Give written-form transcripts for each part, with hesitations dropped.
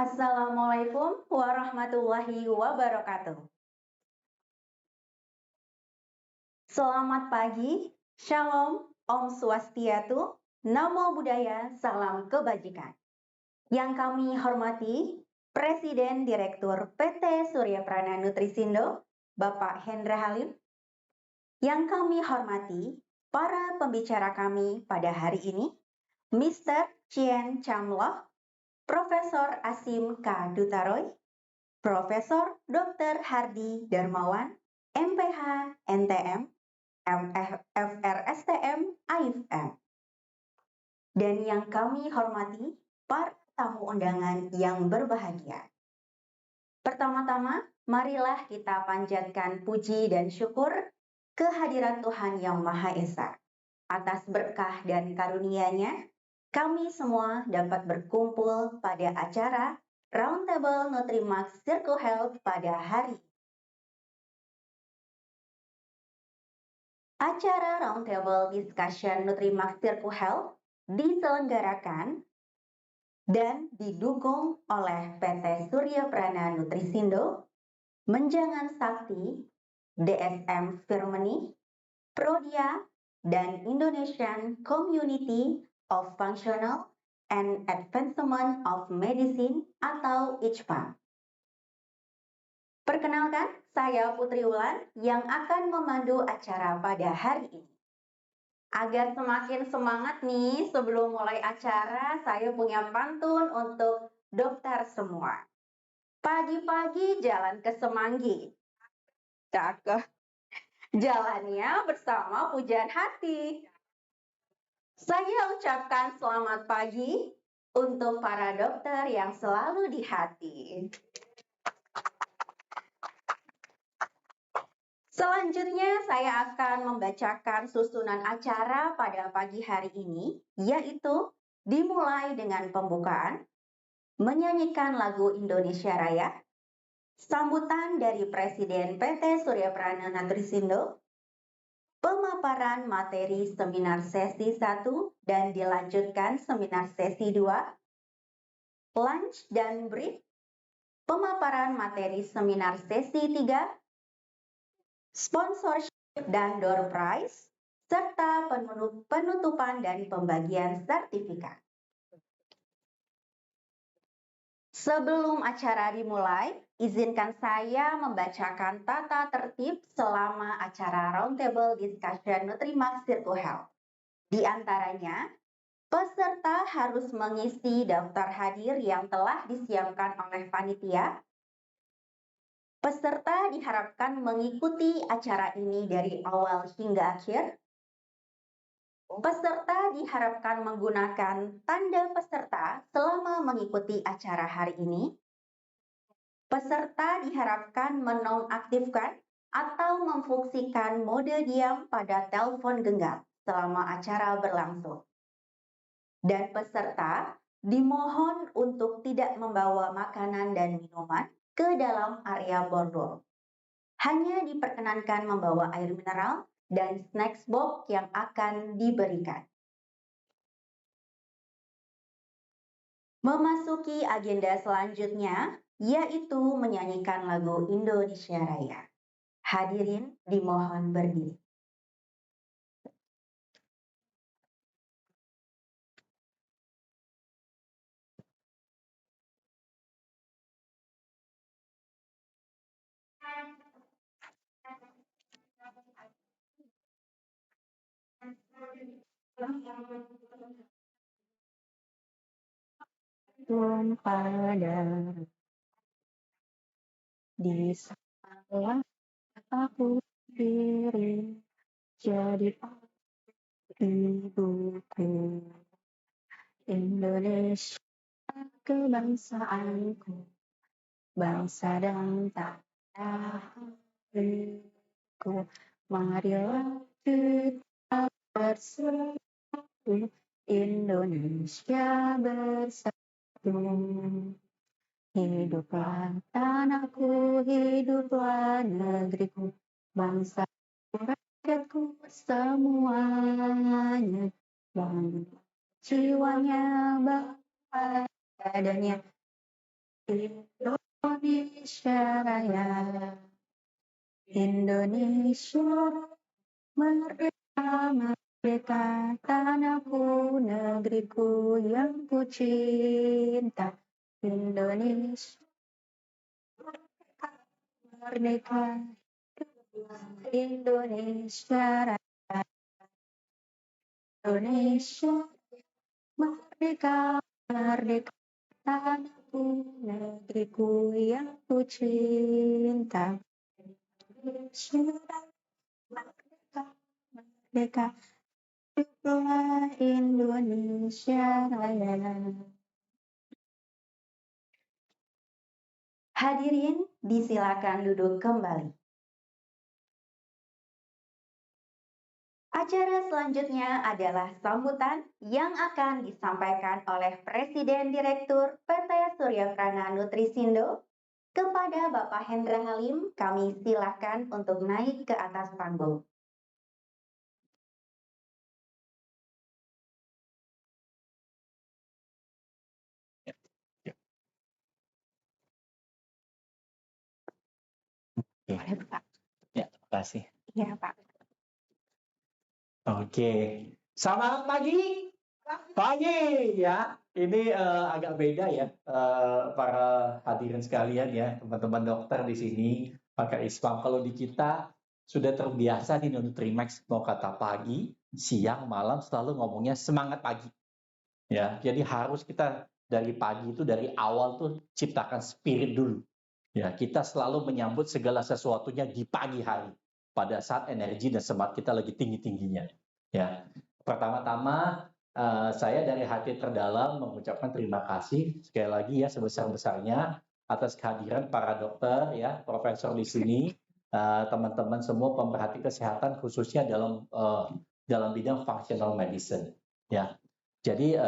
Assalamualaikum warahmatullahi wabarakatuh. Selamat pagi, Shalom, Om Swastiastu, Namo Buddhaya, Salam Kebajikan. Yang kami hormati, Presiden Direktur PT Surya Prana Nutrisindo, Bapak Hendra Halim. Yang kami hormati, para pembicara kami pada hari ini, Mr. Chien Chamloh, Profesor Asim K. Dutaroy, Profesor Dr. Hardi Darmawan, MPH, NTM, FRSTM, AIFM. Dan yang kami hormati, para tamu undangan yang berbahagia. Pertama-tama, marilah kita panjatkan puji dan syukur kehadirat Tuhan Yang Maha Esa. Atas berkah dan karunia-Nya, kami semua dapat berkumpul pada acara Roundtable Nutrimax Circu Health pada hari ini. Acara Roundtable Discussion Nutrimax Circu Health diselenggarakan dan didukung oleh PT Surya Prana Nutrisindo, Menjangan Sakti, DSM Firmenich, Prodia, dan Indonesian Community of Functional and Advancement of Medicine atau ICFA. Perkenalkan, saya Putri Wulan yang akan memandu acara pada hari ini. Agar semakin semangat nih, sebelum mulai acara, saya punya pantun untuk dokter semua. Pagi-pagi jalan ke Semanggi. Cakep. Jalannya bersama pujian hati. Saya ucapkan selamat pagi untuk para dokter yang selalu di hati. Selanjutnya saya akan membacakan susunan acara pada pagi hari ini, yaitu dimulai dengan pembukaan, menyanyikan lagu Indonesia Raya, sambutan dari Presiden PT Surya Prana Nutrisindo, pemaparan materi seminar sesi 1 dan dilanjutkan seminar sesi 2, lunch dan brief, pemaparan materi seminar sesi 3, sponsorship dan door prize, serta penutupan dan pembagian sertifikat. Sebelum acara dimulai, izinkan saya membacakan tata tertib selama acara Roundtable Discussion Nutrimax Circu Health. Di antaranya, peserta harus mengisi daftar hadir yang telah disiapkan oleh panitia. Peserta diharapkan mengikuti acara ini dari awal hingga akhir. Peserta diharapkan menggunakan tanda peserta selama mengikuti acara hari ini. Peserta diharapkan menonaktifkan atau memfungsikan mode diam pada telepon genggam selama acara berlangsung. Dan peserta dimohon untuk tidak membawa makanan dan minuman ke dalam area boardroom. Hanya diperkenankan membawa air mineral dan snacks box yang akan diberikan. Memasuki agenda selanjutnya, yaitu menyanyikan lagu Indonesia Raya. Hadirin dimohon berdiri. Pada di salah aku diri jadi ibuku Indonesia kebangsaanku, bangsa dan tanah airku. Marilah kita bersatu, Indonesia bersatu. Hiduplah tanahku, hiduplah negeriku, bangsa rakyatku semuanya, bangga jiwanya, badannya. Indonesia Raya, Indonesia merdeka, merdeka, tanahku, negeriku yang ku cinta. Indonesia merdeka, Indonesia Raya, Indonesia merdeka, merdeka, tanahku, negeriku yang ku cinta. Indonesia merdeka, merdeka, hiduplah Indonesia Raya. Hadirin, disilakan duduk kembali. Acara selanjutnya adalah sambutan yang akan disampaikan oleh Presiden Direktur PT Surya Prana Nutrisindo. Kepada Bapak Hendra Halim, kami silakan untuk naik ke atas panggung. Boleh, Pak. Ya, terima kasih. Iya, Pak. Oke, selamat pagi. Pagi ya. Ini agak beda ya, para hadirin sekalian ya, teman-teman dokter di sini, pakai Islam. Kalau di kita sudah terbiasa di Nutrimax mau kata pagi, siang, malam selalu ngomongnya semangat pagi. Ya, jadi harus kita dari pagi itu dari awal tuh ciptakan spirit dulu. Ya, kita selalu menyambut segala sesuatunya di pagi hari pada saat energi dan semangat kita lagi tinggi-tingginya. Ya, pertama-tama saya dari hati terdalam mengucapkan terima kasih sekali lagi ya sebesar-besarnya atas kehadiran para dokter ya, profesor di sini, teman-teman semua pemerhati kesehatan khususnya dalam bidang functional medicine. Ya, jadi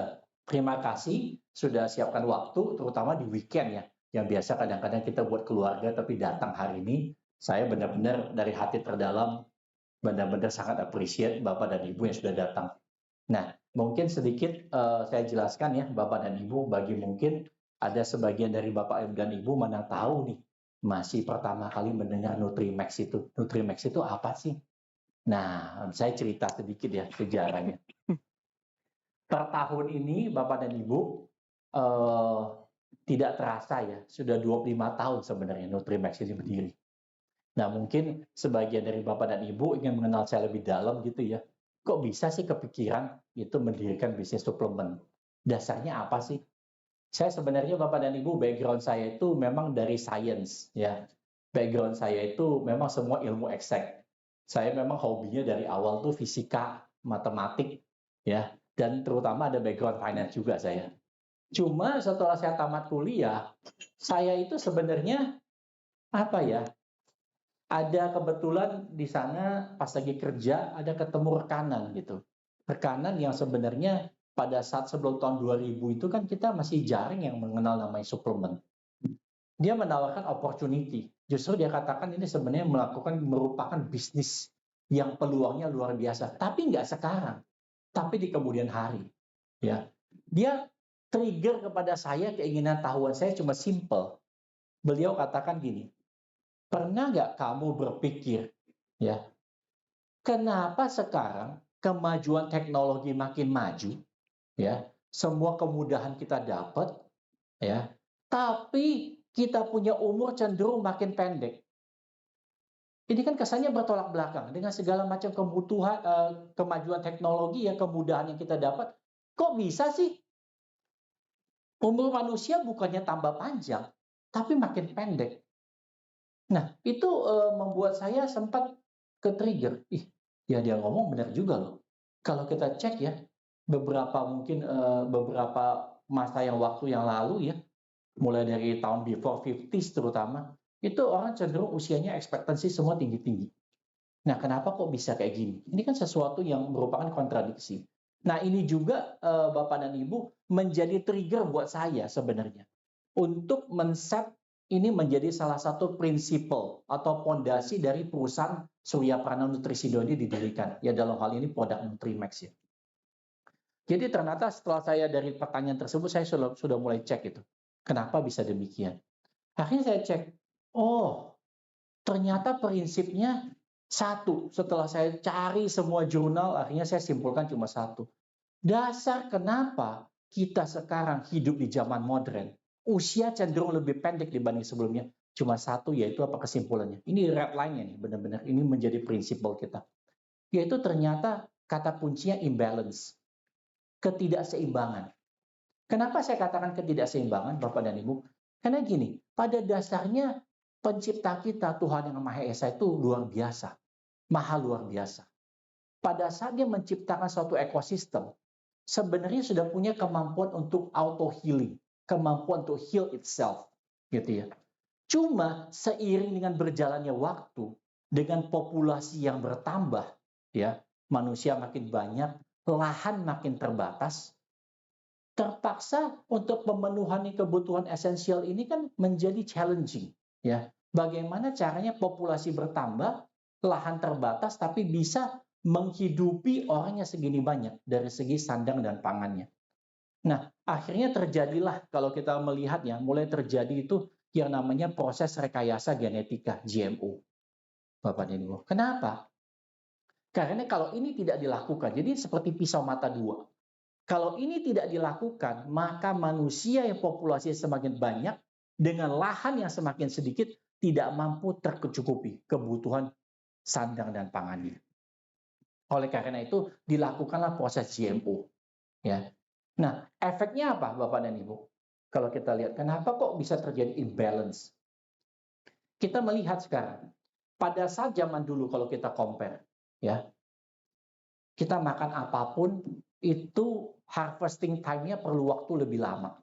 terima kasih sudah siapkan waktu terutama di weekend ya. Yang biasa kadang-kadang kita buat keluarga tapi datang hari ini, saya benar-benar dari hati terdalam benar-benar sangat appreciate Bapak dan Ibu yang sudah datang. Nah, mungkin sedikit saya jelaskan ya Bapak dan Ibu, bagi mungkin ada sebagian dari Bapak dan Ibu mana tahu nih, masih pertama kali mendengar Nutrimax itu. Nutrimax itu apa sih? Nah, saya cerita sedikit ya sejarahnya. Per tahun ini Bapak dan Ibu, tidak terasa ya, sudah 25 tahun sebenarnya Nutrimax ini berdiri. Nah mungkin sebagian dari Bapak dan Ibu ingin mengenal saya lebih dalam gitu ya. Kok bisa sih kepikiran itu mendirikan bisnis suplemen? Dasarnya apa sih? Saya sebenarnya Bapak dan Ibu background saya itu memang dari science ya. Background saya itu memang semua ilmu exact. Saya memang hobinya dari awal tuh fisika, matematik ya, dan terutama ada background finance juga saya. Cuma setelah saya tamat kuliah, saya itu sebenarnya apa ya? Ada kebetulan di sana pas lagi kerja ada ketemu rekanan gitu. Rekanan yang sebenarnya pada saat sebelum tahun 2000 itu kan kita masih jarang yang mengenal namanya suplemen. Dia menawarkan opportunity. Justru dia katakan ini sebenarnya merupakan bisnis yang peluangnya luar biasa. Tapi nggak sekarang, tapi di kemudian hari. Ya, dia trigger kepada saya keinginan tahuan saya cuma simple. Beliau katakan gini, pernah nggak kamu berpikir, ya, kenapa sekarang kemajuan teknologi makin maju, ya, semua kemudahan kita dapat, ya, tapi kita punya umur cenderung makin pendek. Ini kan kesannya bertolak belakang dengan segala macam kebutuhan, kemajuan teknologi, ya, kemudahan yang kita dapat. Kok bisa sih? Umur manusia bukannya tambah panjang, tapi makin pendek. Nah, itu membuat saya sempat ke-trigger. Ih, ya dia ngomong benar juga loh. Kalau kita cek ya, beberapa masa waktu yang lalu ya, mulai dari tahun before 50s terutama, itu orang cenderung usianya ekspektasi semua tinggi-tinggi. Nah, kenapa kok bisa kayak gini? Ini kan sesuatu yang merupakan kontradiksi. Nah, ini juga Bapak dan Ibu menjadi trigger buat saya sebenarnya untuk men-set ini menjadi salah satu prinsipal atau pondasi dari perusahaan Surya Prana Nutrisindo ini didirikan. Ya dalam hal ini produk Nutrimax ya. Jadi ternyata setelah saya dari pertanyaan tersebut saya sudah mulai cek itu. Kenapa bisa demikian? Akhirnya saya cek, oh ternyata prinsipnya satu. Setelah saya cari semua jurnal, akhirnya saya simpulkan cuma satu. Dasar kenapa kita sekarang hidup di zaman modern, usia cenderung lebih pendek dibanding sebelumnya, cuma satu, yaitu apa kesimpulannya? Ini red line-nya nih, benar-benar ini menjadi prinsipal kita. Yaitu ternyata kata kuncinya imbalance, ketidakseimbangan. Kenapa saya katakan ketidakseimbangan, Bapak dan Ibu? Karena gini, pada dasarnya pencipta kita, Tuhan Yang Maha Esa itu luar biasa, maha luar biasa. Pada saat dia menciptakan suatu ekosistem, sebenarnya sudah punya kemampuan untuk auto healing, kemampuan untuk heal itself, gitu ya. Cuma seiring dengan berjalannya waktu, dengan populasi yang bertambah, ya, manusia makin banyak, lahan makin terbatas, terpaksa untuk pemenuhan kebutuhan esensial ini kan menjadi challenging, ya. Bagaimana caranya populasi bertambah, lahan terbatas, tapi bisa menghidupi orangnya segini banyak dari segi sandang dan pangannya. Nah, akhirnya terjadilah kalau kita melihatnya, mulai terjadi itu yang namanya proses rekayasa genetika GMO, Bapak dan Ibu. Kenapa? Karena kalau ini tidak dilakukan, jadi seperti pisau mata dua. Kalau ini tidak dilakukan, maka manusia yang populasinya semakin banyak dengan lahan yang semakin sedikit tidak mampu tercukupi kebutuhan sandang dan pangannya. Oleh karena itu dilakukanlah proses GMO. Ya. Nah, efeknya apa, Bapak dan Ibu? Kalau kita lihat, kenapa kok bisa terjadi imbalance? Kita melihat sekarang, pada saat zaman dulu kalau kita compare, ya, kita makan apapun itu harvesting time-nya perlu waktu lebih lama.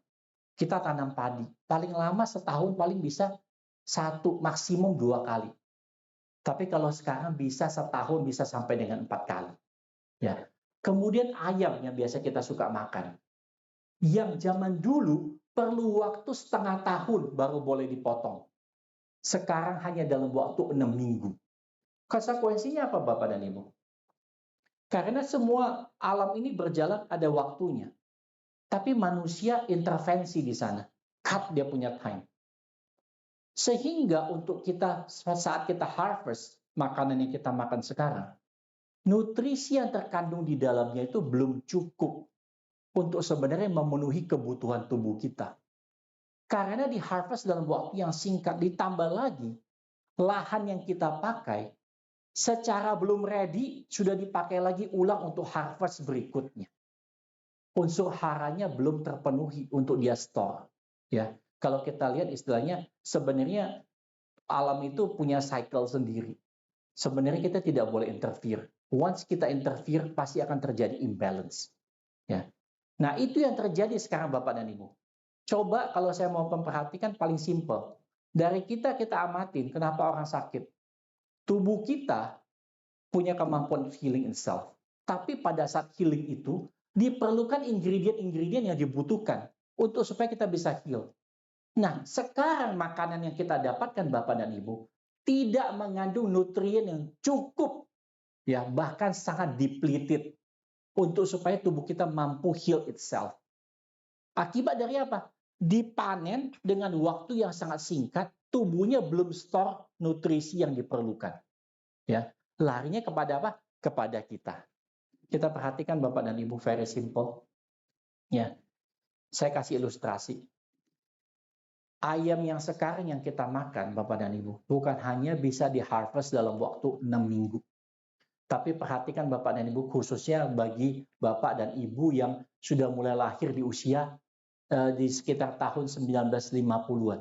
Kita tanam padi, paling lama setahun paling bisa 1 maksimum 2 kali. Tapi kalau sekarang bisa setahun bisa sampai dengan 4 kali. Ya. Kemudian ayam yang biasa kita suka makan. Yang zaman dulu perlu waktu setengah tahun baru boleh dipotong. Sekarang hanya dalam waktu 6 minggu. Konsekuensinya apa, Bapak dan Ibu? Karena semua alam ini berjalan ada waktunya. Tapi manusia intervensi di sana. Cut dia punya time. Sehingga untuk kita saat kita harvest makanan yang kita makan sekarang, nutrisi yang terkandung di dalamnya itu belum cukup untuk sebenarnya memenuhi kebutuhan tubuh kita. Karena di harvest dalam waktu yang singkat, ditambah lagi lahan yang kita pakai secara belum ready sudah dipakai lagi ulang untuk harvest berikutnya. Unsur haranya belum terpenuhi untuk dia store. Ya, kalau kita lihat istilahnya sebenarnya alam itu punya cycle sendiri. Sebenarnya kita tidak boleh interfere. Once kita interfere pasti akan terjadi imbalance. Ya. Nah, itu yang terjadi sekarang Bapak dan Ibu. Coba kalau saya mau memperhatikan paling simple. Dari kita amatin kenapa orang sakit. Tubuh kita punya kemampuan healing itself. Tapi pada saat healing itu diperlukan ingredient-ingredient yang dibutuhkan untuk supaya kita bisa heal. Nah, sekarang makanan yang kita dapatkan Bapak dan Ibu tidak mengandung nutrien yang cukup, ya bahkan sangat depleted untuk supaya tubuh kita mampu heal itself. Akibat dari apa? Dipanen dengan waktu yang sangat singkat, tubuhnya belum store nutrisi yang diperlukan. Ya, larinya kepada apa? Kepada kita. Kita perhatikan Bapak dan Ibu, very simple. Ya, saya kasih ilustrasi. Ayam yang sekarang yang kita makan, Bapak dan Ibu, bukan hanya bisa diharvest dalam waktu 6 minggu. Tapi perhatikan Bapak dan Ibu, khususnya bagi Bapak dan Ibu yang sudah mulai lahir di usia di sekitar tahun 1950-an.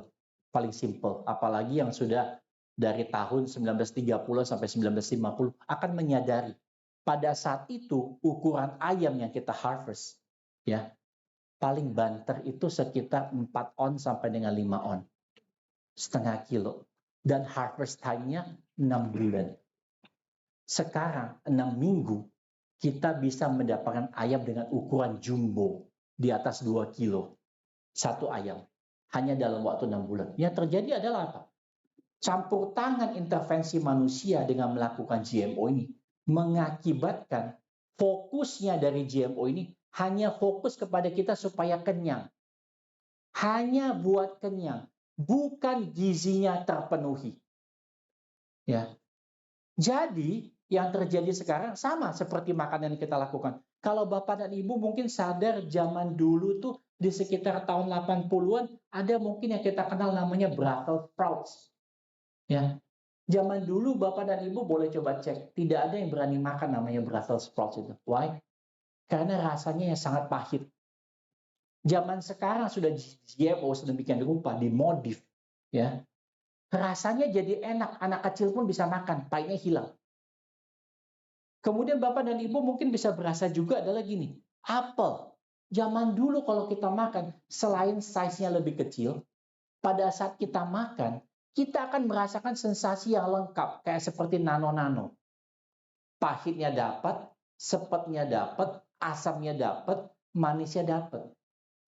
Paling simple. Apalagi yang sudah dari tahun 1930 sampai 1950 akan menyadari pada saat itu ukuran ayam yang kita harvest ya paling banter itu sekitar 4 on sampai dengan 5 on. Setengah kilo. Dan harvest time-nya 6 bulan. Sekarang 6 minggu kita bisa mendapatkan ayam dengan ukuran jumbo di atas 2 kilo. Satu ayam. Hanya dalam waktu 6 bulan. Yang terjadi adalah apa? Campur tangan intervensi manusia dengan melakukan GMO ini mengakibatkan fokusnya dari GMO ini hanya fokus kepada kita supaya kenyang. hanya buat kenyang, bukan gizinya terpenuhi. Ya. Jadi, yang terjadi sekarang sama seperti makanan yang kita lakukan. Kalau Bapak dan Ibu mungkin sadar zaman dulu tuh di sekitar tahun 80-an ada mungkin yang kita kenal namanya Brussels sprouts. Ya. Zaman dulu Bapak dan Ibu boleh coba cek, tidak ada yang berani makan namanya Brussels sprouts itu. Why? Karena rasanya yang sangat pahit. Zaman sekarang sudah GMO sedemikian rupa, dimodif, ya. Rasanya jadi enak, anak kecil pun bisa makan, pahitnya hilang. Kemudian Bapak dan Ibu mungkin bisa berasa juga adalah gini, apel. Zaman dulu kalau kita makan, selain size-nya lebih kecil, pada saat kita makan, kita akan merasakan sensasi yang lengkap, kayak seperti nano-nano. Pahitnya dapat, sepetnya dapat, asamnya dapat, manisnya dapat.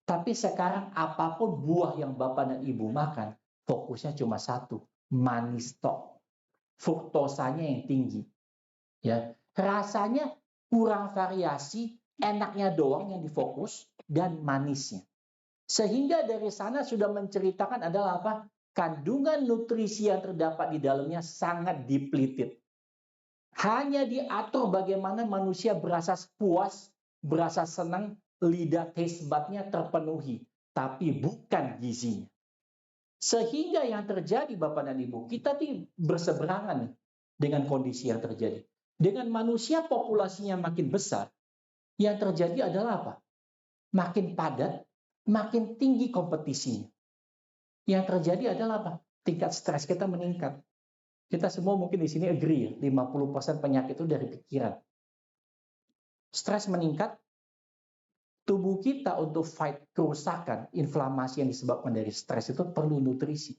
Tapi sekarang apapun buah yang Bapak dan Ibu makan, fokusnya cuma satu, manis tok. Fruktosanya yang tinggi. Ya, rasanya kurang variasi, enaknya doang yang difokus dan manisnya. Sehingga dari sana sudah menceritakan adalah apa? Kandungan nutrisi yang terdapat di dalamnya sangat depleted. Hanya diatur bagaimana manusia berasa puas, berasa senang, lidah taste budnya terpenuhi, tapi bukan gizinya. Sehingga yang terjadi Bapak dan Ibu, kita berseberangan dengan kondisi yang terjadi. Dengan manusia populasinya makin besar, yang terjadi adalah apa? Makin padat, makin tinggi kompetisinya. Yang terjadi adalah apa? Tingkat stres kita meningkat. Kita semua mungkin di sini agree ya, 50% penyakit itu dari pikiran. Stres meningkat, tubuh kita untuk fight kerusakan, inflamasi yang disebabkan dari stres itu perlu nutrisi.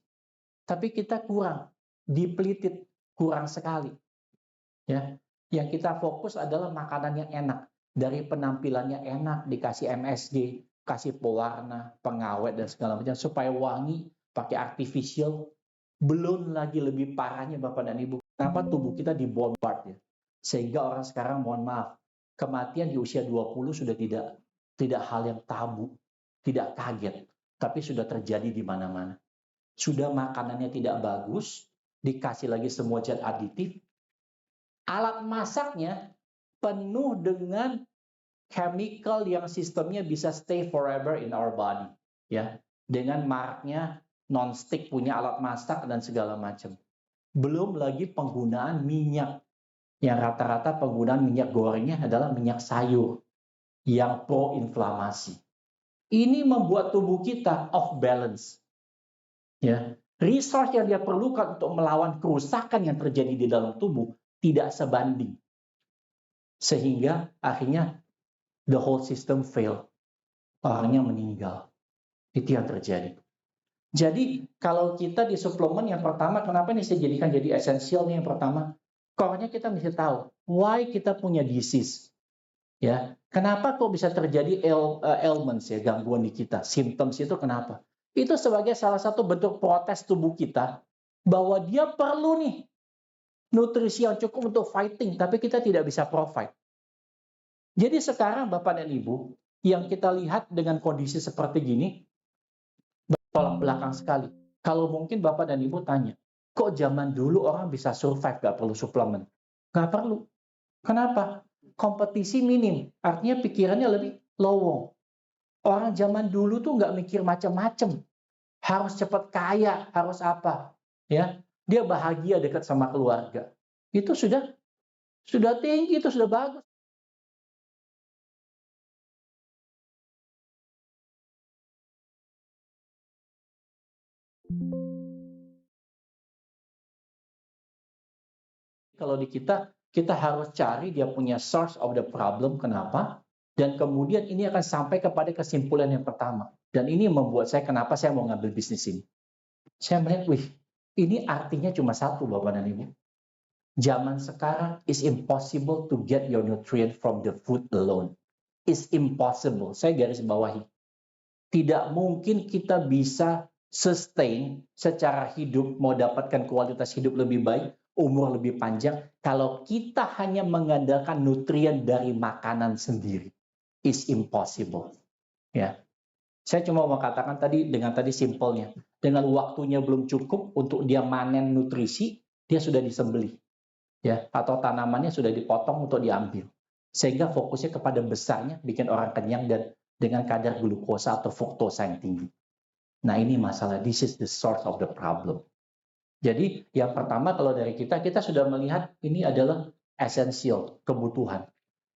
Tapi kita kurang, depleted, kurang sekali. Ya, yang kita fokus adalah makanan yang enak. Dari penampilannya enak, dikasih MSG, kasih pewarna, pengawet dan segala macam supaya wangi, pakai artificial. Belum lagi lebih parahnya Bapak dan Ibu, kenapa tubuh kita dibombard ya? Sehingga orang sekarang mohon maaf, kematian di usia 20 sudah tidak hal yang tabu, tidak kaget, tapi sudah terjadi di mana-mana. Sudah makanannya tidak bagus, dikasih lagi semua zat aditif, alat masaknya penuh dengan chemical yang sistemnya bisa stay forever in our body, ya, dengan mereknya non-stick punya alat masak dan segala macam. Belum lagi penggunaan minyak, yang rata-rata penggunaan minyak gorengnya adalah minyak sayur yang pro-inflamasi. Ini membuat tubuh kita off balance. Ya, resource yang dia perlukan untuk melawan kerusakan yang terjadi di dalam tubuh tidak sebanding. Sehingga akhirnya the whole system fail. Orangnya meninggal. Itu yang terjadi. Jadi kalau kita di suplemen yang pertama, kenapa ini saya jadikan jadi esensial nih yang pertama? Core-nya kita mesti tahu why kita punya disease. Ya, kenapa kok bisa terjadi ailments ya, gangguan di kita, symptoms itu kenapa? Itu sebagai salah satu bentuk protes tubuh kita bahwa dia perlu nih nutrisi yang cukup untuk fighting, tapi kita tidak bisa provide. Jadi sekarang Bapak dan Ibu, yang kita lihat dengan kondisi seperti gini, tolak belakang sekali. Kalau mungkin Bapak dan Ibu tanya, kok zaman dulu orang bisa survive gak perlu suplemen? Gak perlu. Kenapa? Kompetisi minim, artinya pikirannya lebih lowong. Orang zaman dulu tuh nggak mikir macam-macam. Harus cepat kaya, harus apa. Ya, dia bahagia dekat sama keluarga. Itu sudah tinggi, itu sudah bagus. Kalau di kita harus cari dia punya source of the problem, kenapa? Dan kemudian ini akan sampai kepada kesimpulan yang pertama. Dan ini membuat saya kenapa saya mau ngambil bisnis ini. Saya melihat, wih, ini artinya cuma satu Bapak dan Ibu. Zaman sekarang is impossible to get your nutrient from the food alone. It's impossible. Saya garis bawahi. Tidak mungkin kita bisa sustain secara hidup, mau dapatkan kualitas hidup lebih baik, umur lebih panjang, kalau kita hanya mengandalkan nutrien dari makanan sendiri. It's impossible. Ya. Saya cuma mau katakan tadi simpelnya, dengan waktunya belum cukup untuk dia manen nutrisi, dia sudah disembelih, ya, atau tanamannya sudah dipotong untuk diambil, sehingga fokusnya kepada besarnya, bikin orang kenyang dan dengan kadar glukosa atau fruktosa yang tinggi. Nah ini masalah, this is the source of the problem. Jadi yang pertama kalau dari kita sudah melihat ini adalah esensial, kebutuhan.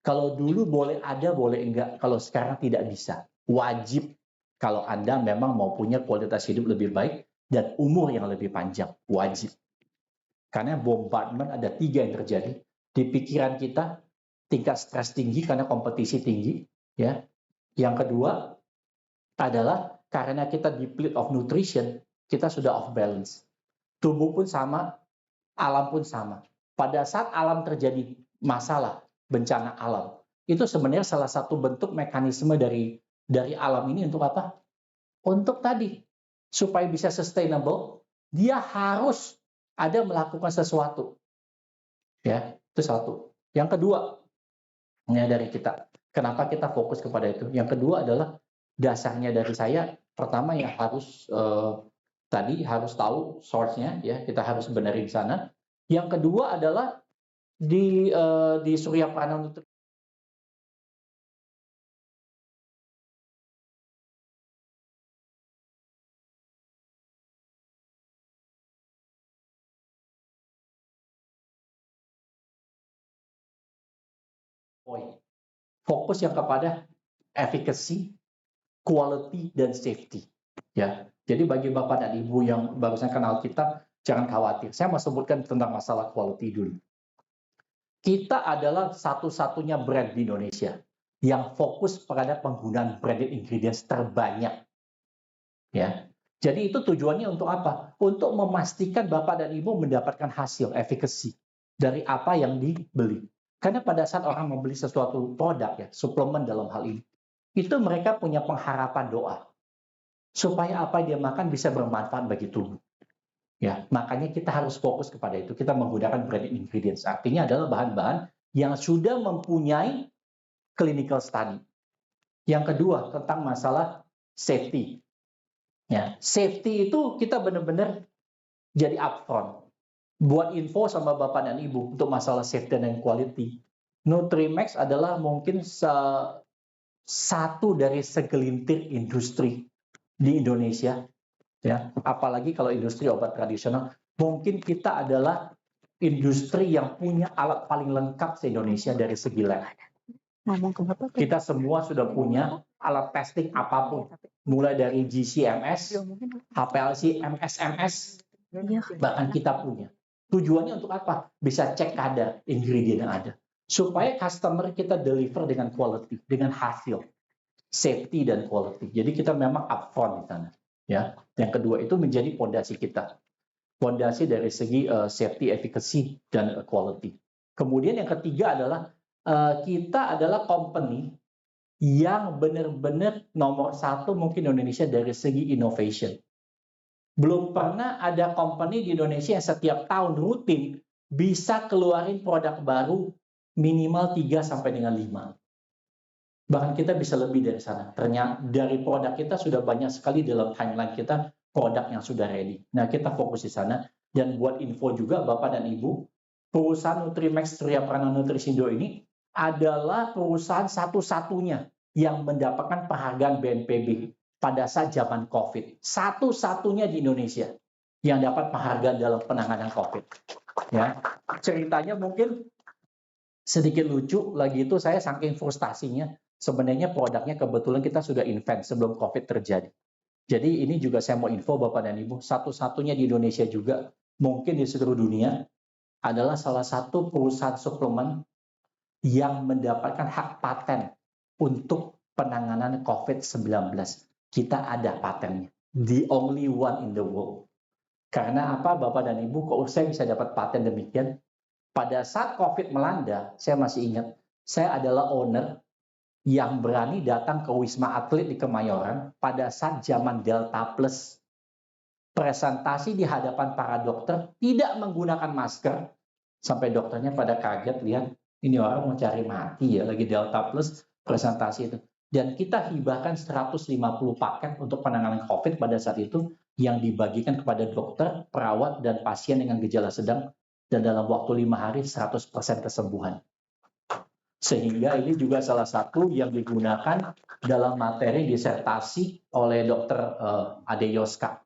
Kalau dulu boleh ada, boleh enggak. Kalau sekarang tidak bisa. Wajib kalau Anda memang mau punya kualitas hidup lebih baik dan umur yang lebih panjang. Wajib. Karena bombardment ada 3 yang terjadi. Di pikiran kita, tingkat stres tinggi karena kompetisi tinggi. Ya. Yang kedua adalah karena kita deplete of nutrition, kita sudah off balance. Tubuh pun sama, alam pun sama. Pada saat alam terjadi masalah, bencana alam, itu sebenarnya salah satu bentuk mekanisme dari alam ini untuk apa? Untuk tadi, supaya bisa sustainable, dia harus ada melakukan sesuatu. Ya, itu satu. Yang kedua, ini dari kita. Kenapa kita fokus kepada itu? Yang kedua adalah dasarnya dari saya, pertama yang harus tadi harus tahu source-nya, ya, kita harus benerin di sana. Yang kedua adalah di Surya Prana Nutrisi fokus yang kepada efficacy, quality, dan safety. Ya, jadi bagi Bapak dan Ibu yang barusan kenal kita, jangan khawatir. Saya mau sebutkan tentang masalah quality dulu. Kita adalah satu-satunya brand di Indonesia yang fokus pada penggunaan branded ingredients terbanyak. Ya, jadi itu tujuannya untuk apa? Untuk memastikan Bapak dan Ibu mendapatkan hasil efficacy dari apa yang dibeli. Karena pada saat orang membeli sesuatu produk, ya, suplemen dalam hal ini, itu mereka punya pengharapan doa supaya apa yang dia makan bisa bermanfaat bagi tubuh. Ya, makanya kita harus fokus kepada itu. Kita menggunakan branded ingredients. Artinya adalah bahan-bahan yang sudah mempunyai clinical study. Yang kedua, tentang masalah safety. Ya, safety itu kita benar-benar jadi upfront. Buat info sama Bapak dan Ibu untuk masalah safety dan quality. Nutrimax adalah mungkin satu dari segelintir industri di Indonesia, ya, apalagi kalau industri obat tradisional, mungkin kita adalah industri yang punya alat paling lengkap se-Indonesia dari segi lab. Kita semua sudah punya alat testing apapun, mulai dari GCMS, HPLC, MSMS, bahkan kita punya. Tujuannya untuk apa? Bisa cek kadar ingredient yang ada, supaya customer kita deliver dengan quality, dengan hasil, safety dan quality. Jadi kita memang upfront di sana. Ya, yang kedua itu menjadi fondasi kita, fondasi dari segi safety, efficacy, dan quality. Kemudian yang ketiga adalah kita adalah company yang benar-benar nomor satu mungkin Indonesia dari segi innovation. Belum pernah ada company di Indonesia yang setiap tahun rutin bisa keluarin produk baru minimal 3 sampai dengan 5. Bahkan kita bisa lebih dari sana. Ternyata dari produk kita sudah banyak sekali dalam timeline kita produk yang sudah ready. Nah, kita fokus di sana. Dan buat info juga Bapak dan Ibu, perusahaan Nutrimax Surya Prana Nutrisindo ini adalah perusahaan satu-satunya yang mendapatkan penghargaan BNPB pada saat zaman COVID. Satu-satunya di Indonesia yang dapat penghargaan dalam penanganan COVID. Ya, ceritanya mungkin sedikit lucu lagi itu, saya saking frustasinya. Sebenarnya produknya kebetulan kita sudah invent sebelum COVID terjadi. Jadi ini juga saya mau info Bapak dan Ibu, satu-satunya di Indonesia juga, mungkin di seluruh dunia, adalah salah satu perusahaan suplemen yang mendapatkan hak paten untuk penanganan COVID-19. Kita ada patennya. The only one in the world. Karena apa Bapak dan Ibu, kok saya bisa dapat paten demikian? Pada saat COVID melanda, saya masih ingat, saya adalah owner yang berani datang ke Wisma Atlet di Kemayoran pada saat zaman Delta Plus. Presentasi di hadapan para dokter, tidak menggunakan masker. Sampai dokternya pada kaget, lihat, ini orang mau cari mati ya, lagi Delta Plus, presentasi itu. Dan kita hibahkan 150 paket untuk penanganan COVID pada saat itu yang dibagikan kepada dokter, perawat, dan pasien dengan gejala sedang, dan dalam waktu 5 hari 100% kesembuhan. Sehingga ini juga salah satu yang digunakan dalam materi disertasi oleh Dr. Ade Yoska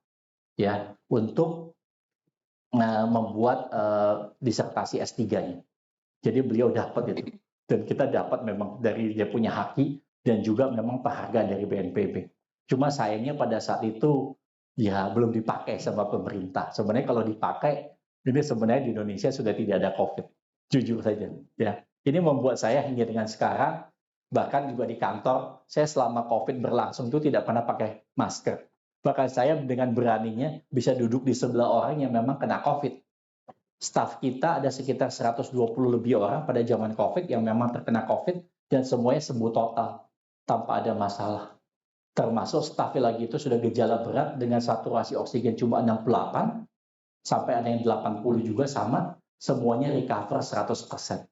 ya untuk membuat disertasi S3-nya. Jadi beliau dapat itu. Dan kita dapat memang dari dia punya haki dan juga memang penghargaan dari BNPB. Cuma sayangnya pada saat itu ya belum dipakai sama pemerintah. Sebenarnya kalau dipakai, ini sebenarnya di Indonesia sudah tidak ada COVID. Jujur saja. Ya. Ini membuat saya hingga dengan sekarang, bahkan juga di kantor, saya selama COVID berlangsung itu tidak pernah pakai masker. Bahkan saya dengan beraninya bisa duduk di sebelah orang yang memang kena COVID. Staf kita ada sekitar 120 lebih orang pada zaman COVID yang memang terkena COVID dan semuanya sembuh total tanpa ada masalah. Termasuk staf lagi itu sudah gejala berat dengan saturasi oksigen cuma 68 sampai ada yang 80 juga sama, semuanya recover 100%.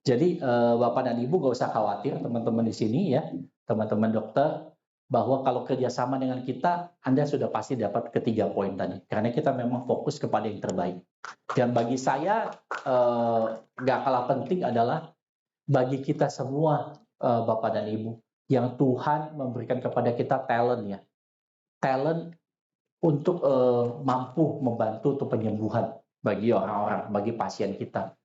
Jadi Bapak dan Ibu nggak usah khawatir teman-teman di sini ya, teman-teman dokter, bahwa kalau kerjasama dengan kita, Anda sudah pasti dapat ketiga poin tadi. Karena kita memang fokus kepada yang terbaik. Dan bagi saya, nggak kalah penting adalah bagi kita semua, Bapak dan Ibu, yang Tuhan memberikan kepada kita talent ya. Talent untuk mampu membantu untuk penyembuhan bagi orang-orang, bagi pasien kita.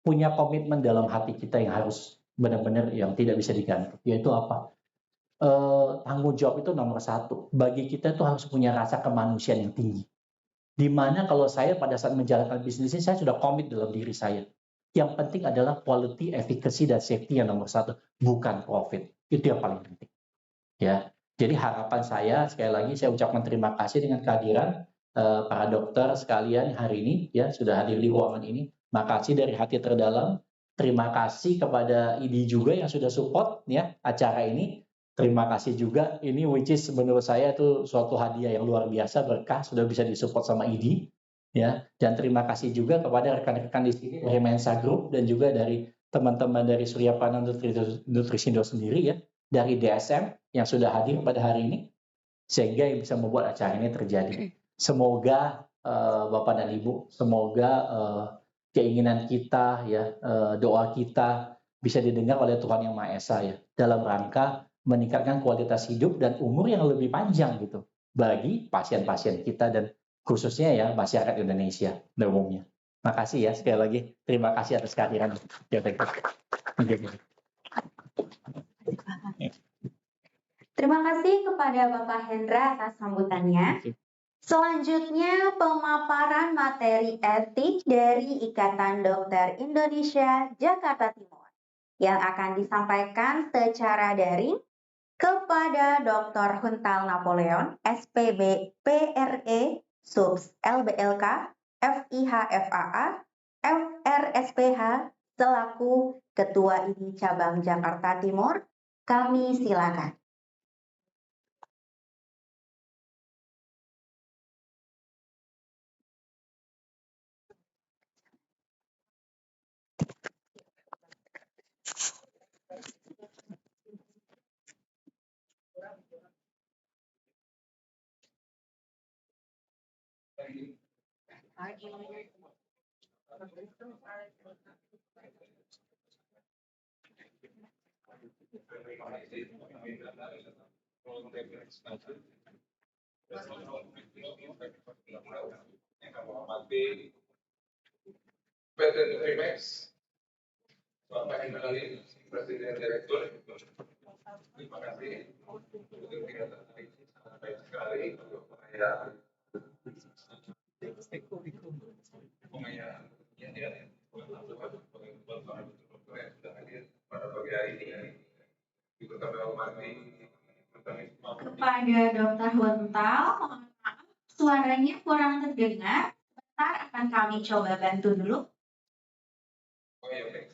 Punya komitmen dalam hati kita yang harus benar-benar yang tidak bisa diganti. Yaitu apa? Tanggung jawab itu nomor satu. Bagi kita itu harus punya rasa kemanusiaan yang tinggi. Di mana kalau saya pada saat menjalankan bisnis ini, saya sudah komit dalam diri saya. Yang penting adalah quality, efficacy, dan safety yang nomor satu. Bukan profit. Itu yang paling penting. Ya. Jadi harapan saya, sekali lagi saya ucapkan terima kasih dengan kehadiran para dokter sekalian hari ini, ya sudah hadir di ruangan ini. Makasih dari hati terdalam. Terima kasih kepada IDI juga yang sudah support ya acara ini. Terima kasih juga, ini which is menurut saya itu suatu hadiah yang luar biasa, berkah sudah bisa disupport sama IDI. Ya, dan terima kasih juga kepada rekan-rekan di sini dari Mensa Group dan juga dari teman-teman dari Surya Panah Nutrisindo sendiri ya, dari DSM yang sudah hadir pada hari ini, sehingga yang bisa membuat acara ini terjadi. Semoga Bapak dan Ibu, semoga keinginan kita, ya doa kita bisa didengar oleh Tuhan Yang Maha Esa ya, dalam rangka meningkatkan kualitas hidup dan umur yang lebih panjang gitu bagi pasien-pasien kita dan khususnya ya masyarakat Indonesia umumnya. Makasih ya sekali lagi, terima kasih atas kehadiran. Ya, Terima kasih kepada Bapak Hendra atas sambutannya. Selanjutnya, pemaparan materi etik dari Ikatan Dokter Indonesia Jakarta Timur yang akan disampaikan secara daring kepada Dr. Huntal Napoleon, SPB PRE, Subs LBLK, FIH FAA, FRSPH, selaku Ketua IDI Cabang Jakarta Timur. Kami silakan. PT Nutrimax, Bapak Hendra, Presiden Direktur. Terima kasih untuk kegiatan ini, sangat baik sekali untuk pengayaan pada pagi hari ini. Juga kami hormati kepada Dr. Huntal, mohon maaf suaranya kurang terdengar. Bentar akan kami coba bantu dulu. Oh ya, baik.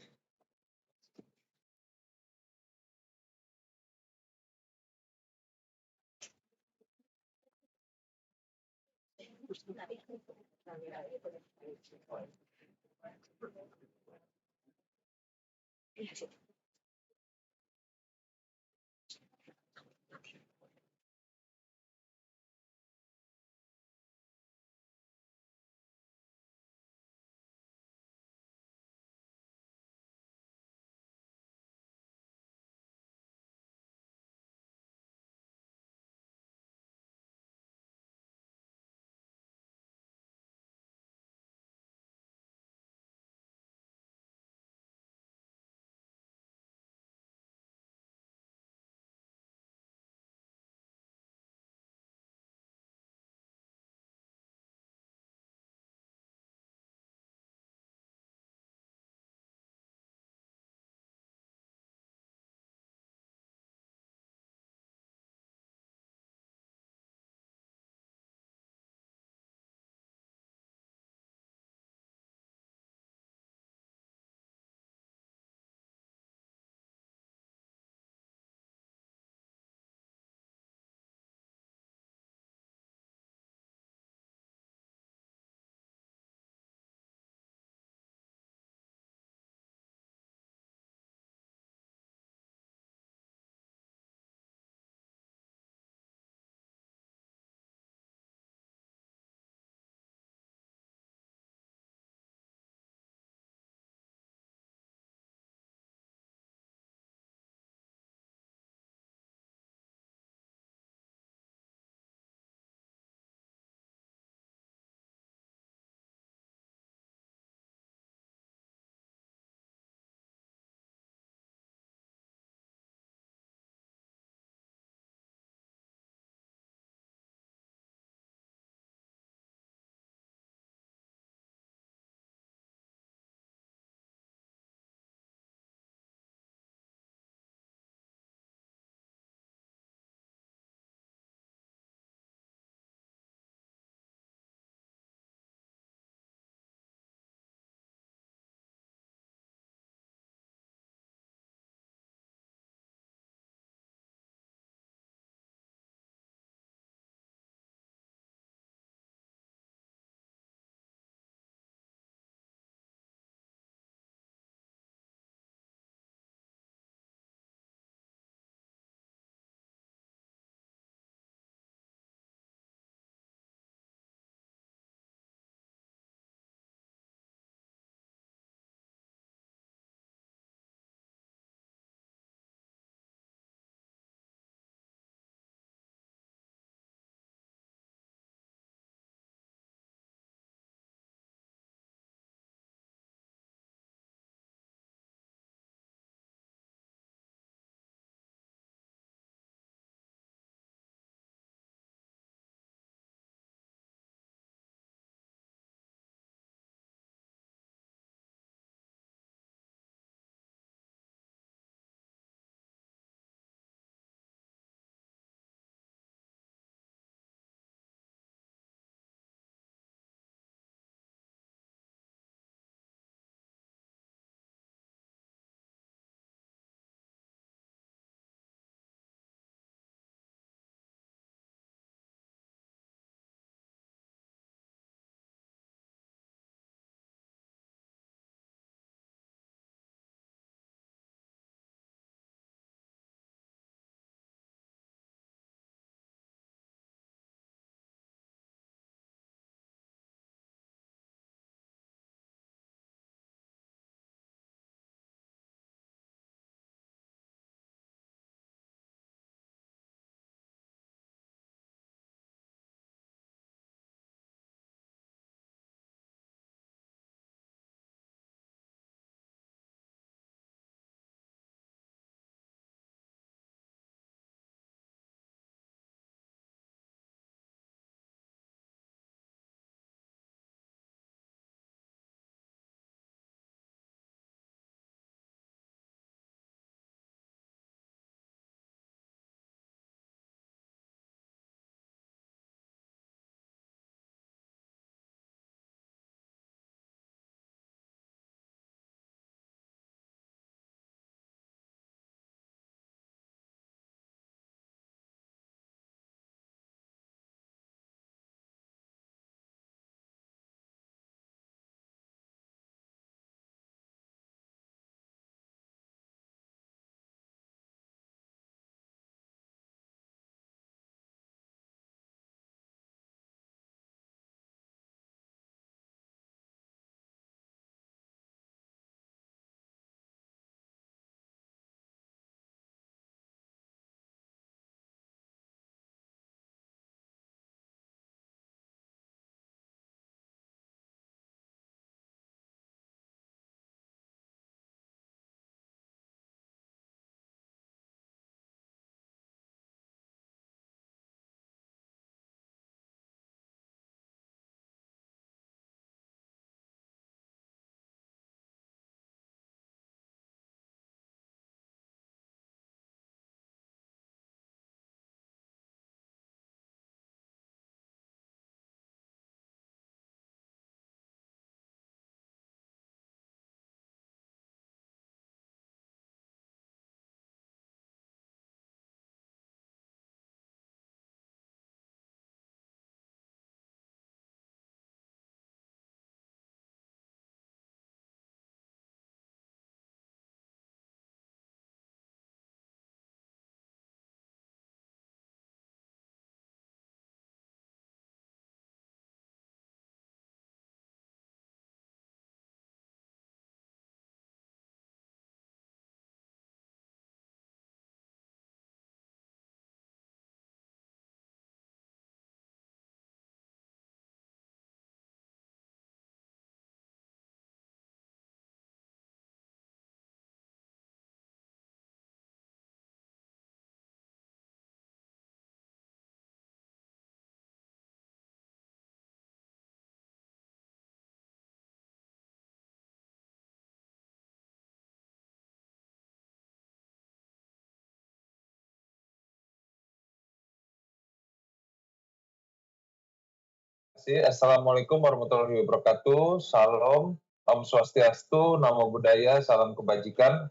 Assalamualaikum warahmatullahi wabarakatuh. Salam, Om Swastiastu, Namo Buddhaya, salam kebajikan.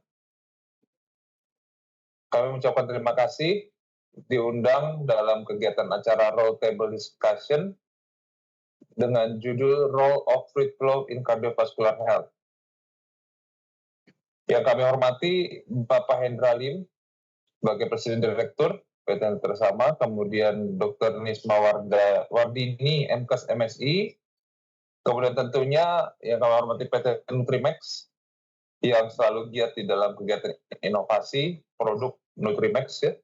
Kami mengucapkan terima kasih diundang dalam kegiatan acara Roundtable Discussion dengan judul Role of Fruitflow in Cardiovascular Health. Yang kami hormati Bapak Hendra Lim sebagai Presiden Direktur PT Tersama, kemudian Dr. Nisma Wardini, MKes MSI, kemudian tentunya yang kami hormati PT Nutrimax yang selalu giat di dalam kegiatan inovasi produk Nutrimax ya.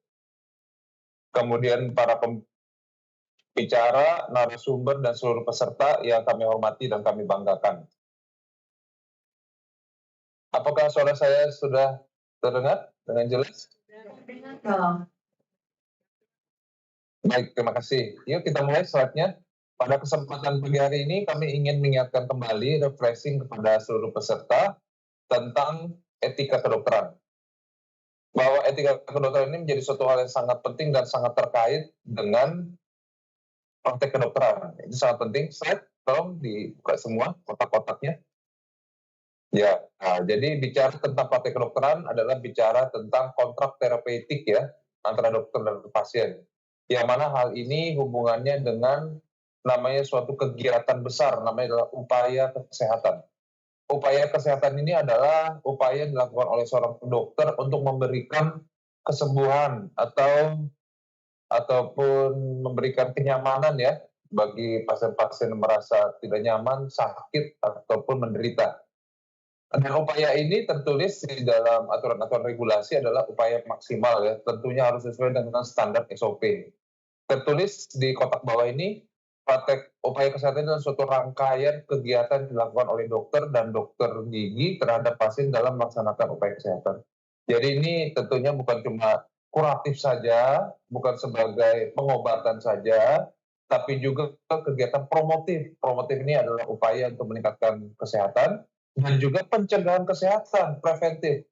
Kemudian para pembicara, narasumber, dan seluruh peserta yang kami hormati dan kami banggakan. Apakah suara saya sudah terdengar dengan jelas? Baik, terima kasih. Yuk kita mulai slide-nya. Pada kesempatan pagi hari ini kami ingin mengingatkan kembali refreshing kepada seluruh peserta tentang etika kedokteran. Bahwa etika kedokteran ini menjadi suatu hal yang sangat penting dan sangat terkait dengan praktek kedokteran. Itu sangat penting. Slide, tolong dibuka semua kotak-kotaknya. Ya, nah, jadi bicara tentang praktek kedokteran adalah bicara tentang kontrak terapeutik ya antara dokter dan pasien. Yang mana hal ini hubungannya dengan namanya suatu kegiatan besar, namanya adalah upaya kesehatan. Upaya kesehatan ini adalah upaya yang dilakukan oleh seorang dokter untuk memberikan kesembuhan ataupun memberikan kenyamanan ya bagi pasien-pasien yang merasa tidak nyaman, sakit ataupun menderita. Dan upaya ini tertulis di dalam aturan-aturan regulasi adalah upaya maksimal ya, tentunya harus sesuai dengan standar SOP. Tertulis di kotak bawah ini, praktek upaya kesehatan adalah suatu rangkaian kegiatan dilakukan oleh dokter dan dokter gigi terhadap pasien dalam melaksanakan upaya kesehatan. Jadi ini tentunya bukan cuma kuratif saja, bukan sebagai pengobatan saja, tapi juga kegiatan promotif. Promotif ini adalah upaya untuk meningkatkan kesehatan dan juga pencegahan kesehatan, preventif.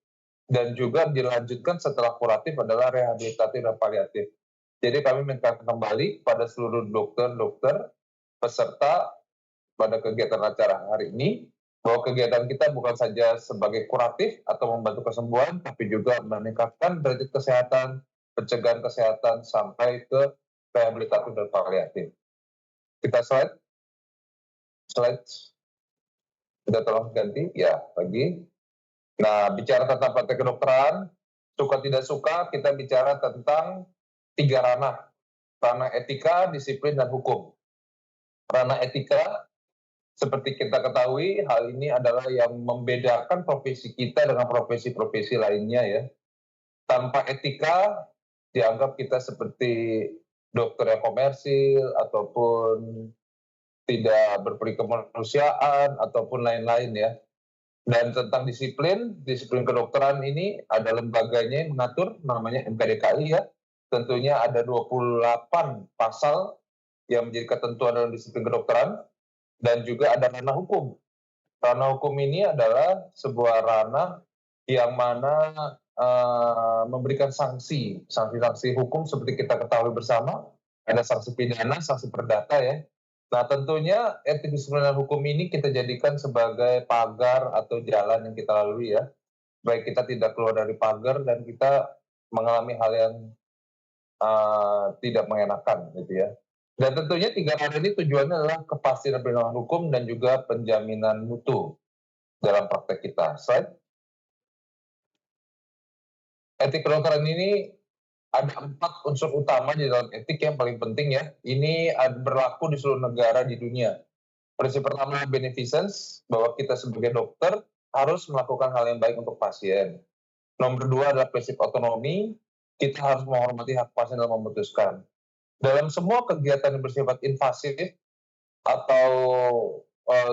Dan juga dilanjutkan setelah kuratif adalah rehabilitatif dan paliatif. Jadi kami minta kembali pada seluruh dokter-dokter peserta pada kegiatan acara hari ini, bahwa kegiatan kita bukan saja sebagai kuratif atau membantu kesembuhan, tapi juga meningkatkan derajat kesehatan, pencegahan kesehatan, sampai ke rehabilitatif dan paliatif. Kita slide. Kita tolong ganti, ya, lagi. Nah, bicara tentang praktek kedokteran, suka tidak suka, kita bicara tentang 3 ranah. Ranah etika, disiplin, dan hukum. Ranah etika, seperti kita ketahui, hal ini adalah yang membedakan profesi kita dengan profesi-profesi lainnya ya. Tanpa etika, dianggap kita seperti dokter yang komersil, ataupun tidak berperi kemanusiaan, ataupun lain-lain ya. Dan tentang disiplin kedokteran ini ada lembaganya yang mengatur, namanya MKDKI ya. Tentunya ada 28 pasal yang menjadi ketentuan dalam disiplin kedokteran, dan juga ada ranah hukum. Ranah hukum ini adalah sebuah ranah yang mana memberikan sanksi hukum seperti kita ketahui bersama, ada sanksi pidana, sanksi perdata ya. Nah tentunya etik disiplin dan hukum ini kita jadikan sebagai pagar atau jalan yang kita lalui ya. Baik kita tidak keluar dari pagar dan kita mengalami hal yang tidak mengenakan gitu ya. Dan tentunya 3 hal ini tujuannya adalah kepastian perlindungan hukum dan juga penjaminan mutu dalam praktek kita. Slide. Etik kedokteran ini ada 4 unsur utama di dalam etik yang paling penting ya. Ini berlaku di seluruh negara di dunia. Prinsip pertama beneficence, bahwa kita sebagai dokter harus melakukan hal yang baik untuk pasien. Nomor 2 adalah prinsip otonomi, kita harus menghormati hak pasien dalam memutuskan. Dalam semua kegiatan yang bersifat invasif atau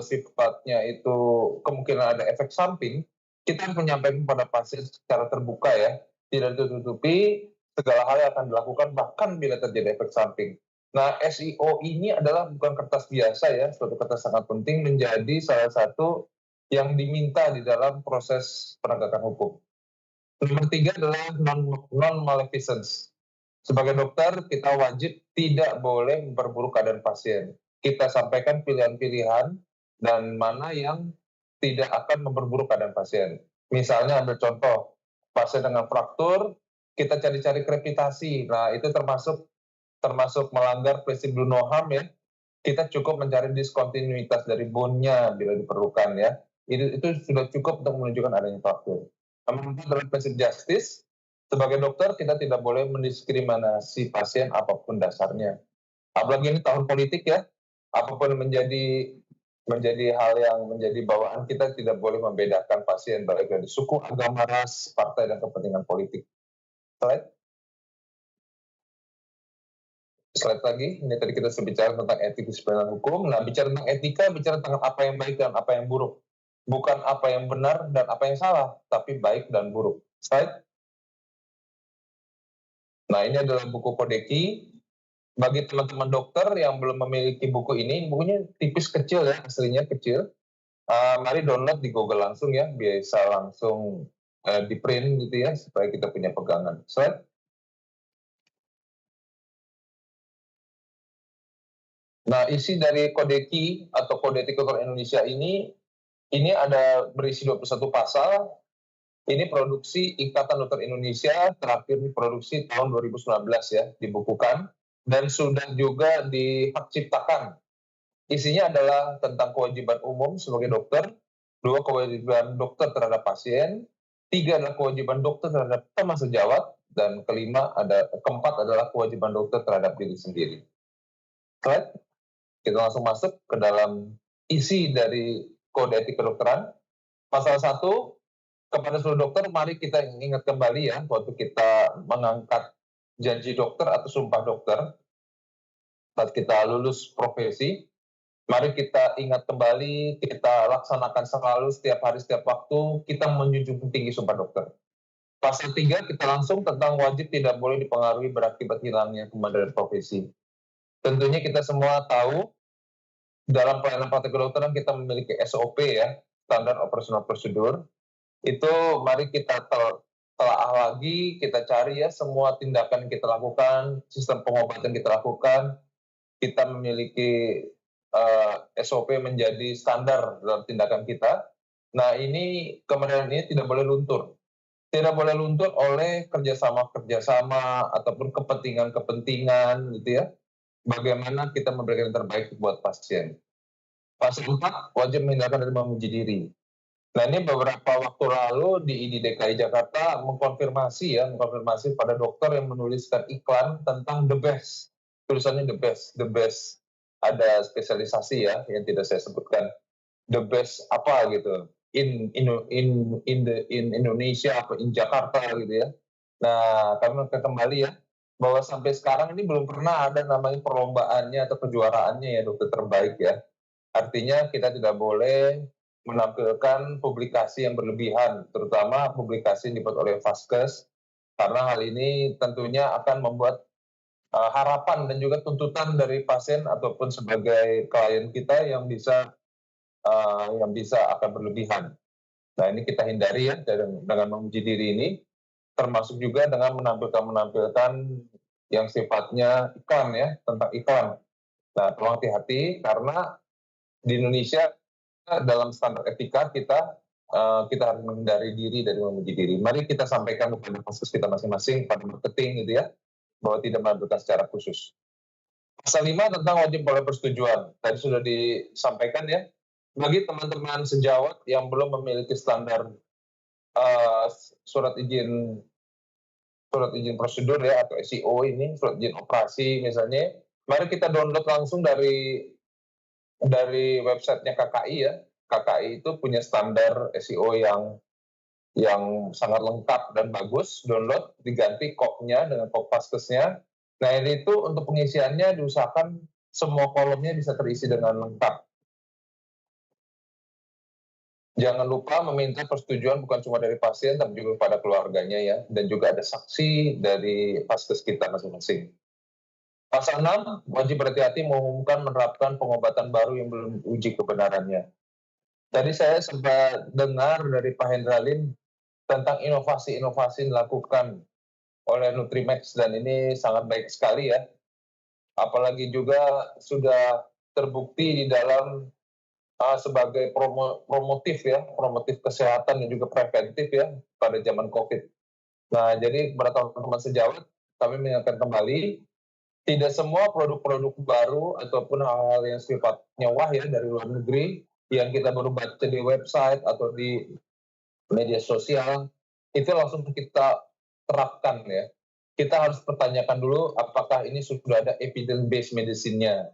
sifatnya itu kemungkinan ada efek samping, kita harus menyampaikan kepada pasien secara terbuka ya, tidak ditutupi segala hal yang akan dilakukan bahkan bila terjadi efek samping. Nah, SEO ini adalah bukan kertas biasa ya, suatu kertas sangat penting menjadi salah satu yang diminta di dalam proses penegakan hukum. Nomor 3 adalah non-maleficence. Sebagai dokter, kita wajib tidak boleh memperburuk keadaan pasien. kita sampaikan pilihan-pilihan dan mana yang tidak akan memperburuk keadaan pasien. Misalnya ambil contoh, pasien dengan fraktur, kita cari-cari krepitasi. Nah, itu termasuk melanggar prinsip do no harm ya. Kita cukup mencari diskontinuitas dari bone-nya bila diperlukan ya. Itu sudah cukup untuk menunjukkan adanya fraktur. Namun dalam prinsip justice, sebagai dokter kita tidak boleh mendiskriminasi pasien apapun dasarnya. Apalagi ini tahun politik ya, apapun menjadi hal yang menjadi bawaan, kita tidak boleh membedakan pasien baik dari suku, agama, ras, partai, dan kepentingan politik. Slide lagi, ini tadi kita sudah bicara tentang etik disiplin hukum. Nah, bicara tentang etika, bicara tentang apa yang baik dan apa yang buruk. Bukan apa yang benar dan apa yang salah, tapi baik dan buruk. Slide. Nah, ini adalah buku Kodeki. Bagi teman-teman dokter yang belum memiliki buku ini, bukunya tipis kecil ya, aslinya kecil. Mari download di Google langsung ya, bisa langsung di print gitu ya, supaya kita punya pegangan. Slide. Nah, isi dari Kodeki atau Kode Etik Dokter Indonesia ini ada berisi 21 pasal. Ini produksi Ikatan Dokter Indonesia, terakhir diproduksi tahun 2019 ya, dibukukan, dan sudah juga dihak ciptakan. Isinya adalah tentang kewajiban umum sebagai dokter, 2 kewajiban dokter terhadap pasien, 3 adalah kewajiban dokter terhadap teman sejawat, dan keempat adalah kewajiban dokter terhadap diri sendiri. Slide. Kita langsung masuk ke dalam isi dari Kode Etik Kedokteran. Pasal 1, kepada seluruh dokter, mari kita ingat kembali ya, waktu kita mengangkat janji dokter atau sumpah dokter, saat kita lulus profesi, mari kita ingat kembali, kita laksanakan selalu setiap hari, setiap waktu, kita menjunjung tinggi sumpah dokter. Pasal 3, kita langsung tentang wajib tidak boleh dipengaruhi berakibat hilangnya kemandirian profesi. Tentunya kita semua tahu, dalam pelayanan praktek kedokteran kita memiliki SOP ya, standar operasional prosedur. Itu mari kita telaah lagi, kita cari ya semua tindakan yang kita lakukan, sistem pengobatan kita lakukan, kita memiliki SOP menjadi standar dalam tindakan kita. Nah, ini kemudian ini tidak boleh luntur. Tidak boleh luntur oleh kerjasama ataupun kepentingan gitu ya. Bagaimana kita memberikan yang terbaik buat pasien. Pasal 4, wajib menghindarkan dari memuji diri. Nah, ini beberapa waktu lalu di ID DKI Jakarta mengkonfirmasi pada dokter yang menuliskan iklan tentang the best. Tulisannya the best. Ada spesialisasi ya yang tidak saya sebutkan. The best apa gitu. In Indonesia atau in Jakarta gitu ya. Nah, kami kembali ya bahwa sampai sekarang ini belum pernah ada namanya perlombaannya atau kejuaraannya ya dokter terbaik ya. Artinya kita tidak boleh menampilkan publikasi yang berlebihan, terutama publikasi yang dibuat oleh Vaskes, karena hal ini tentunya akan membuat harapan dan juga tuntutan dari pasien ataupun sebagai klien kita yang bisa akan berlebihan. Nah, ini kita hindari ya dengan memuji diri ini, termasuk juga dengan menampilkan yang sifatnya iklan ya, tentang iklan. Nah, tolong hati-hati karena di Indonesia dalam standar etika kita harus menghindari diri dari memuji diri. Mari kita sampaikan kepada kasus kita masing-masing, pada marketing gitu ya, bahwa tidak menampilkan secara khusus. Pasal 5 tentang wajib oleh persetujuan. Tadi sudah disampaikan ya, bagi teman-teman sejawat yang belum memiliki standar surat izin prosedur ya atau SEO ini, surat izin operasi misalnya, mari kita download langsung dari websitenya KKI ya. KKI itu punya standar SEO yang sangat lengkap dan bagus. Download, diganti kok-nya dengan kok Vaskesnya. Nah, ini itu untuk pengisiannya diusahakan semua kolomnya bisa terisi dengan lengkap. Jangan lupa meminta persetujuan bukan cuma dari pasien, tapi juga pada keluarganya ya. Dan juga ada saksi dari Vaskes kita masing-masing. Pasal 6, wajib berhati-hati mengumumkan menerapkan pengobatan baru yang belum uji kebenarannya. Tadi saya sempat dengar dari Pak Hendralin tentang inovasi-inovasi dilakukan oleh Nutrimax, dan ini sangat baik sekali ya. Apalagi juga sudah terbukti di dalam sebagai promotif ya, promotif kesehatan dan juga preventif ya pada zaman COVID. Nah, jadi kepada teman-teman sejawat, kami mengingatkan kembali, tidak semua produk-produk baru ataupun hal-hal yang sifatnya wah ya dari luar negeri yang kita baru baca di website atau di media sosial, itu langsung kita terapkan ya. Kita harus pertanyakan dulu apakah ini sudah ada evidence-based medicine-nya.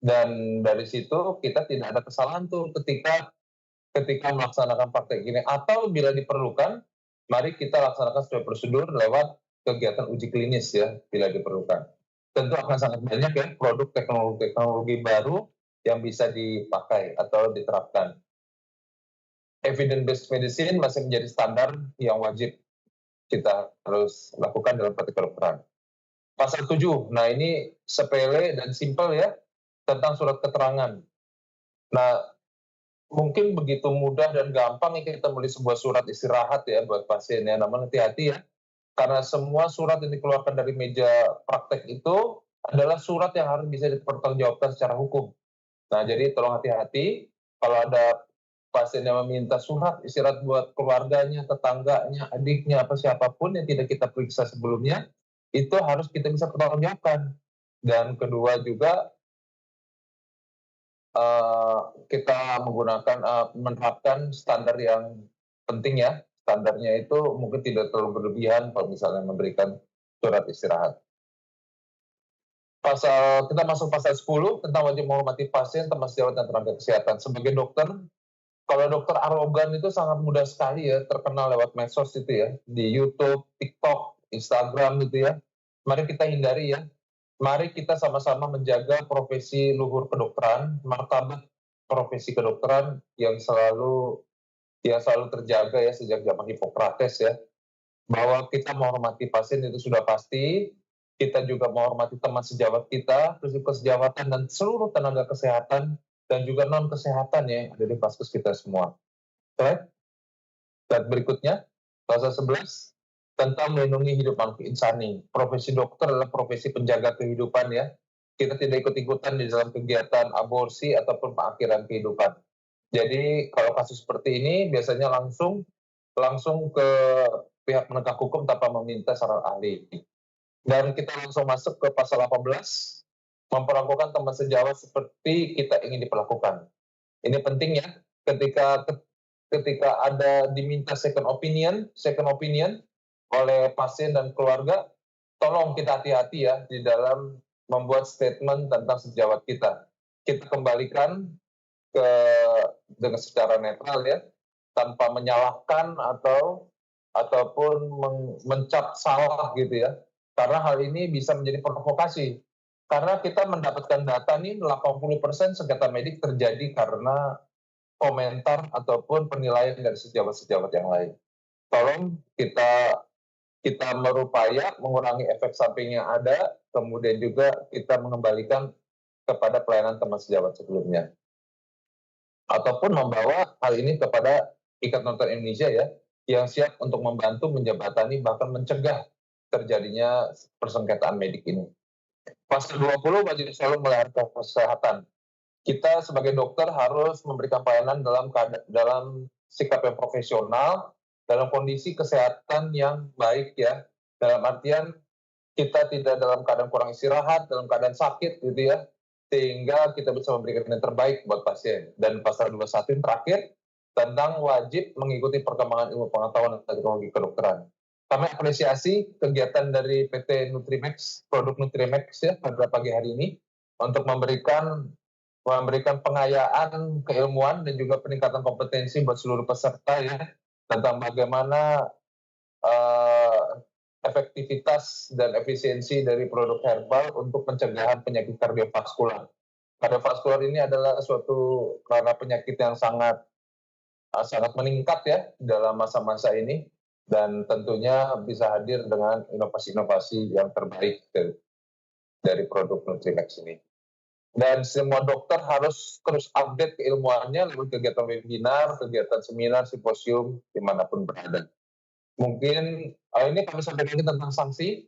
Dan dari situ kita tidak ada kesalahan tuh ketika melaksanakan praktek ini. Atau bila diperlukan, mari kita laksanakan sesuai prosedur lewat kegiatan uji klinis ya, bila diperlukan. Tentu akan sangat banyak ya produk teknologi baru yang bisa dipakai atau diterapkan. Evidence-based medicine masih menjadi standar yang wajib kita harus lakukan dalam praktek kedokteran. Pasal 7, nah ini sepele dan simpel ya, tentang surat keterangan. Nah, mungkin begitu mudah dan gampang kita menulis sebuah surat istirahat ya buat pasien ya, namun hati-hati ya, karena semua surat yang dikeluarkan dari meja praktek itu adalah surat yang harus bisa dipertanggungjawabkan secara hukum. Nah, jadi tolong hati-hati kalau ada pasien yang meminta surat istirahat buat keluarganya, tetangganya, adiknya, apa siapapun yang tidak kita periksa sebelumnya, itu harus kita bisa pertanggungjawabkan. Dan kedua juga, kita menerapkan standar yang penting ya. Standarnya itu mungkin tidak terlalu berlebihan kalau misalnya memberikan surat istirahat. Kita masuk pasal 10 tentang wajib menghormati pasien, teman sejawat dan tenaga kesehatan. Sebagai dokter, kalau dokter arogan itu sangat mudah sekali ya terkenal lewat medsos itu ya, di YouTube, TikTok, Instagram gitu ya. Mari kita hindari ya. Mari kita sama-sama menjaga profesi luhur kedokteran, martabat profesi kedokteran yang selalu terjaga ya sejak zaman Hippocrates ya. Bahwa kita menghormati pasien itu sudah pasti, kita juga menghormati teman sejawat kita, prinsip kesejawatan dan seluruh tenaga kesehatan dan juga non kesehatan ya ada di vaskes kita semua. Slide berikutnya, pasal 11 tentang melindungi hidup makhluk insani. Profesi dokter adalah profesi penjaga kehidupan ya. Kita tidak ikut-ikutan di dalam kegiatan aborsi ataupun pengakhiran kehidupan. Jadi kalau kasus seperti ini biasanya langsung ke pihak penegak hukum tanpa meminta saran ahli. Dan kita langsung masuk ke pasal 18, memperlakukan teman sejawat seperti kita ingin diperlakukan. Ini penting ya, ketika ada diminta second opinion oleh pasien dan keluarga, tolong kita hati-hati ya di dalam membuat statement tentang sejawat kita. Kita kembalikan dengan secara netral ya, tanpa menyalahkan ataupun mencap salah gitu ya. Karena hal ini bisa menjadi provokasi. Karena kita mendapatkan data nih 80% sengketa medik terjadi karena komentar ataupun penilaian dari sejawat-sejawat yang lain. Tolong kita berupaya mengurangi efek samping yang ada, kemudian juga kita mengembalikan kepada pelayanan teman sejawat sebelumnya. Ataupun membawa hal ini kepada Ikatan Dokter Indonesia ya, yang siap untuk membantu menjembatani bahkan mencegah terjadinya persengketaan medik ini. Pasal 20 wajib selalu melihara kesehatan. Kita sebagai dokter harus memberikan pelayanan dalam sikap yang profesional, dalam kondisi kesehatan yang baik ya. Dalam artian kita tidak dalam keadaan kurang istirahat, dalam keadaan sakit gitu ya, sehingga kita bisa memberikan yang terbaik buat pasien. Dan pasal 21 yang terakhir tentang wajib mengikuti perkembangan ilmu pengetahuan dan teknologi kedokteran. Kami apresiasi kegiatan dari PT Nutrimax, produk Nutrimax ya pada pagi hari ini untuk memberikan pengayaan keilmuan dan juga peningkatan kompetensi buat seluruh peserta ya tentang bagaimana efektivitas dan efisiensi dari produk herbal untuk pencegahan penyakit kardiovaskular. Kardiovaskular ini adalah karena penyakit yang sangat meningkat ya dalam masa-masa ini dan tentunya bisa hadir dengan inovasi-inovasi yang terbaik dari produk Nutrimax ini. Dan semua dokter harus terus update keilmuannya lewat kegiatan webinar, kegiatan seminar, simposium, dimanapun berada. Mungkin ini kami sampaikan tentang sanksi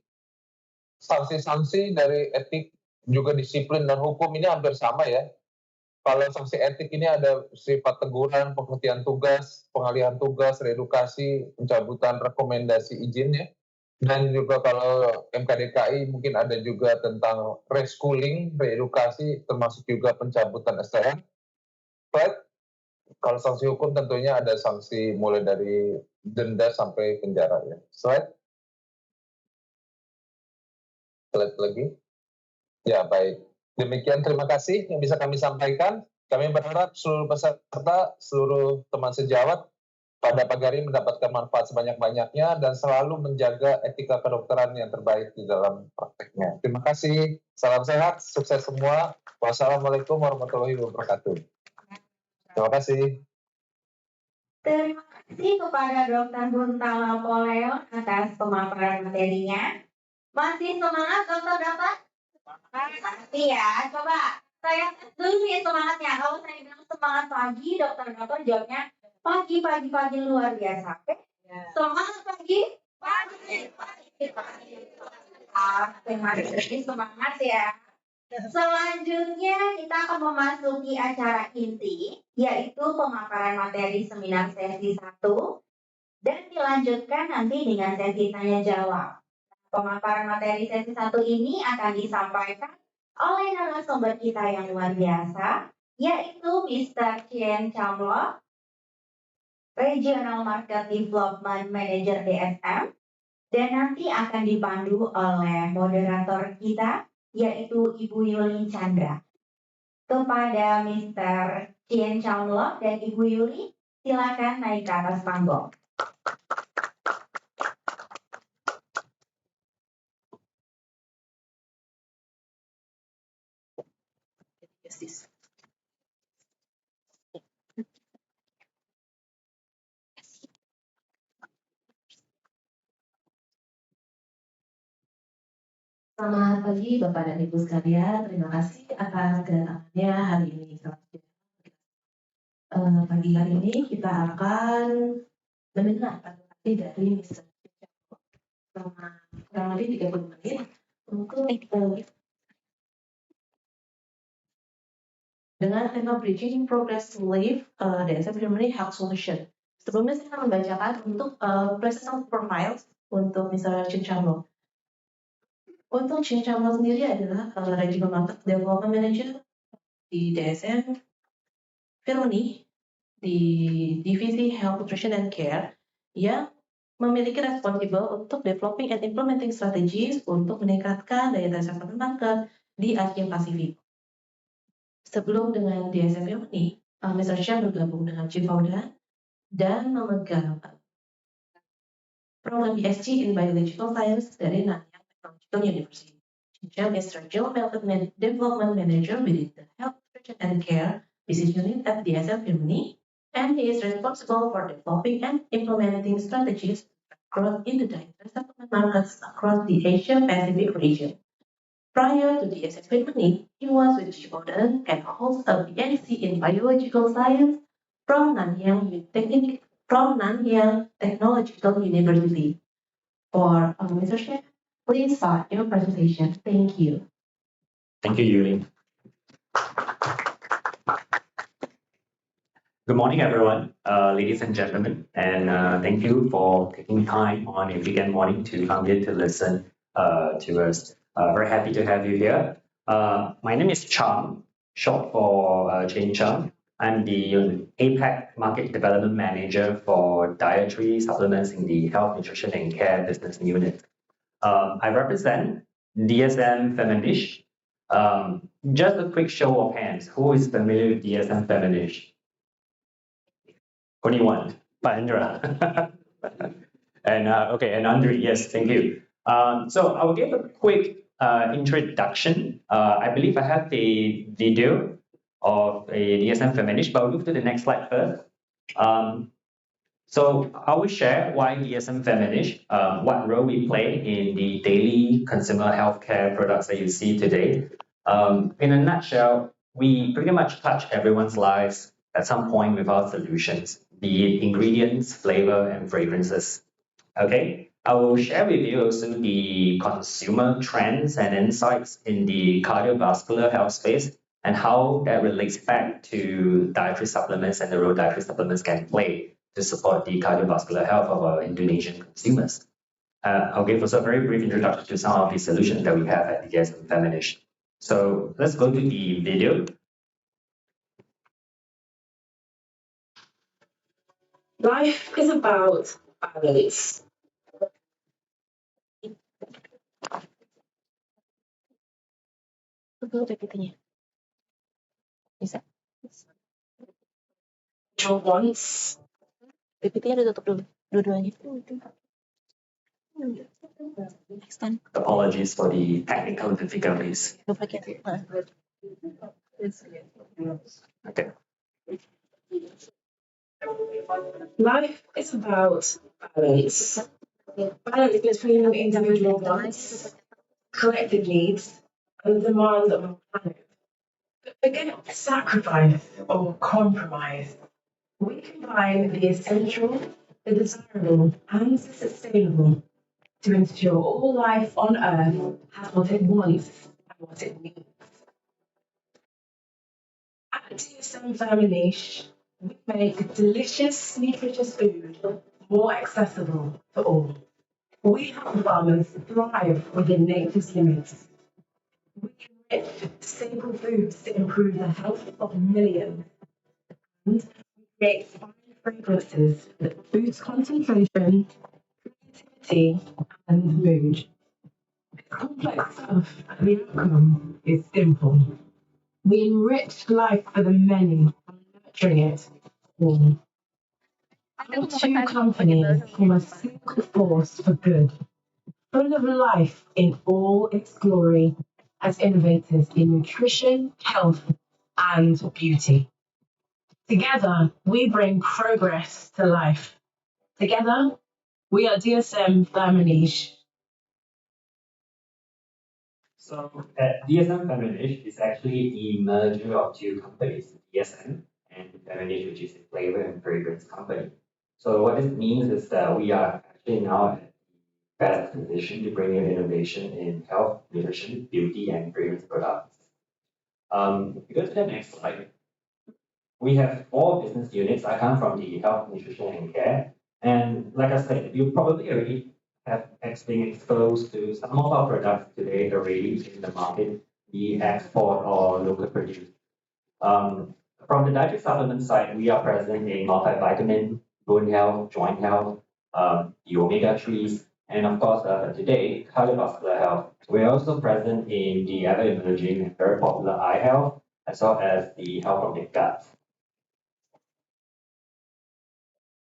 dari etik, juga disiplin dan hukum ini hampir sama ya. Kalau sanksi etik ini ada sifat teguran, penghentian tugas, pengalihan tugas, reedukasi, pencabutan rekomendasi izin ya. Dan juga kalau MKDKI mungkin ada juga tentang reschooling, reedukasi, termasuk juga pencabutan STM. Right? Kalau sanksi hukum tentunya ada sanksi mulai dari denda sampai penjara ya. Slide lagi. Ya baik. Demikian terima kasih yang bisa kami sampaikan. Kami berharap seluruh peserta, seluruh teman sejawat pada pagi hari mendapatkan manfaat sebanyak-banyaknya dan selalu menjaga etika kedokteran yang terbaik di dalam prakteknya. Terima kasih. Salam sehat, sukses semua. Wassalamualaikum warahmatullahi wabarakatuh. Terima kasih. Terima kasih kepada Dr. Guntala Poleon atas pemaparan materinya. Masih semangat, Dokter dapat? Pasti ya. Coba saya tes dulu nih semangatnya. Kalau saya bilang semangat pagi, Dokter dapat jawabnya pagi luar biasa. Oke? Semangat pagi. Terima kasih, semangat ya. Selanjutnya kita akan memasuki acara inti, yaitu pemaparan materi seminar sesi 1, dan dilanjutkan nanti dengan sesi tanya jawab. Pemaparan materi sesi 1 ini akan disampaikan oleh narasumber kita yang luar biasa, yaitu Mr. Chien Chamlo, Regional Market Development Manager DSM, dan nanti akan dipandu oleh moderator kita, yaitu Ibu Yuli Chandra. Kepada Mr. Chien Chamlo dan Ibu Yuli, silakan naik ke atas panggung. Selamat pagi Bapak dan Ibu sekalian, terima kasih atas kedatangannya hari ini. Pagi hari ini kita akan mendengar presentasi dari Mr. selama kurang lebih 30 menit untuk dengan tema Bridging Progress Life DSM Germany Health Solution. Sebelumnya saya akan membacakan untuk personal profiles untuk Mr. Chien Chamlo. Untuk Chien Chamlo sendiri adalah Regional Market Development Manager di DSM Germany di Divisi Health, Nutrition, and Care yang memiliki responsible untuk developing and implementing strategies untuk meningkatkan daya tahan sektor market di Asia Pasifik. Sebelum dengan DSM Germany, Mr. Chien bergabung dengan Chief Founder dan memegang program ESG in Biological Science dari Nanyang Technological University. Chien is Regional Market Development Manager within the Health, Nutrition, and Care business unit at DSM Germany, and he is responsible for developing and implementing strategies growth in the dietary supplement markets across the Asia-Pacific region. Prior to DSM Germany, he was with Chipotle and holds a PhD in Biological Science from Nanyang Technological University. For Mr. Chien, please start your presentation. Thank you. Thank you, Yuli. Good morning, everyone, ladies and gentlemen, and thank you for taking time on a weekend morning to come here to listen to us. Very happy to have you here. My name is Chang, short for Chien Chang. I'm the APAC Market Development Manager for Dietary Supplements in the Health, Nutrition, and Care business unit. I represent DSM Feminish. Just a quick show of hands. Who is familiar with DSM Feminish? Only one, Pandra. And okay, and Andre, yes, thank you. So I will give a quick introduction. I believe I have a video of a DSM Feminish, but I'll move to the next slide first. So I will share why DSM Feminish, what role we play in the daily consumer healthcare products that you see today. In a nutshell, we pretty much touch everyone's lives at some point with our solutions, be it ingredients, flavor, and fragrances. Okay, I will share with you also the consumer trends and insights in the cardiovascular health space, and how that relates back to dietary supplements and the role dietary supplements can play to support the cardiovascular health of our Indonesian consumers. I'll give us a very brief introduction to some of the solutions that we have at DSM Feminist. So let's go to the video. Life is about balance. Your wants. PPT-nya ditutup dulu, dua-duanya. Apologies for the technical difficulties. Okay. Life is about balance. Balance between individual wants, collective needs, and the demands of our planet. But forget sacrifice or compromise. We combine the essential, the desirable, and the sustainable to ensure all life on Earth has what it wants and what it needs. At DSM Family Niche, we make delicious, nutritious food more accessible for all. We help farmers thrive within nature's limits. We enrich staple foods to improve the health of millions. And we create fine fragrances that boost concentration, creativity, and mood. It's complex stuff, and the outcome is simple. We enrich life for the many and nurturing it all. Our two companies form a single force for good, full of life in all its glory as innovators in nutrition, health, and beauty. Together, we bring progress to life. Together, we are DSM Feminist. So DSM Feminist is actually the merger of two companies, DSM and Feminist, which is a flavor and fragrance company. So what this means is that we are actually now at the best position to bring in innovation in health, nutrition, beauty, and fragrance products. If you go to the next slide, we have 4 business units. I come from the health, nutrition, and care. And like I said, you probably already have been exposed to some of our products today already in the market, be export or local produced. From the dietary supplement side, we are present in multivitamin, bone health, joint health, the omega-3s, and of course, today, cardiovascular health. We're also present in the ever-emerging and very popular eye health, as well as the health of the gut.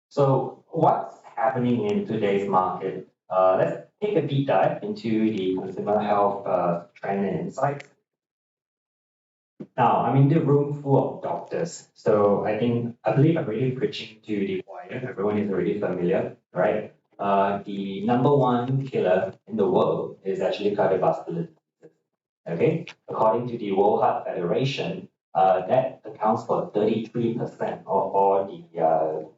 So what's happening in today's market? Let's take a deep dive into the consumer health trend and insights. Now, I'm in the room full of doctors, so I believe I'm really preaching to the choir. Everyone is already familiar, right? The number 1 killer in the world is actually cardiovascular diseases. Okay, according to the World Heart Federation, that accounts for 33% of all the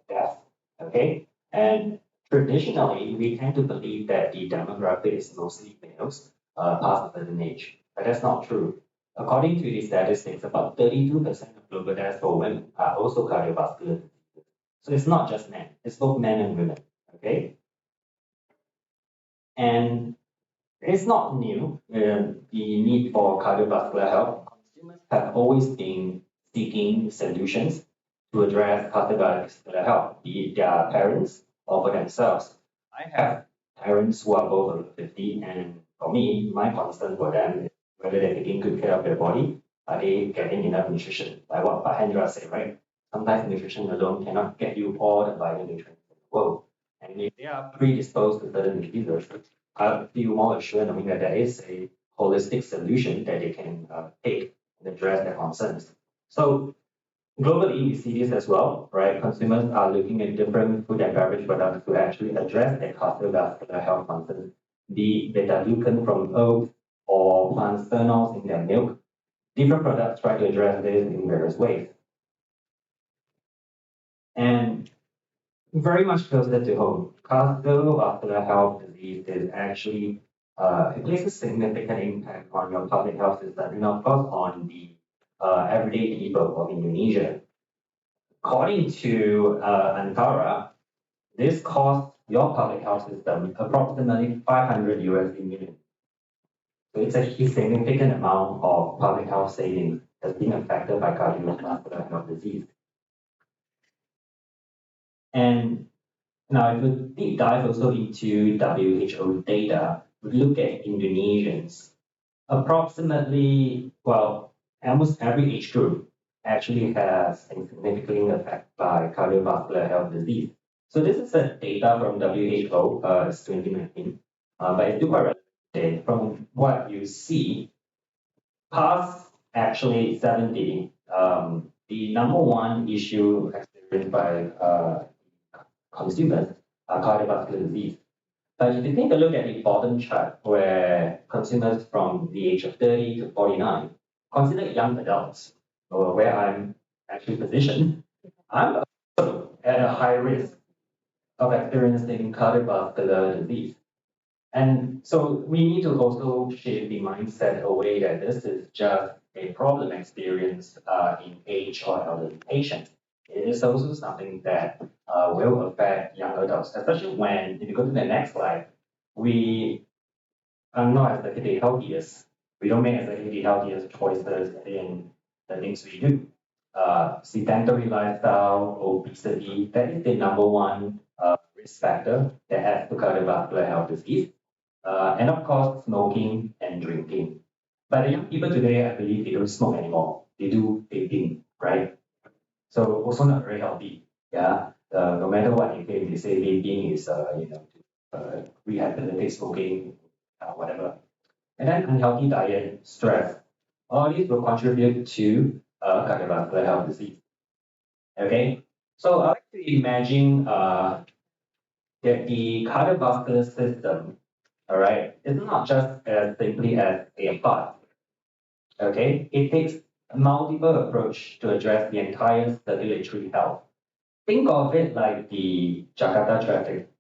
deaths. Okay, and traditionally we tend to believe that the demographic is mostly males past a certain age, but that's not true. According to the statistics, about 32% of global deaths for women are also cardiovascular diseases. So it's not just men, it's both men and women. Okay, and it's not new, the need for cardiovascular health. Consumers have always been seeking solutions to address cardiovascular health, be it their parents or for themselves. I have parents who are both over 50, and for me, my concern for them is whether they're taking good care of their body, are they getting enough nutrition? Like what Pahendra said, right? Sometimes nutrition alone cannot get you all the vital nutrients in the world. And if they are predisposed to certain diseases, I feel more assured knowing that there is a holistic solution that they can take and address their concerns. So globally, we see this as well, right? Consumers are looking at different food and beverage products to actually address their cardiovascular health concerns, be beta-glucan from oats or plant sternols in their milk. Different products try to address this in various ways. And very much closer to home, cardiovascular health disease is actually it plays a significant impact on your public health system and of course on the everyday people of Indonesia. According to Antara, this costs your public health system approximately 500 USD million. So it's a significant amount of public health savings that's being affected by cardiovascular health disease. And now, if we deep dive also into WHO data, we look at Indonesians. Approximately, well, almost every age group actually has a significant effect by cardiovascular health disease. So this is the data from WHO, it's 2019, but it's still quite relevant today. From what you see, past actually 70, the number one issue experienced by consumers are cardiovascular disease. But if you take a look at the bottom chart, where consumers from the age of 30 to 49, consider young adults, or where I'm actually positioned, I'm also at a high risk of experiencing cardiovascular disease. And so we need to also shape the mindset away that this is just a problem experienced in age or elderly patients. It is also something that will affect young adults, especially when, if you go to the next slide, we are not exactly the healthiest. We don't make exactly the healthiest choices in the things we do. Sedentary lifestyle, obesity, that is the number one risk factor that adds to cardiovascular health disease. And of course, smoking and drinking. But the young people today, I believe they don't smoke anymore. They do vaping, right? So also not very healthy. Yeah. No matter what you claim, they say vaping is, rehabilitate smoking, whatever. And then unhealthy diet, stress, all these will contribute to cardiovascular health disease. Okay. So I like to imagine that the cardiovascular system, all right, it's not just as simply as a heart. Okay, it takes a multiple approach to address the entire circulatory health. Think of it like the Jakarta traffic.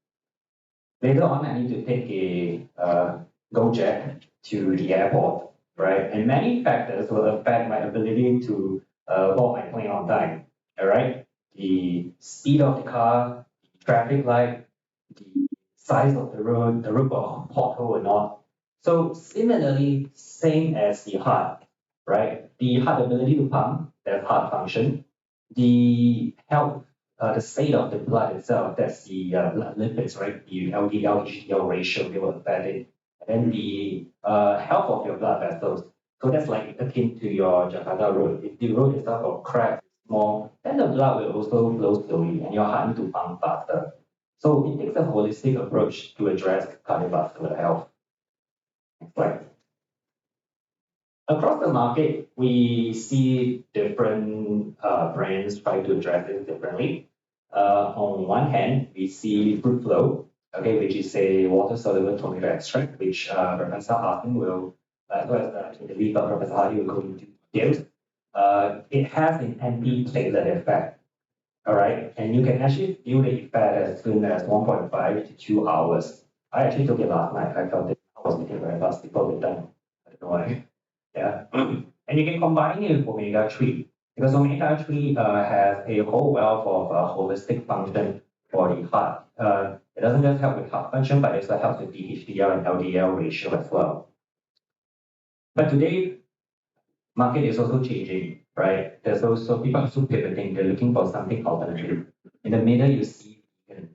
Later on, I need to take a Gojek to the airport, right? And many factors will affect my ability to board my plane on time, all right? The speed of the car, the traffic light, the size of the road got a pothole or not. So similarly, same as the heart, right? The heart ability to pump, that's heart function. The health, the state of the blood itself, that's the blood lipids, right? The LDL HDL ratio, they will affect it. And then the health of your blood vessels. So that's like akin to your Jakarta road. If the road itself got cracked, small, then the blood will also flow slowly and your heart need to pump faster. So it takes a holistic approach to address cardiovascular health. Next slide. Across the market, we see different brands try to address this differently. On one hand, we see Fruitflow, okay, which is a water-soluble tomato extract, which Professor Hartin will, as well as I believe Professor Hardy will go into details. It has an anti-platelet effect, all right, and you can actually feel the effect as soon as 1.5 to 2 hours. I actually took it last night. I felt it. I was eating very fast before the time. I don't know why. Yeah, and you can combine it with omega-3 because omega-3 has a whole wealth of holistic function for the heart. It doesn't just help with heart function, but it also helps with the HDL and LDL ratio as well. But today, market is also changing, right? There's also people also pivoting. They're looking for something alternative. In the middle, you see vegan.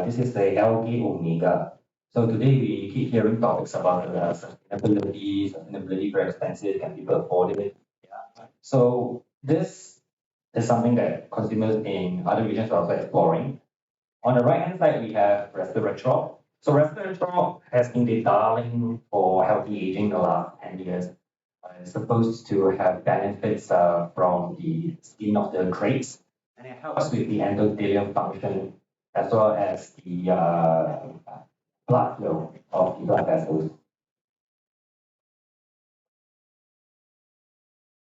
This is the algae omega. So today we keep hearing topics about sustainability very expensive, can people afford it? Yeah. So this is something that consumers in other regions are also exploring. On the right hand side, we have resveratrol. So resveratrol has been the darling for healthy aging in the last 10 years. It's supposed to have benefits from the skin of the grapes, and it helps with the endothelial function as well as the blood flow of the blood vessels.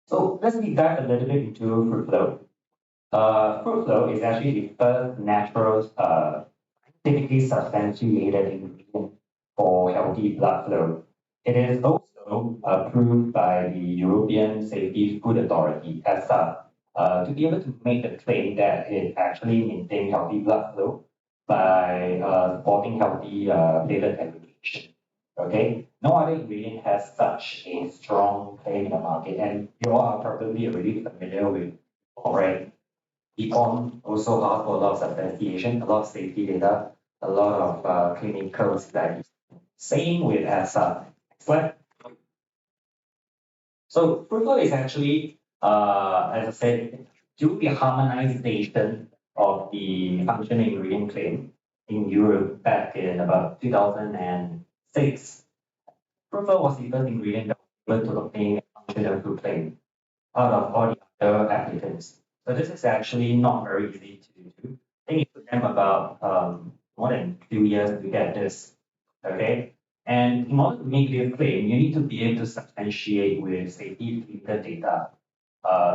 So let's deep dive a little bit into Fruitflow. Fruitflow is actually the first natural, typically substantiated ingredient for healthy blood flow. It is also approved by the European Safety Food Authority, EFSA, to be able to make the claim that it actually maintains healthy blood flow by supporting healthy platelet aggregation. Okay, no other ingredient has such a strong claim in the market, and you all are probably already familiar with, alright. Econ also asked for a lot of substantiation, a lot of safety data, a lot of clinical studies. Same with EFSA. Next slide. So Fruitflow is actually, as I said, do the harmonization of the functional ingredient claim in Europe back in about 2006. Fruitflow was the first ingredient that was able to obtain a functional food claim out of all the other applicants. So this is actually not very easy to do. I think it took them about more than 2 years to get this. Okay. And in order to make this claim, you need to be able to substantiate with safety clinical data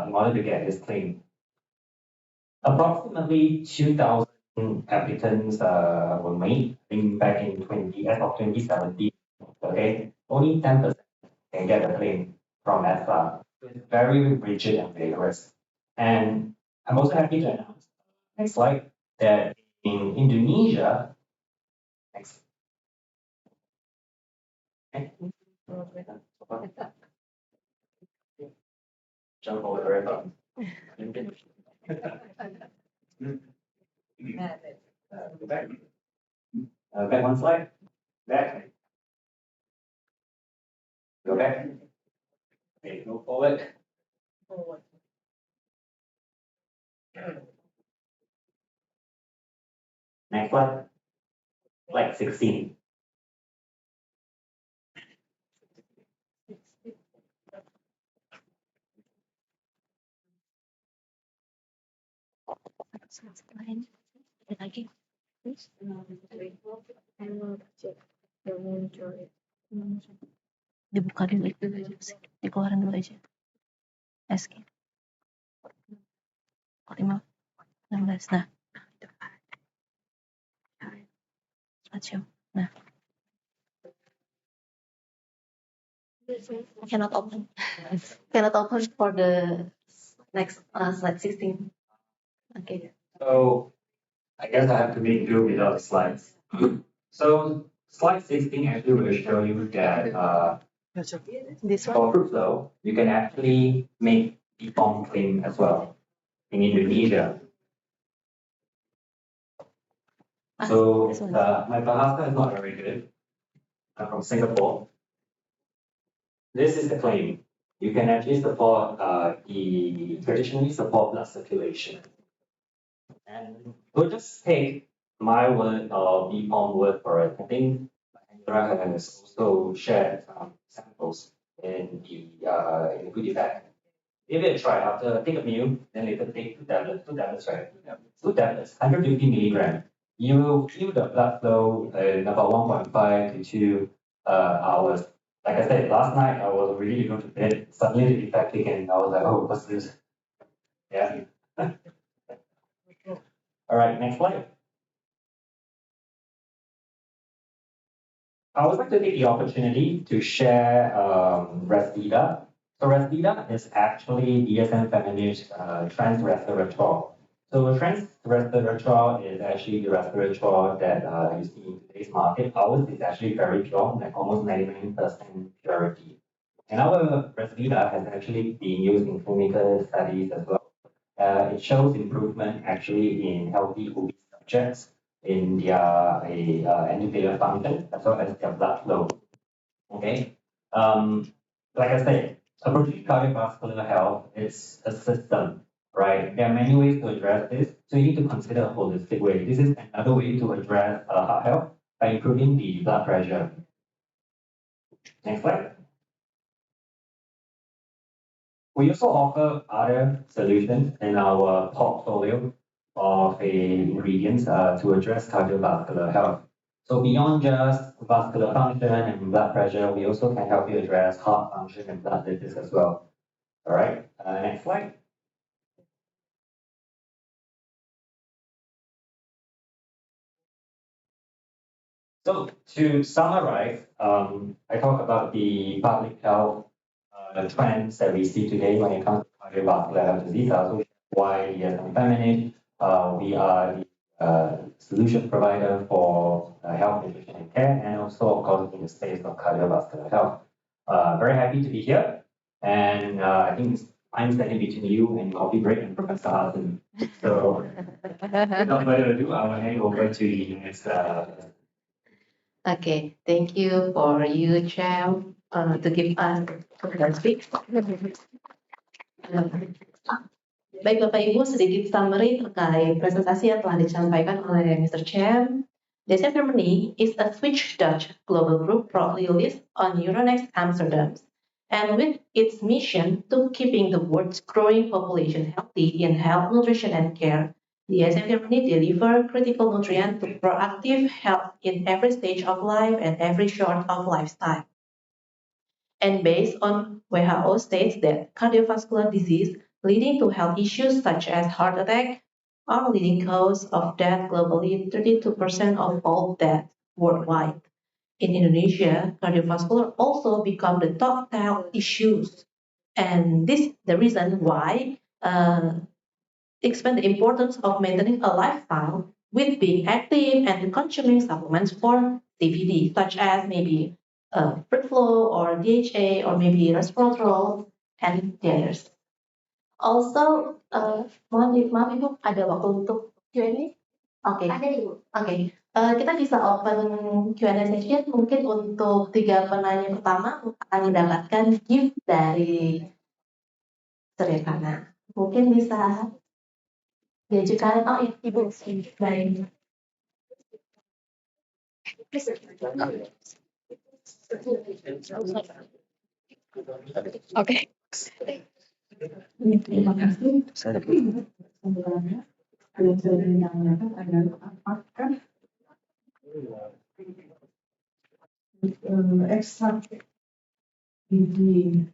in order to get this claim. Approximately 2,000 applicants were made back in as of 2017. Okay, only 10% can get a claim from EFSA. It's very rigid and vigorous. And I'm also happy to announce, next slide, that in Indonesia, next. Jump over the red button. Go back. Back one slide. Back. Go back. Okay, go forward. Next slide. Slide 16. Lagi. Dibuka dulu itu aja, dikeluarin dulu aja. SK. 5, 16. Nah. Slideshow. Nah. Cannot open. Cannot open for the next slide 16. Okay. So I guess I have to make do without the slides. So slide 16 actually will show you that This one. for Fruitflow, you can actually make the form claim as well in Indonesia. So my Bahasa is not very good. I'm from Singapore. This is the claim. You can actually support traditionally support blood circulation. And we'll just take my word or BPOM word for it. I think Angela has also shared some samples in the goodie bag. Give it a try after take a meal, then later take 2 tablets, right? 2 tablets, 150 milligram. You will feel the blood flow in about 1.5 to 2 hours. Like I said, last night I was really going to bed. Suddenly the effect kicked in. I was like, oh, what's this? Yeah. All right, next slide. I would like to take the opportunity to share Resvita. So Resvita is actually DSM Family's trans resveratrol. So trans resveratrol is actually the resveratrol that you see in today's market. Ours is actually very pure, like almost 99% purity. And our Resvita has actually been used in clinical studies as well. It shows improvement actually in healthy obese subjects in their endothelial function as well as their blood flow. Okay. Like I said, approaching cardiovascular health is a system, right? There are many ways to address this, so you need to consider a holistic way. This is another way to address heart health by improving the blood pressure. Next slide. We also offer other solutions in our portfolio of ingredients to address cardiovascular health. So beyond just vascular function and blood pressure, we also can help you address heart function and blood lipids as well. All right, next slide. So to summarize, I talk about the public health trends that we see today when it comes to cardiovascular health disease, also why we as feminine, we are the solution provider for health, nutrition, and care, and also, of course, in the space of cardiovascular health. Very happy to be here, and I think I'm standing between you and coffee break and Professor Hassan. So, without further ado, I will hand over to the next. Okay, thank you for you, Chair, to give us to speak. Baik Bapak Ibu, sedikit summary terkait presentasi yang telah disampaikan oleh Mr. Chem. DSM Germany is a Swiss Dutch global group proudly listed on Euronext Amsterdam, and with its mission to keeping the world's growing population healthy in health, nutrition, and care, the DSM Germany deliver critical nutrients to proactive health in every stage of life and every short of lifestyle. And based on WHO states that cardiovascular disease leading to health issues such as heart attack are leading cause of death globally, 32% of all deaths worldwide. In Indonesia, cardiovascular also become the top health issues. And this the reason why expand the importance of maintaining a lifestyle with being active and consuming supplements for CVD, such as maybe Fruitflow or DHA or maybe resveratrol and the others. Also, mohon maaf Ibu, ada waktu untuk Q&A? Oke. Ada Ibu. Oke. Kita bisa open Q&A session mungkin untuk 3 penanya pertama akan mendapatkan gift dari Suryakana. Mungkin bisa diajukan, oh ya, Ibu. Baik. Oke. Terima kasih. Sebenarnya yang saya tanyakan adalah apakah ekstrak biji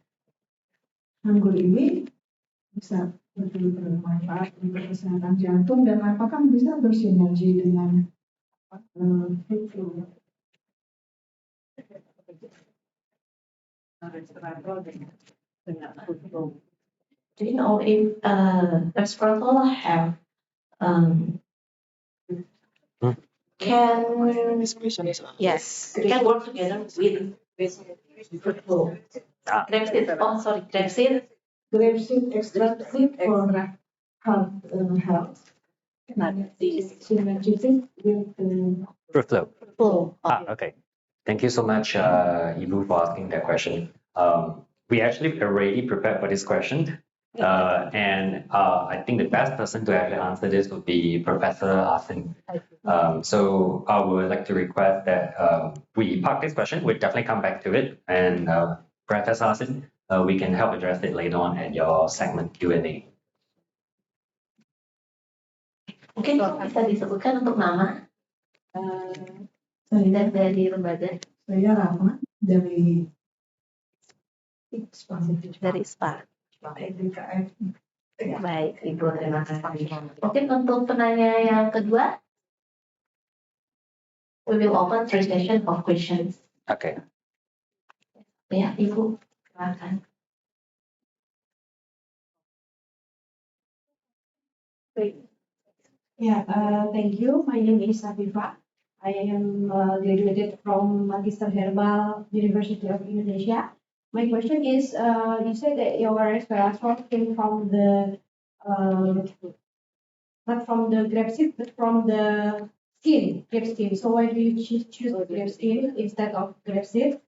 anggur ini bisa betul bermanfaat untuk kesehatan jantung dan apakah bisa bersinergi dengan Fruitflow? Do you know if resveratrol have can yes can work together with Fruitflow? Grapeseed extract for heart health. Synergistic with Fruitflow. Fruitflow. Okay. Thank you so much, Ibu, for asking that question. We actually already prepared for this question. And I think the best person to actually answer this would be Professor Hassan. So I would like to request that we park this question. We'll definitely come back to it. And Professor Hassan, we can help address it later on at your segment Q&A. Mungkin bisa disebutkan untuk nama dan dari lembaga. Saya Rama dari SPA. Baik, Ibu, terima kasih. Mungkin untuk penanya yang kedua, we will open 3 session of questions. Okay. Ya, Ibu, silakan. Yeah, thank you. My name is Afifa. I am graduated from Magister Herbal University of Indonesia. My question is, you said that your resveratrol came from the not from the grapeseed, but from the grape skin. So why do you choose grape skin instead of grapeseed?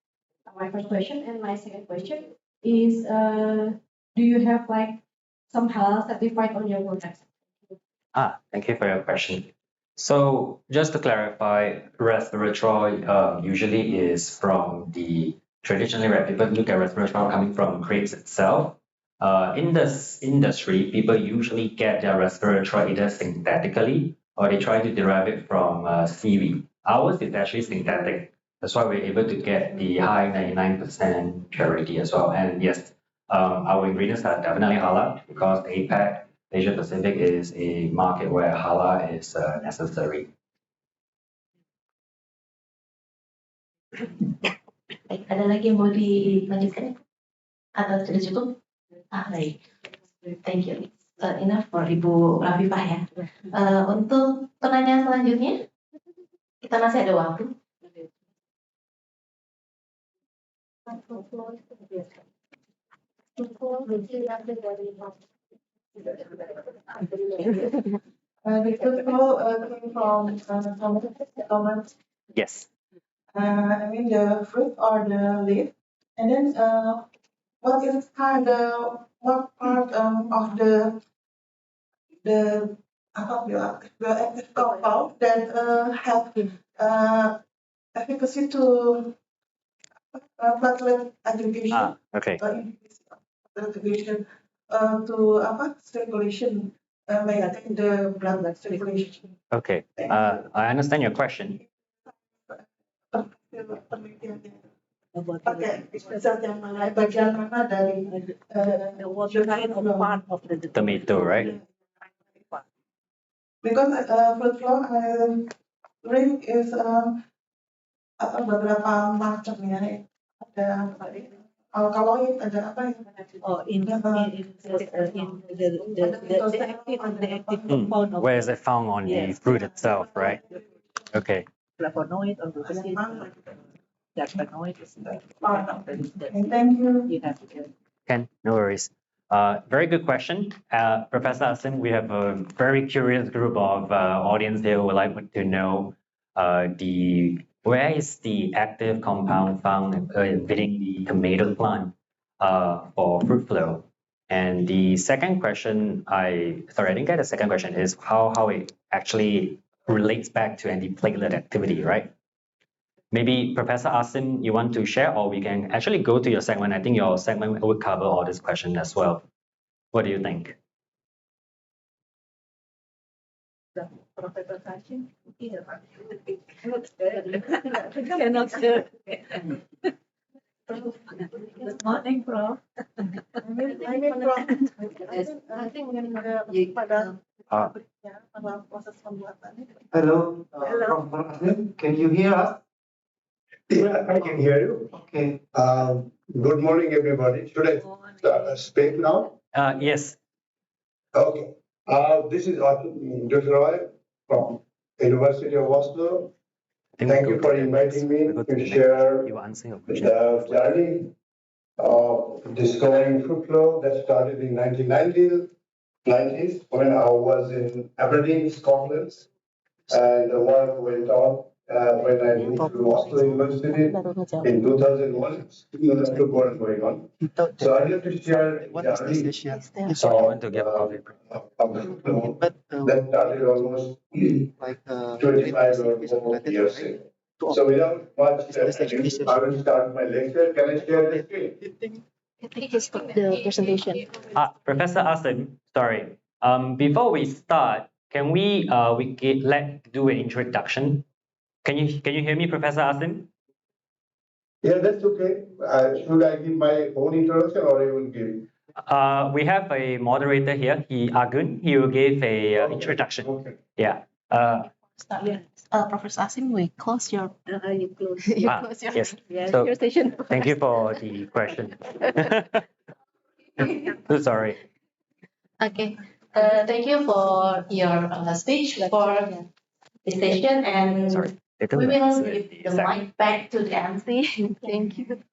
My first question, and my second question is, do you have like some halal certified on your products? Thank you for your question. So just to clarify, resveratrol usually is from the traditionally, right, people look at resveratrol coming from grapes itself. In this industry, people usually get their resveratrol either synthetically or they try to derive it from seaweed. Ours is actually synthetic. That's why we're able to get the high 99% purity as well. And yes, our ingredients are definitely halal because APAC, Asia Pacific, is a market where halal is necessary. Baik, ada lagi yang mau dilanjutkan? Atau sudah cukup? Baik. Thank you. Enough for Ibu Rafifah ya. Untuk pertanyaan selanjutnya, kita masih ada waktu. The Fruitflow coming from Thomas. Yes. I mean the fruit or the leaf, and then what is what part of the active compound that have efficacy to platelet aggregation, Okay. aggregation to circulation, maintain the blood circulation. Okay. I understand your question. Pakai zat yang mana, bagian mana dari Tomato, right? Because Fruitflow drink is beberapa macam ya. Ada alkaloid, ada apa ya? Oh, in the active compound of Where is it found on the fruit itself, right? Okay. flavonoid or glucosid. Flavonoid is Thank you. you have to Ken, no worries. Very good question. Professor Asim, we have a very curious group of audience here who would like to know where is the active compound found within the tomato plant for Fruitflow. And the second question, I didn't get the second question, is how it actually relates back to antiplatelet activity, right? Maybe Professor Asim, you want to share, or we can actually go to your segment. I think your segment would cover all this question as well. What do you think? Professor Sachin. Cannot do. Good morning, Prof. Hello, Prof. Asim, can you hear us? Yeah, I can hear you. Okay. Good morning, everybody. Should I speak now? Yes. Okay. This is Dr. Roy from University of Oslo. Thank you for inviting me to share the journey of discovering Fruitflow that started in 1990s when I was in Aberdeen, Scotland, and the work went on when I moved to Oslo University in 2001. Two courses going on. So I'd like to share the journey Sorry, I want to give a coffee break. of the Fruitflow that started almost 25 or more years ago. So without much ado, I will start my lecture. Can I share the screen? The presentation. Professor Asim, sorry. Before we start, can we do an introduction? Can you hear me, Professor Asim? Yeah, that's okay. Should I give my own introduction or you will give? We have a moderator here, Argun. He will give a introduction. Okay. Yeah. Professor Asim, we close your. You close. Yes. Yes, So your station. thank you for the question. So sorry. Okay. Thank you for your speech for the session, and Sorry. we will give the mic back to the MC. Thank you.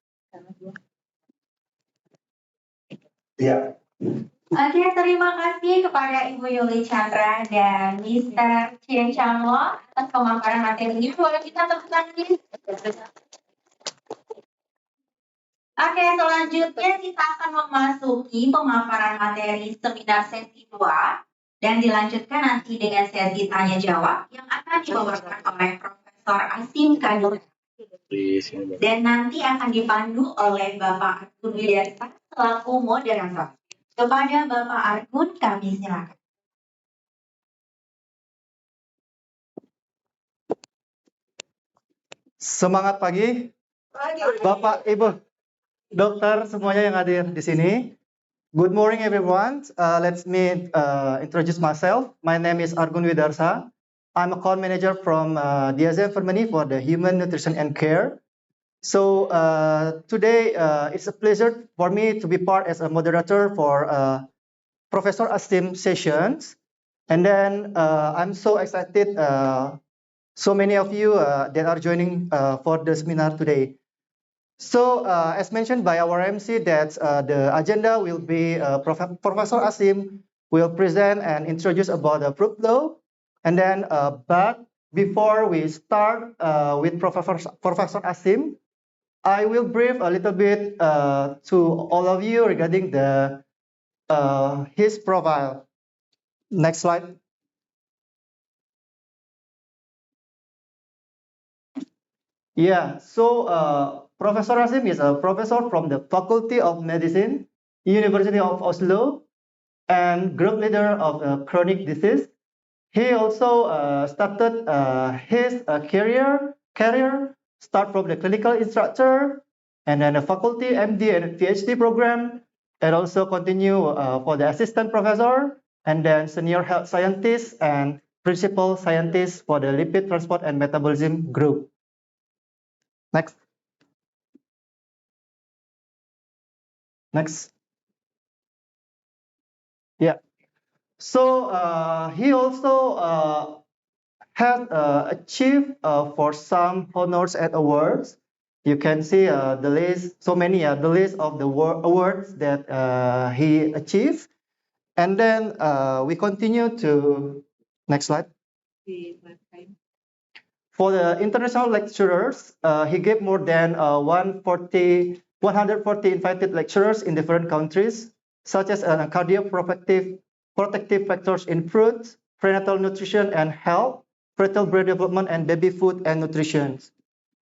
Yeah. Oke, terima kasih kepada Ibu Yuli Chandra dan Mr. Chien Changlo atas pemaparan materinya. Boleh kita tepuk tangan ini? Oke, selanjutnya kita akan memasuki pemaparan materi seminar sesi 2 dan dilanjutkan nanti dengan sesi tanya jawab yang akan dibawakan oleh Profesor Asim Kadura. Dan nanti akan dipandu oleh Bapak Argun Widarsa selaku moderator. Kepada Bapak Argun, kami silakan. Semangat pagi, Bapak, Ibu, dokter semuanya yang hadir di sini. Good morning, everyone. Let me introduce myself. My name is Argun Widarsa. I'm a account manager from DSM Germany for the Human Nutrition and Care. So today it's a pleasure for me to be part as a moderator for Professor Asim sessions. And then I'm so excited, so many of you that are joining for the seminar today. So as mentioned by our MC, that the agenda will be Professor Asim will present and introduce about the Fruitflow. And then, but before we start with Professor Asim, I will brief a little bit to all of you regarding the his profile. Next slide. Yeah, so Professor Asim is a professor from the Faculty of Medicine, University of Oslo, and group leader of chronic disease. He also started his career start from the clinical instructor, and then a faculty MD and PhD program, and also continue for the assistant professor, and then senior health scientist and principal scientist for the lipid transport and metabolism group. Next. Next. Yeah. So he also has achieved for some honors and awards. You can see the list, so many, the list of the awards that he achieved. And then we continue to, next slide. For the international lecturers, he gave more than 140 invited lecturers in different countries, such as protective factors in fruits, prenatal nutrition and health, fetal brain development and baby food and nutrition.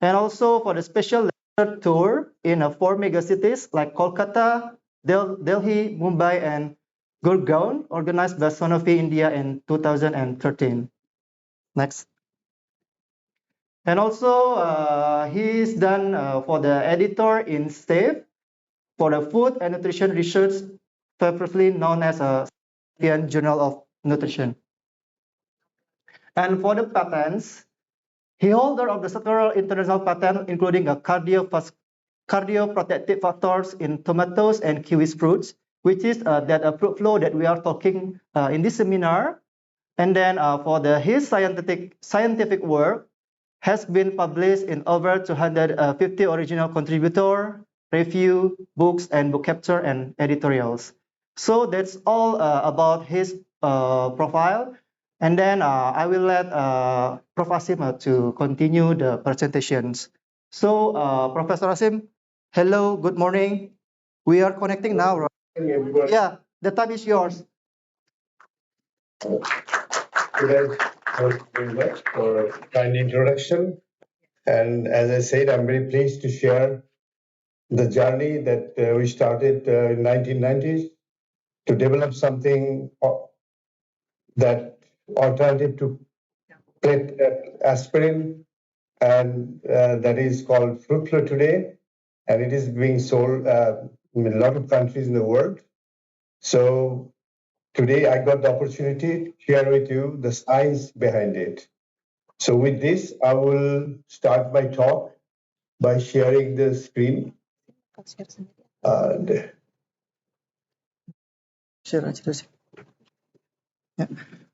And also for the special lecture tour in 4 megacities like Kolkata, Delhi, Mumbai, and Gurgaon, organized by Sanofi India in 2013. Next. And also, he's done for the editor in SAFE for the Food and Nutrition Research, previously known as a European Journal of Nutrition. And for the patents, he holder of the several international patents, including a cardioprotective factors in tomatoes and kiwi fruits, which is that a Fruitflow that we are talking in this seminar. And then for his scientific work, has been published in over 250 original contributor, review, books, and book capture and editorials. So that's all about his profile. And then I will let Prof. Asim to continue the presentations. So Professor Asim, hello, good morning. We are connecting now, right? Yeah, the time is yours. Thank you very much for a kind introduction. And as I said, I'm very pleased to share the journey that we started in 1990s to develop something that alternative to aspirin, and that is called Fruitflow today, and it is being sold in a lot of countries in the world. So today I got the opportunity to share with you the science behind it. So with this, I will start my talk by sharing the screen. And Yeah.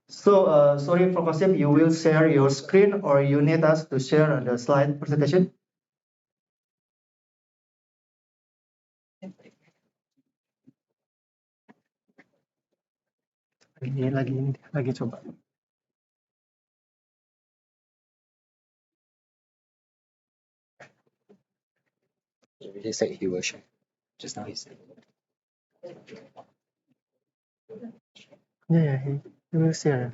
So, sorry, Prof. Asim, you will share your screen or you need us to share the slide presentation? Lagi coba. He said he will share. Just now he said. Yeah, he will share.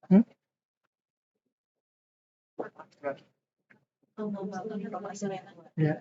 Hmm? Yeah.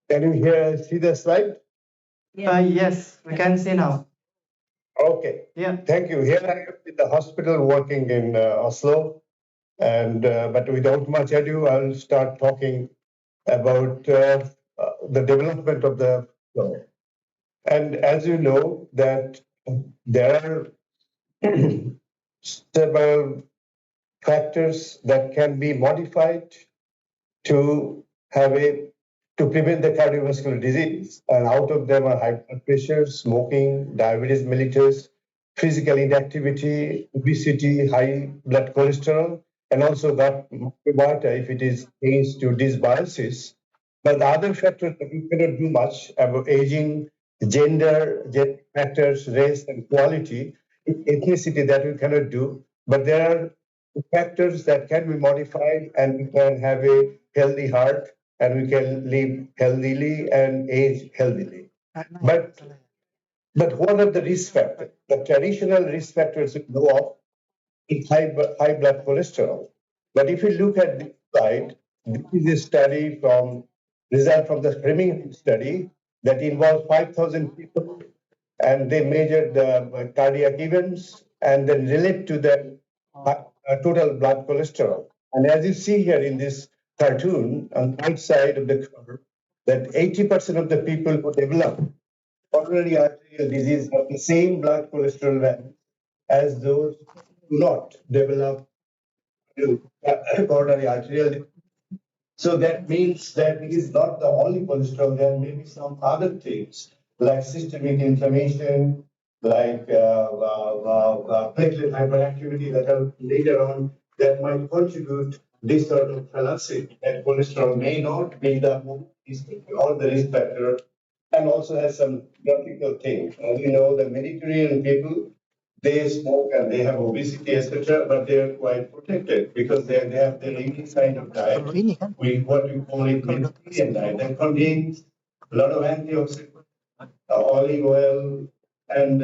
Can you see the slide? Yes, we can see now. Okay. Yeah. Thank you. Here I am in the hospital working in Oslo, and but without much ado, I'll start talking about the development of the flow. And as you know, that there are several factors that can be modified to have to prevent the cardiovascular disease. And out of them are high blood pressure, smoking, diabetes mellitus, physical inactivity, obesity, high blood cholesterol, and also gut microbiota if it is changed to dysbiosis. But the other factors that we cannot do much about aging, gender factors, race and quality, ethnicity that we cannot do. But there are factors that can be modified, and we can have a healthy heart, and we can live healthily and age healthily. But what are the risk factors? The traditional risk factors we know of is high blood cholesterol. But if you look at this slide, this is a study result from the Framingham study that involved 5,000 people, and they measured the cardiac events and then relate to the total blood cholesterol. And as you see here in this cartoon, on the right side of the curve, that 80% of the people who develop coronary arterial disease have the same blood cholesterol value as those who do not develop coronary arterial disease. So that means that it is not the only cholesterol, there may be some other things like systemic inflammation, like platelet hyperactivity that are later on that might contribute this sort of fallacy that cholesterol may not be all the risk factor, and also has some practical things. As you know, the Mediterranean people, they smoke and they have obesity, etc., but they are quite protected because they have their unique kind of diet. What we call it Mediterranean diet that contains a lot of antioxidants, olive oil, and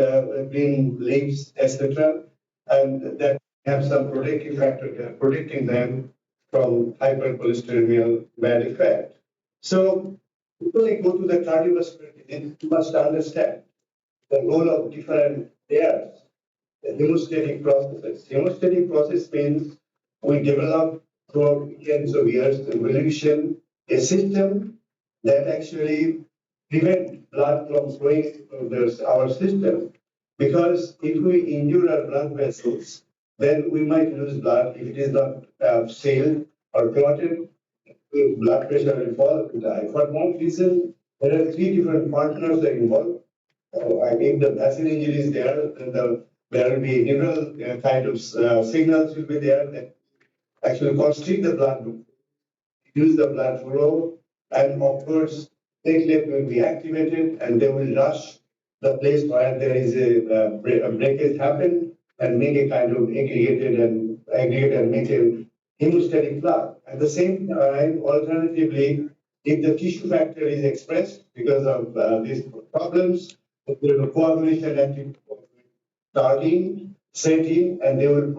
green leaves, etc., and that have some protective factor protecting them from hypercholesterolemia bad effect. So, before we go to the cardiovascular disease, you must understand the role of different layers. The hemostatic processes. Hemostatic process means we develop throughout millions of years evolution a system that actually prevent blood from flowing through our system. Because if we injure our blood vessels, then we might lose blood if it is not sealed or clotted. Blood pressure will fall to die. For one reason, there are three different partners that are involved. I mean, the vessel injury is there, and there will be neural kind of signals will be there that actually constrict the blood, reduce the blood flow, and of course, platelet will be activated, and they will rush the place where there is a breakage happen and make a kind of aggregate and make a hemostatic plaque. At the same time, alternatively, if the tissue factor is expressed because of these problems, there is a coagulation activity starting, setting, and they will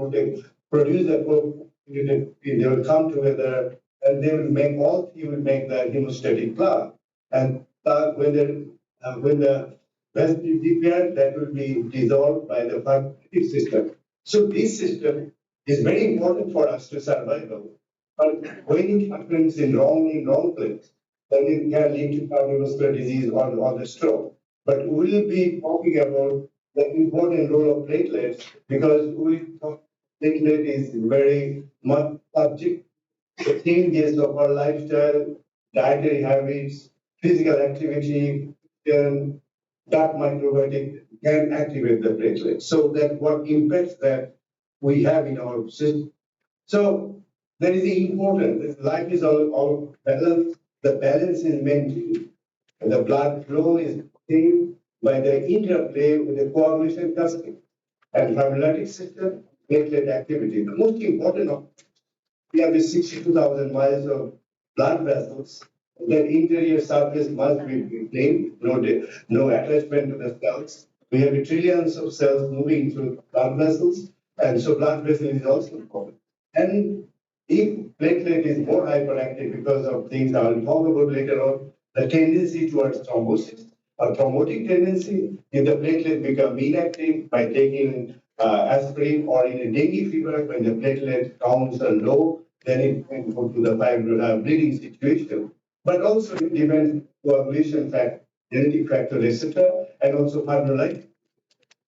produce the they will come together and they will make all three will make the hemostatic plaque. And when the vessel is repaired, that will be dissolved by the pancreatic system. So this system is very important for us to survive. But when it happens in wrong place, then it can lead to cardiovascular disease or the stroke. But we will be talking about the important role of platelets because we thought platelet is very much subject to changes of our lifestyle, dietary habits, physical activity, and gut microbiota can activate the platelet. So that what impacts that we have in our system. So there is the important, life is all balance, the balance is maintained, and the blood flow is maintained by the interplay with the coagulation cascade and fibrinolytic system, platelet activity. The most important of we have 62,000 miles of blood vessels, That interior surface must be clean, no attachment to the cells. We have trillions of cells moving through blood vessels, and so blood vessel is also important. And if platelet is more hyperactive because of things I will talk about later on, the tendency towards thrombosis, a thrombotic tendency, if the platelet become inactive by taking aspirin, or in a dengue fever, when the platelet counts are low, then it can go to the bleeding situation. But also it depends coagulation factor, genetic factor, etc., and also fibrinolytic,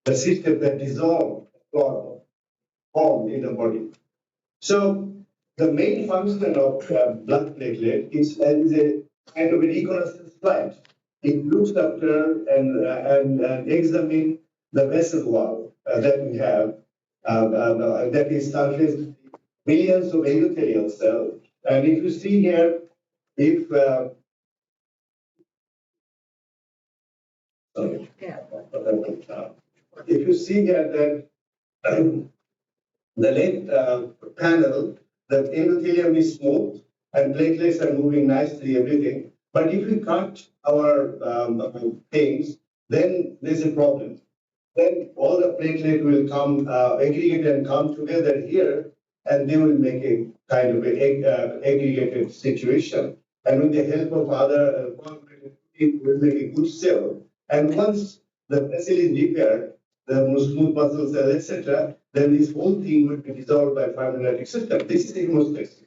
the system that dissolve clot formed in the body. So the main function of blood platelet is as a kind of an reconnaissance flight. It looks after and examine the vessel wall that we have, that is surface millions of endothelial cells. And if you see here, if sorry, if you see here that the left panel, the endothelium is smooth and platelets are moving nicely, everything. But if we cut our things, then there's a problem. Then all the platelet will come, aggregate and come together here, and they will make a kind of aggregated situation. And with the help of other it will make a good cell. And once the vessel is repaired, the smooth muscle cell, etc., then this whole thing will be dissolved by fibrinolytic system. This is the hemostasis.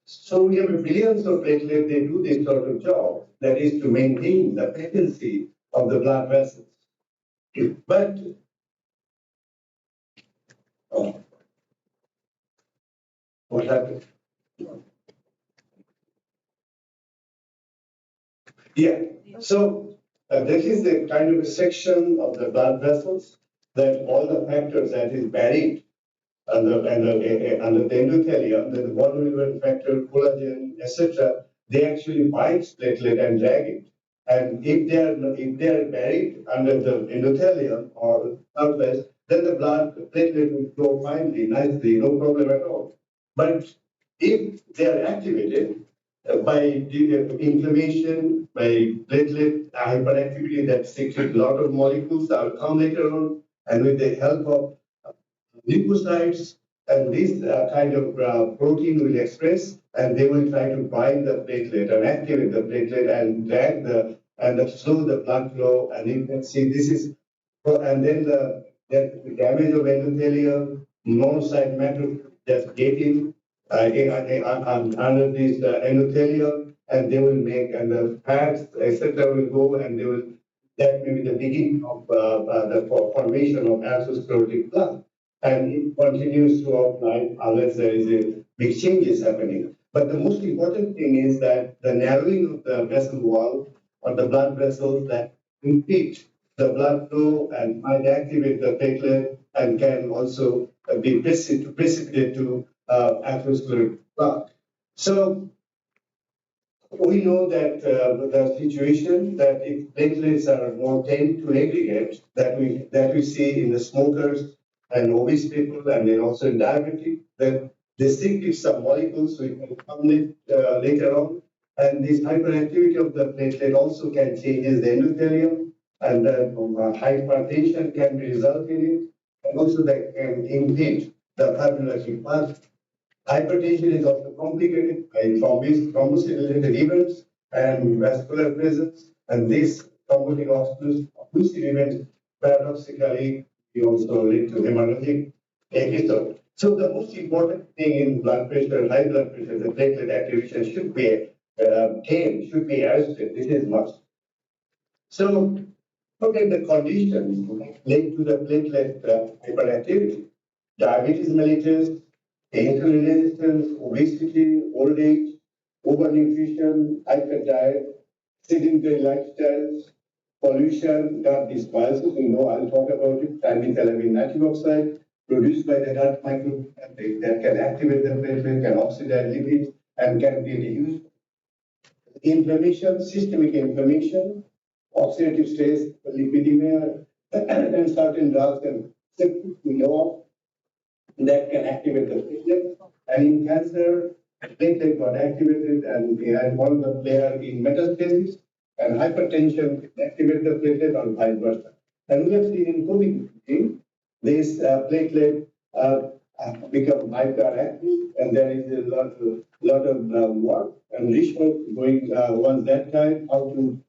So we have billions of platelets, they do this sort of job, that is to maintain the patency of the blood vessels. But what happened? Yeah, so this is the kind of a section of the blood vessels that all the factors that is buried under the endothelium, the bone mineral factor, collagen, etc., they actually bind platelet and drag it. And if they are buried under the endothelium or surface, then the blood platelet will flow finely, nicely, no problem at all. But if they are activated by inflammation, by platelet hyperactivity that secrete a lot of molecules, I will come later on, and with the help of leukocytes, and this kind of protein will express, and they will try to bind the platelet and activate the platelet and drag slow the blood flow. And you can see this is, and then the damage of endothelium, monocyte macrophage just get in under this endothelium, and they will make, and the fats, etc., will go, and they will, that may be the beginning of the formation of atherosclerotic plaque. And it continues throughout life unless there is a big changes happening. But the most important thing is that the narrowing of the vessel wall or the blood vessels that impede the blood flow and might activate the platelet and can also be precipitate to atherosclerotic plaque. So we know that the situation that if platelets are more tend to aggregate that we see in the smokers and obese people, and then also in diabetic, that they secrete some molecules we can come later on. And this hyperactivity of the platelet also can change the endothelium, and hypertension can be result in it, and also that can impede the fibrinolytic path. Hypertension is also complicated by thrombosis-related events and vascular presence, and this thrombotic occlusive events paradoxically also lead to hemorrhagic episode. So the most important thing in blood pressure, high blood pressure, the platelet activation should be tamed, should be arrested. This is must. So look at the conditions linked to the platelet hyperactivity: diabetes mellitus, insulin resistance, obesity, old age, overnutrition, hyper diet, sedentary lifestyles, pollution, gut dysbiosis. We know, I'll talk about it. Dimethylamine nitric oxide produced by the gut microbiome that can activate the platelet, can oxidize lipids, and can be used. Inflammation, systemic inflammation, oxidative stress, lipidemia, and certain drugs and we know of that can activate the platelet. And in cancer platelet got activated and we had one of the player in metastasis and hypertension activate the platelet or vice versa. And we have seen in COVID-19, this platelet become hyperactive, and there is a lot of work and research going on that time how to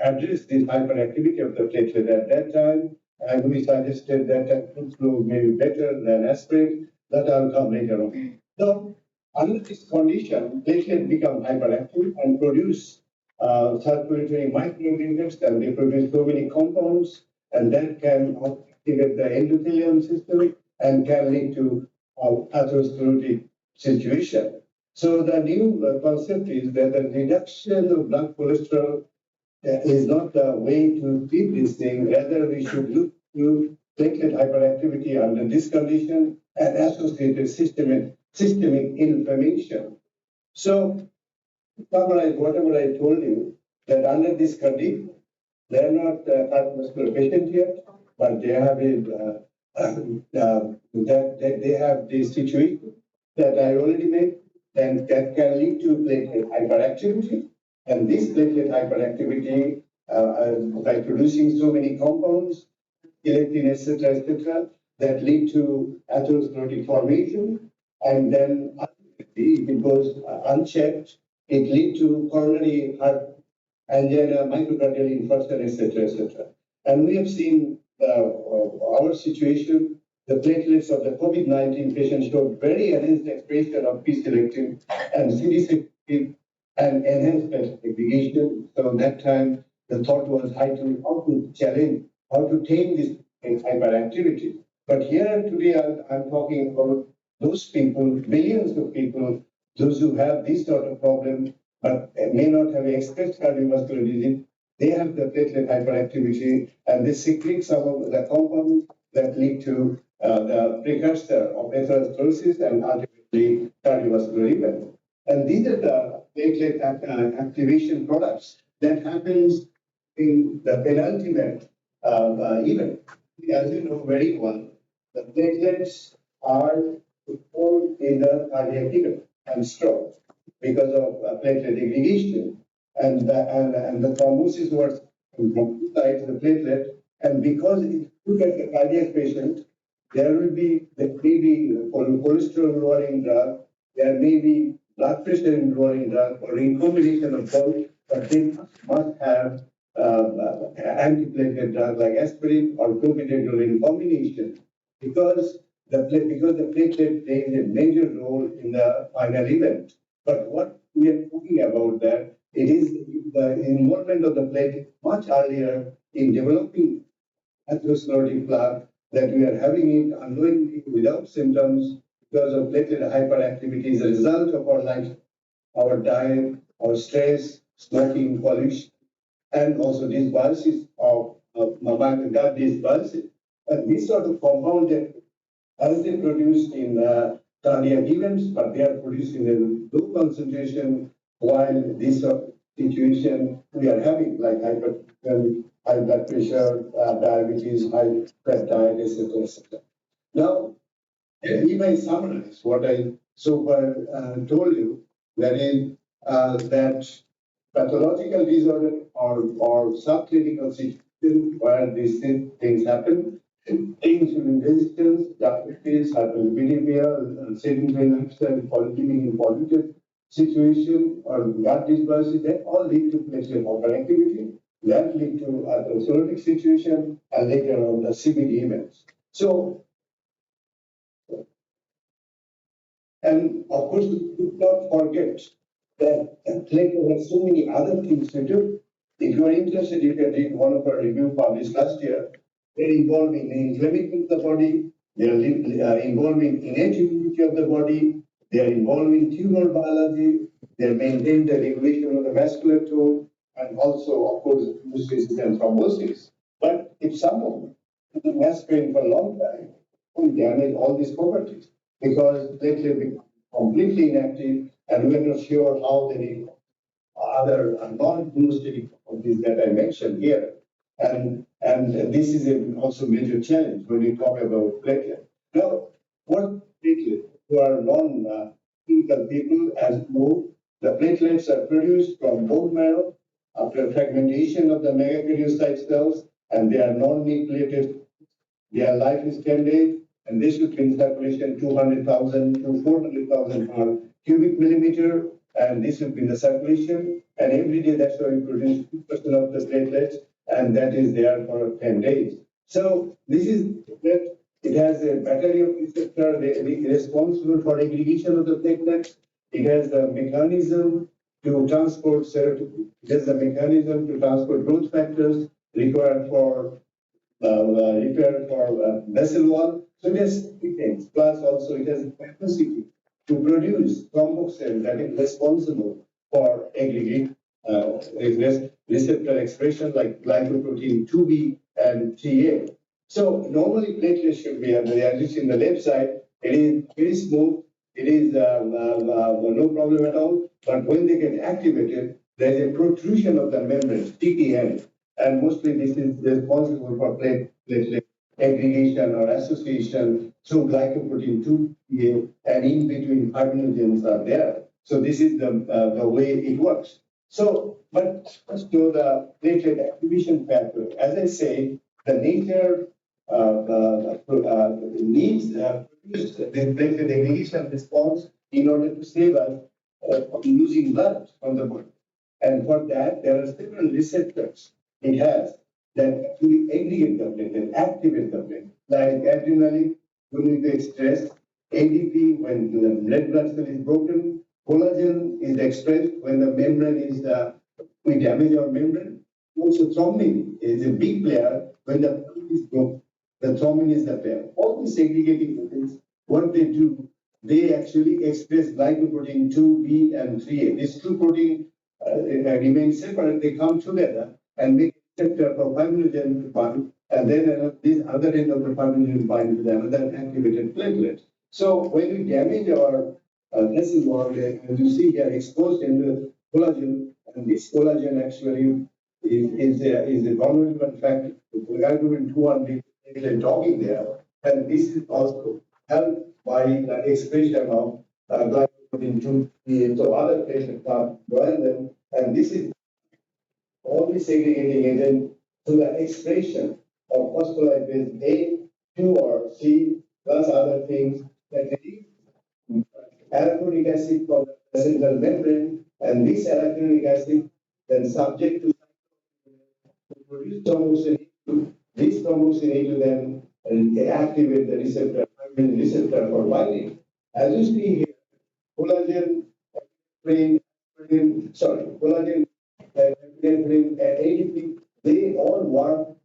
address this hyperactivity of the platelet at that time. And we suggested that Fruitflow may be better than aspirin. That will come later on. So, under this condition, platelet become hyperactive and produce circulatory micronutrients, and they produce so many compounds, and that can activate the endothelium system and can lead to atherosclerotic situation. So the new concept is that the reduction of blood cholesterol is not the way to treat this thing. Rather, we should look to platelet hyperactivity under this condition and associated systemic inflammation. So, to summarize whatever I told you, that under this condition, they are not cardiovascular patients yet, but they have they have the situation that I already made, and that can lead to platelet hyperactivity. And this platelet hyperactivity, by producing so many compounds, electin, etc., that lead to atherosclerotic formation, and then if it goes unchecked, it lead to coronary heart angina, myocardial infarction, etc. And we have seen our situation. The platelets of the COVID-19 patients showed very enhanced expression of P-selectin and CD6 and enhanced aggregation. So that time, the thought was how to challenge, how to tame this hyperactivity. But here today, I'm talking about those people, billions of people, those who have this sort of problem, but may not have expressed cardiovascular disease. They have the platelet hyperactivity, and they secrete some of the compounds that lead to the precursor of atherosclerosis and ultimately cardiovascular event. And these are the platelet activation products that happens in the penultimate event. As you know very well, the platelets are involved in the cardiac event and stroke because of platelet aggregation and the thrombosis was from two sides of the platelet. And because if you look at the cardiac patient, there may be cholesterol lowering drug, there may be blood pressure lowering drug, or in combination of both, but they must have antiplatelet drug like aspirin or clopidogrel in combination because the platelet plays a major role in the final event. But what we are talking about that it is the involvement of the platelet much earlier in developing atherosclerotic plaque that we are having it unknowingly without symptoms because of platelet hyperactivity as a result of our life, our diet, our stress, smoking, pollution, and also dysbiosis of gut dysbiosis. And this sort of compound that as they produced in cardiac events, but they are produced in a low concentration while this situation we are having, like hypertension, high blood pressure, diabetes, high fat diet, etc. Now, if I summarize what I so far told you, that is that pathological disorder or subclinical situation where these things happen, insulin resistance, diabetes, hyperlipidemia, sedentary lifestyle, living in polluted situation, or gut dysbiosis, that all lead to platelet hyperactivity, that lead to atherosclerotic situation, and later on the CVD events. So, and of course, we should not forget that platelet has so many other things to do. If you are interested, you can read one of our review published last year. They're involved in inflammation of the body, they're involved in innate immunity of the body, they're involved in tumor biology, they maintain the regulation of the vascular tone, and also, of course, hemostasis and thrombosis. But if someone has been for a long time, we damage all these properties because platelet become completely inactive, and we're not sure how they other non-hemostatic properties that I mentioned here. And this is also a major challenge when we talk about platelet. Now, what platelet who are non clinical people as know the platelets are produced from bone marrow after fragmentation of the megakaryocyte cells, and they are non-nucleated. Their life is 10 days, and they should be in circulation 200,000 to 400,000 per cubic millimeter, and this should be in the circulation. And every day, that's why we produce 2% of the platelets, and that is there for 10 days. So this is that it has a battery of receptor responsible for aggregation of the platelets. It has the mechanism to transport serotonin. It has the mechanism to transport growth factors required for vessel wall. So it has three things. Plus also it has the capacity to produce thromboxane that is responsible for aggregate receptor expression like glycoprotein 2B and 3A. So normally platelets should be, as you see in the left side, it is very smooth. It is no problem at all. But when they get activated, there is a protrusion of the membrane, TTM, and mostly this is responsible for platelet aggregation or association through glycoprotein 2A, and in between fibrinogens are there. So this is the way it works. So, but let's do the platelet activation pathway. As I say, the nature needs produce the platelet aggregation response in order to save us from losing blood from the body. And for that, there are several receptors it has that actually aggregate the platelet, activate the platelet, like adrenaline when it is stressed, ADP when the red blood cell is broken, collagen is expressed when the membrane is we damage our membrane. Also, thrombin is a big player when the blood is broken. The thrombin is the player. All these aggregating proteins, what they do, they actually express glycoprotein 2B and 3A. These two proteins remain separate. They come together and make receptor for fibrinogen to bind, and then this other end of the fibrinogen bind with another activated platelet. So when we damage our vessel wall, as you see here, exposed into collagen, and this collagen actually is a vulnerable factor. Glycoprotein 2 and platelet talking there, and this is also helped by the expression of glycoprotein 2. So other platelets come join them, and this is only segregating agent to the expression of phospholipase A, 2 or C, plus other things that release arachidonic acid from the central membrane, and this arachidonic acid then subject to produce thromboxane A2. This thromboxane A2 then activate the receptor for binding. As you see here, collagen, collagen, and ADP, they all work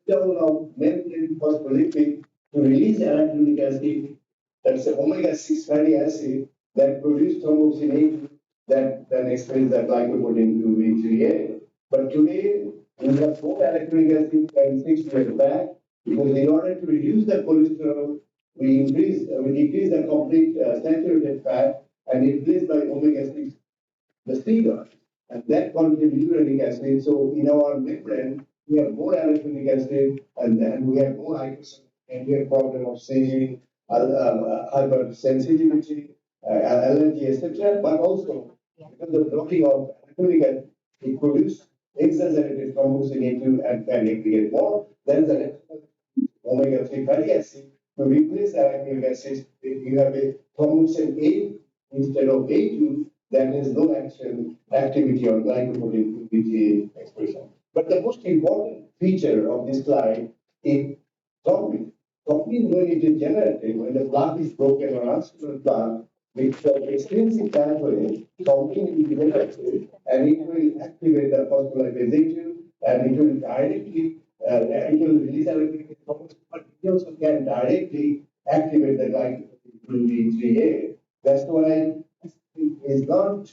down of membrane phospholipid to release arachidonic acid. That's the omega-6 fatty acid that produce thromboxane A2 that then explains the glycoprotein 2B3A. But today, we have more arachidonic acid than 6 years back, because in order to reduce the cholesterol, we decrease the complete saturated fat and replace by omega-6 the steroid, and that contains uronic acid. So in our membrane, we have more arachidonic acid, and then we have more hypersensitivity, and we have problem of singing, hypersensitivity, allergy, etc. But also because the blocking of arachidonic acid, it produces exaggerated thromboxane A2 and can aggregate more. Then the omega-3 fatty acid to replace arachidonic acid, you have a thromboxane A instead of A2. That has no activity on glycoprotein 2 expression. But the most important feature of this slide is thrombin. Thrombin, when it is generated, when the plaque is broken or unstable plaque, with the extrinsic pathway, thrombin will be generated, and it will activate the phospholipase A2, and it will directly, it will release electric thrombin, but it also can directly activate the glycoprotein 2B3A. That's why is not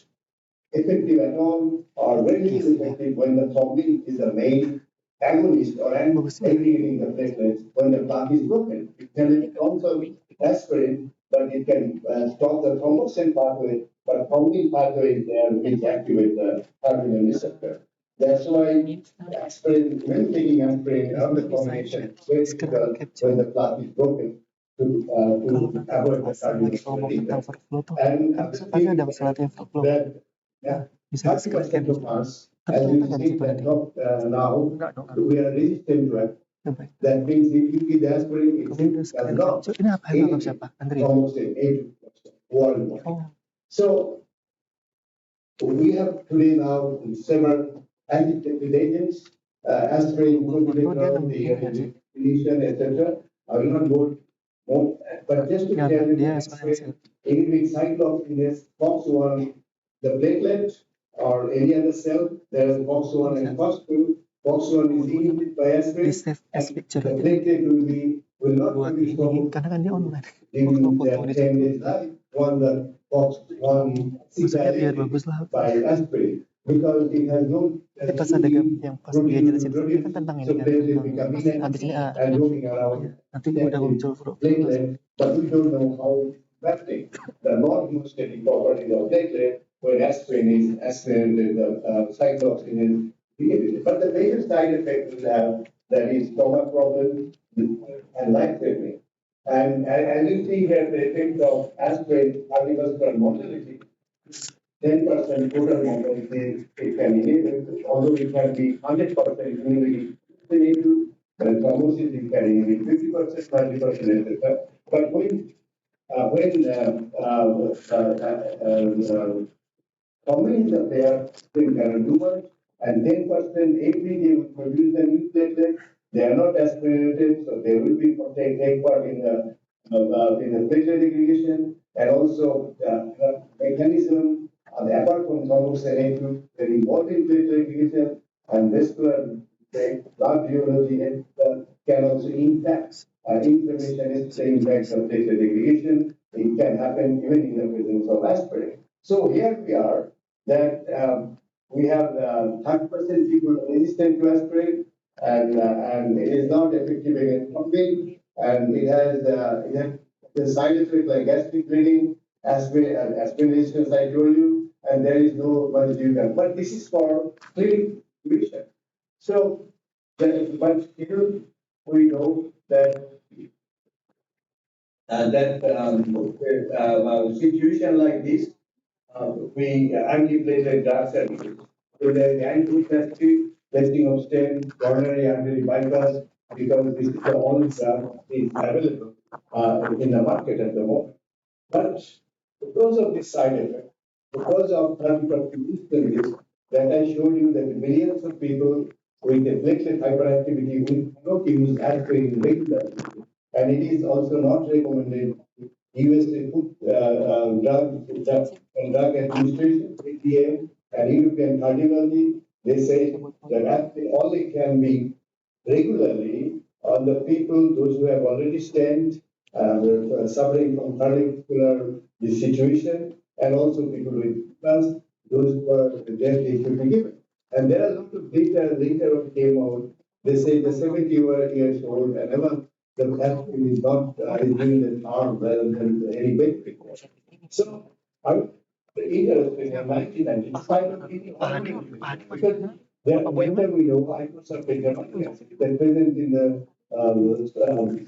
effective at all or very little effective when the thrombin is the main agonist or aggregating the platelets when the plaque is broken. It can also aspirin, but it can stop the thromboxane pathway, but thrombin pathway is there which activate the terminal receptor. That's why aspirin, when taking aspirin, on the combination, very difficult when the plaque is broken. to avoid the cardiovascular event. And I think that yeah, 30% of us, as you see that now, we are resistant to it. That means if you give aspirin, it does not almost an 80% worldwide. So we have today now several antiplatelet agents, aspirin, inhibitor, the definition, etc. I will not go more, but just to tell you, aspirin inhibits cyclooxygenase, FOX1, the platelet or any other cell. There is FOX1 and FOX2. FOX1 is inhibited by aspirin. The platelet will not produce hormone during their 10 days life. One the FOX1 is by aspirin because it has no protein, so platelet become inactive and moving around platelet, but we don't know how affecting the non-hemostatic properties of platelet when aspirin is aspirated, the cyclooxygenase inhibited. But the major side effect we have that is stomach problem and life-threatening. And as you see here, the effect of aspirin cardiovascular mortality, 10% total mortality it can inhibit, although it can be 100% immunity to thrombosis it can inhibit 50%, 90%, etc. But when companies are there, they can do much, and 10% every day will produce a new platelet. They are not aspirated, so they will be take part in the platelet aggregation, and also the mechanism apart from thrombocytopenia, very important platelet aggregation and vascular blood geology can also impact inflammation is the impact of platelet aggregation. It can happen even in the presence of aspirin. So here we are that we have 30% people resistant to aspirin, and it is not effective against pumping, and it has the side effect like gastric bleeding, aspirin resistance I told you, and there is no much you can. But this is for clinical research. So, but still we know that situation like this, we antiplatelet drugs are used. So there is anti-plastic testing of stent, coronary artery bypass, because this is the only drug is available in the market at the moment. But because of this side effect, because of 30% studies that I showed you that millions of people with a platelet hyperactivity will not use aspirin regularly, and it is also not recommended. USA Food and Drug Administration, FDA, and European Cardiology, they say that aspirin only can be regularly on the people, those who have already stent, suffering from cardiovascular situation, and also people with plus those who are dead, they should be given. And there are a lot of data later on came out. They say the 70 years old and above, the aspirin is not is doing the harm rather than any benefit. So I'm interested in 1995 because whenever we know hyposulfate amino acid that present in the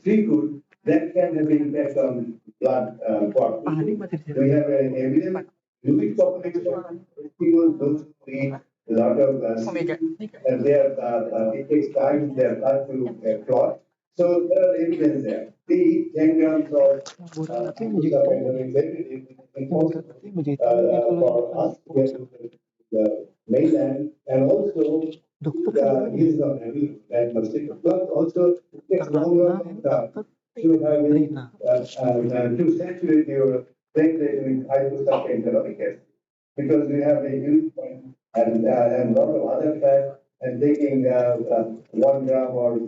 seafood, that can have an impact on blood clot. We have an evidence, Jewish population, people, those who eat a lot of seafood, and it takes time their blood to clot. So there are evidence there. They eat 10 grams of every day. Impossible for us to get to the mainland, and also is not having that much data. Plus also it takes longer to have to saturate your platelet with hyposulfate enteric acid, because we have a huge point and a lot of other fat, and taking 1 gram or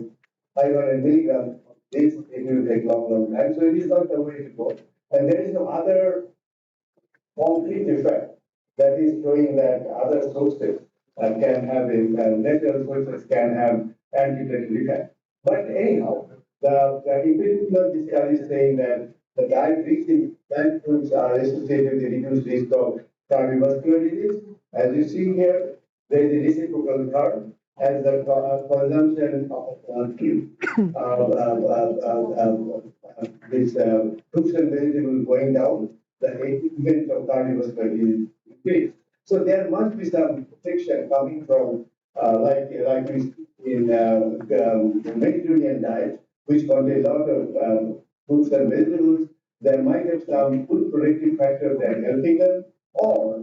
500 milligrams of this, it will take long time. So it is not the way to go. And there is no other concrete effect that is showing that other sources can have natural sources can have antiplatelet effect. But anyhow, the epidemiological is saying that the diet rich in plant foods are associated with reduced risk of cardiovascular disease. As you see here, there is a reciprocal curve as the consumption of this fruits and vegetables going down, the event of cardiovascular disease increase. So there must be some protection coming from like we see in the Mediterranean diet, which contains a lot of fruits and vegetables. There might have some food protective factors that are helping them, or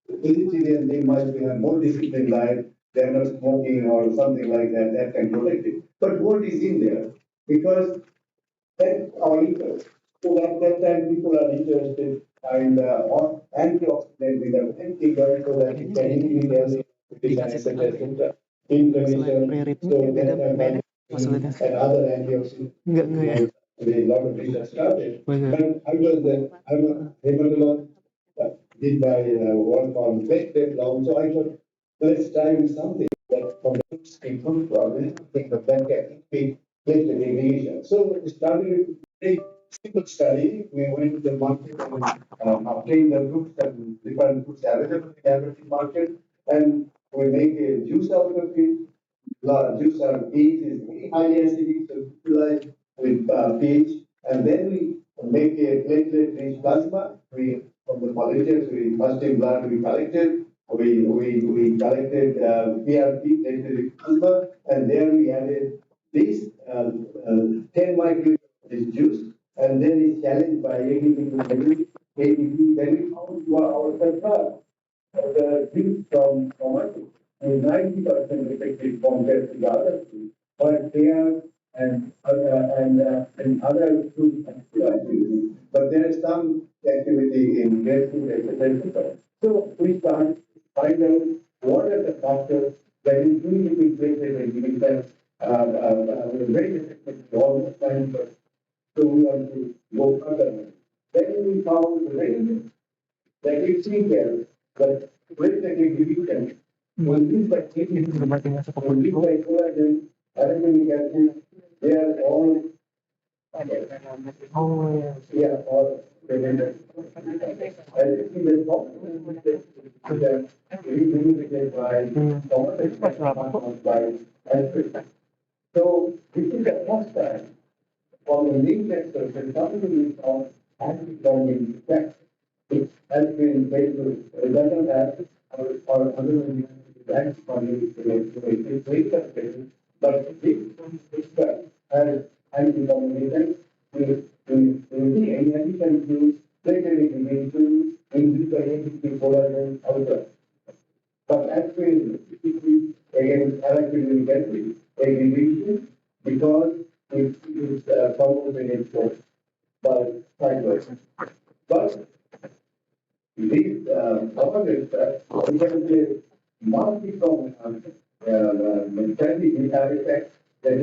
vegetarian, they might be a more disciplined life, they're not smoking or something like that, that can protect it. But what is in there? Because that's our interest. So that time people are interested in on antioxidant with an antidote so that it can increase the inflammation, so that and other antioxidants. A lot of research started. When I'm a hematologist, did my work on platelet long, so I thought, let's try with something that from the fruits improve problem, think of that can be platelet aggregation. So we started with a very simple study. We went to the market and obtained the fruits and different fruits available in the agricultural market, and we make a juice out of it. Juice or peach is very highly acidic, so utilize with pH, and then we make a platelet-rich plasma. We from the volunteers, we first in blood we collected. We collected PRP platelet-rich plasma, and there we added this 10 microliters of this juice, and then it's challenged by ADP. Then we found our control the juice from tomato is 90% effective compared to the other food, but pear and other fruits are still activity. But there is some activity in grapefruit, etc. So we start find out what are the factors that is doing it in places and giving them very effective almost 90%. So we want to go further. Then we found the range that we see there, but with the distribution, only by taking only by collagen, araminic acid, they are all yeah, all related. I think the problem is that we limited by and so this is the first time for the lead sector that something is on anti-clogging effect. It has been very good. It doesn't have or other than anti-clogging effect, but this has anti-clogging effect. In addition to platelet inhibition, increase the ATP collagen outer. But actually, again, electrically gently, aggregation because it is compensated for by fibers. But these components we can say must become mentality have effect that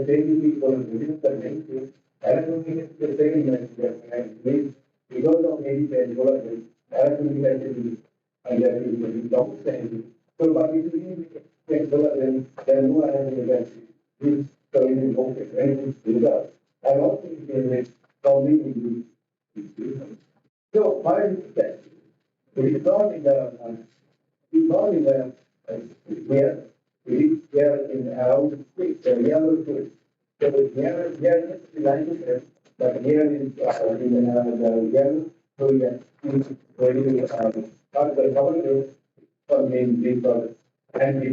they people reduce the negative. Electronic is the same message because of ADP and collagen, electronic activity and that is notwithstanding. So, but if you take collagen, there are no electronic activity. So it is okay, and it's result. And also it can make probably so, why is that? We saw in the here, we here in around the yellow food. So here is the but here is in the yellow, so we are very not the cover for main because and we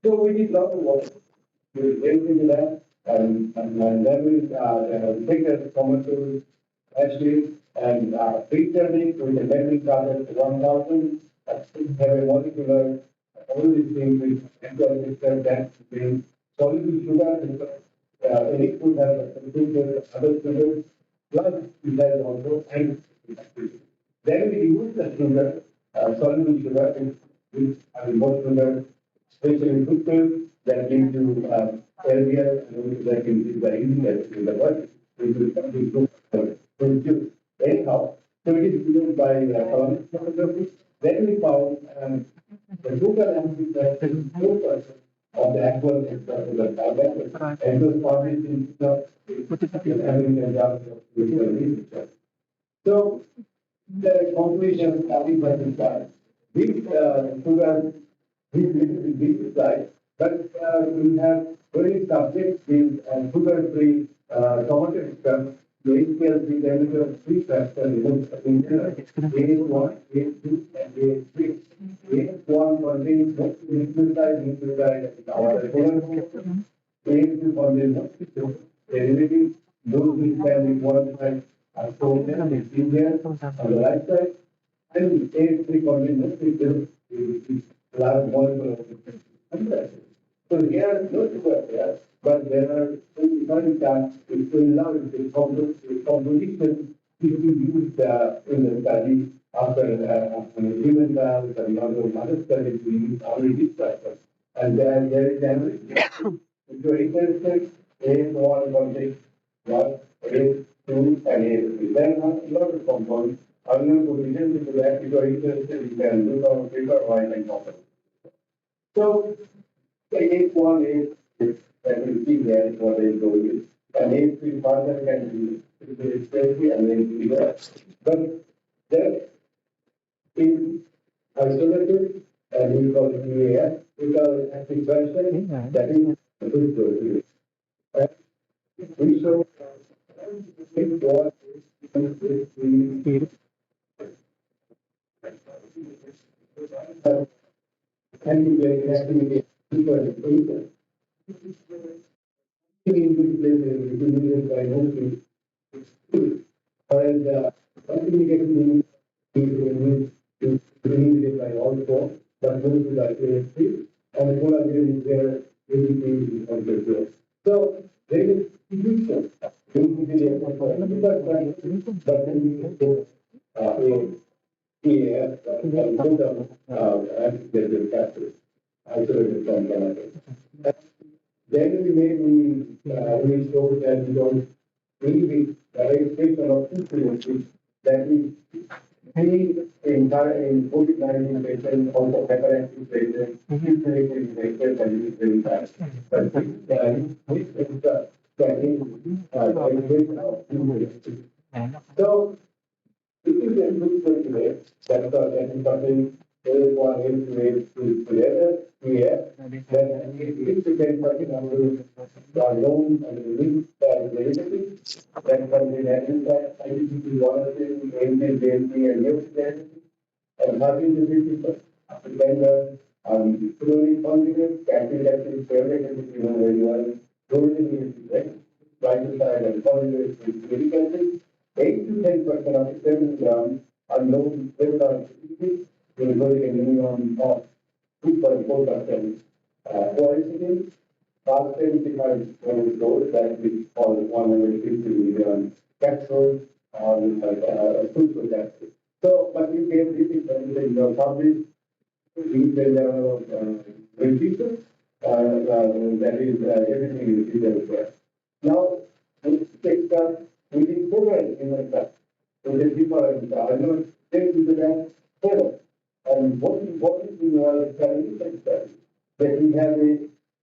so we did lot of work. We went into that and then we take the commercial actually and pre-turning with the memory card 1000 have a molecular all these things with endocytes that being soluble sugar any food has other sugars plus it has also and then we use the sugar soluble sugar with more sugar especially fructose that gives you healthier and that gives you the easier in the body which will come to produce. Anyhow, so it is used by colonic photography. Then we found the sugar amplifier is 4% of the actual extracellular and it was published in the American Journal of Physical Research. So the conclusion coming by this guy, these sugar, these slide, but we have very subjects with sugar-free tomato extract, the HPLC there is a three factor in AS1, AS2, and AS3. AS1 contains nucleotide, AS2 contains derivatives, those which can be quantified are shown there, on the right side, and AS3 contains large molecule of so here, no sugar there, but there are different types which will allow the composition to be used in the study after human trials and other studies we use already discussed. And then there is an if you're interested, A1 contains one, A2, and A3. Then a lot of compounds. I'm going to present you to that. If you're interested, you can look on paper or I can talk about it. So, A1 is that you see there is what is going on. And A3 further can be especially and then be there. But that is isolated and we call it EAF. We call it active version that is Fruitflow. We show what and we get activity super data. In this place, we can by mostly and something we get to by all four, but most of the ASP and the polar is there, ADP on the floor. So there is distribution. But then we can go here and put them and get the capture. Isolated from the then we show that we don't really the registration of influences that is any in COVID-19 patients, also hyperactive patients, inflammatory patients, and it's very bad. But this is the registration of influences. So, this is the improvement today. That's something A1, A2, A2 together. Here, then if we can put it under the loan and the link derivative, then from the IDP volatility, AMP, and density, and having the 50%. Then the slowly conjugate, calculated, favorite, and very well, closing is right, side and conjugate is very careful. 8 to 10% of 7 grams are known to including a minimum of 2.4% qualitative, past 75 dose that we call 150 milligram capsules or fruitflow capsules. So, but you can repeat in your publish, we say repeaters, that is everything is there. Now, we need program in the class. So the different, I know, take to the level. And what is important in our study that we have a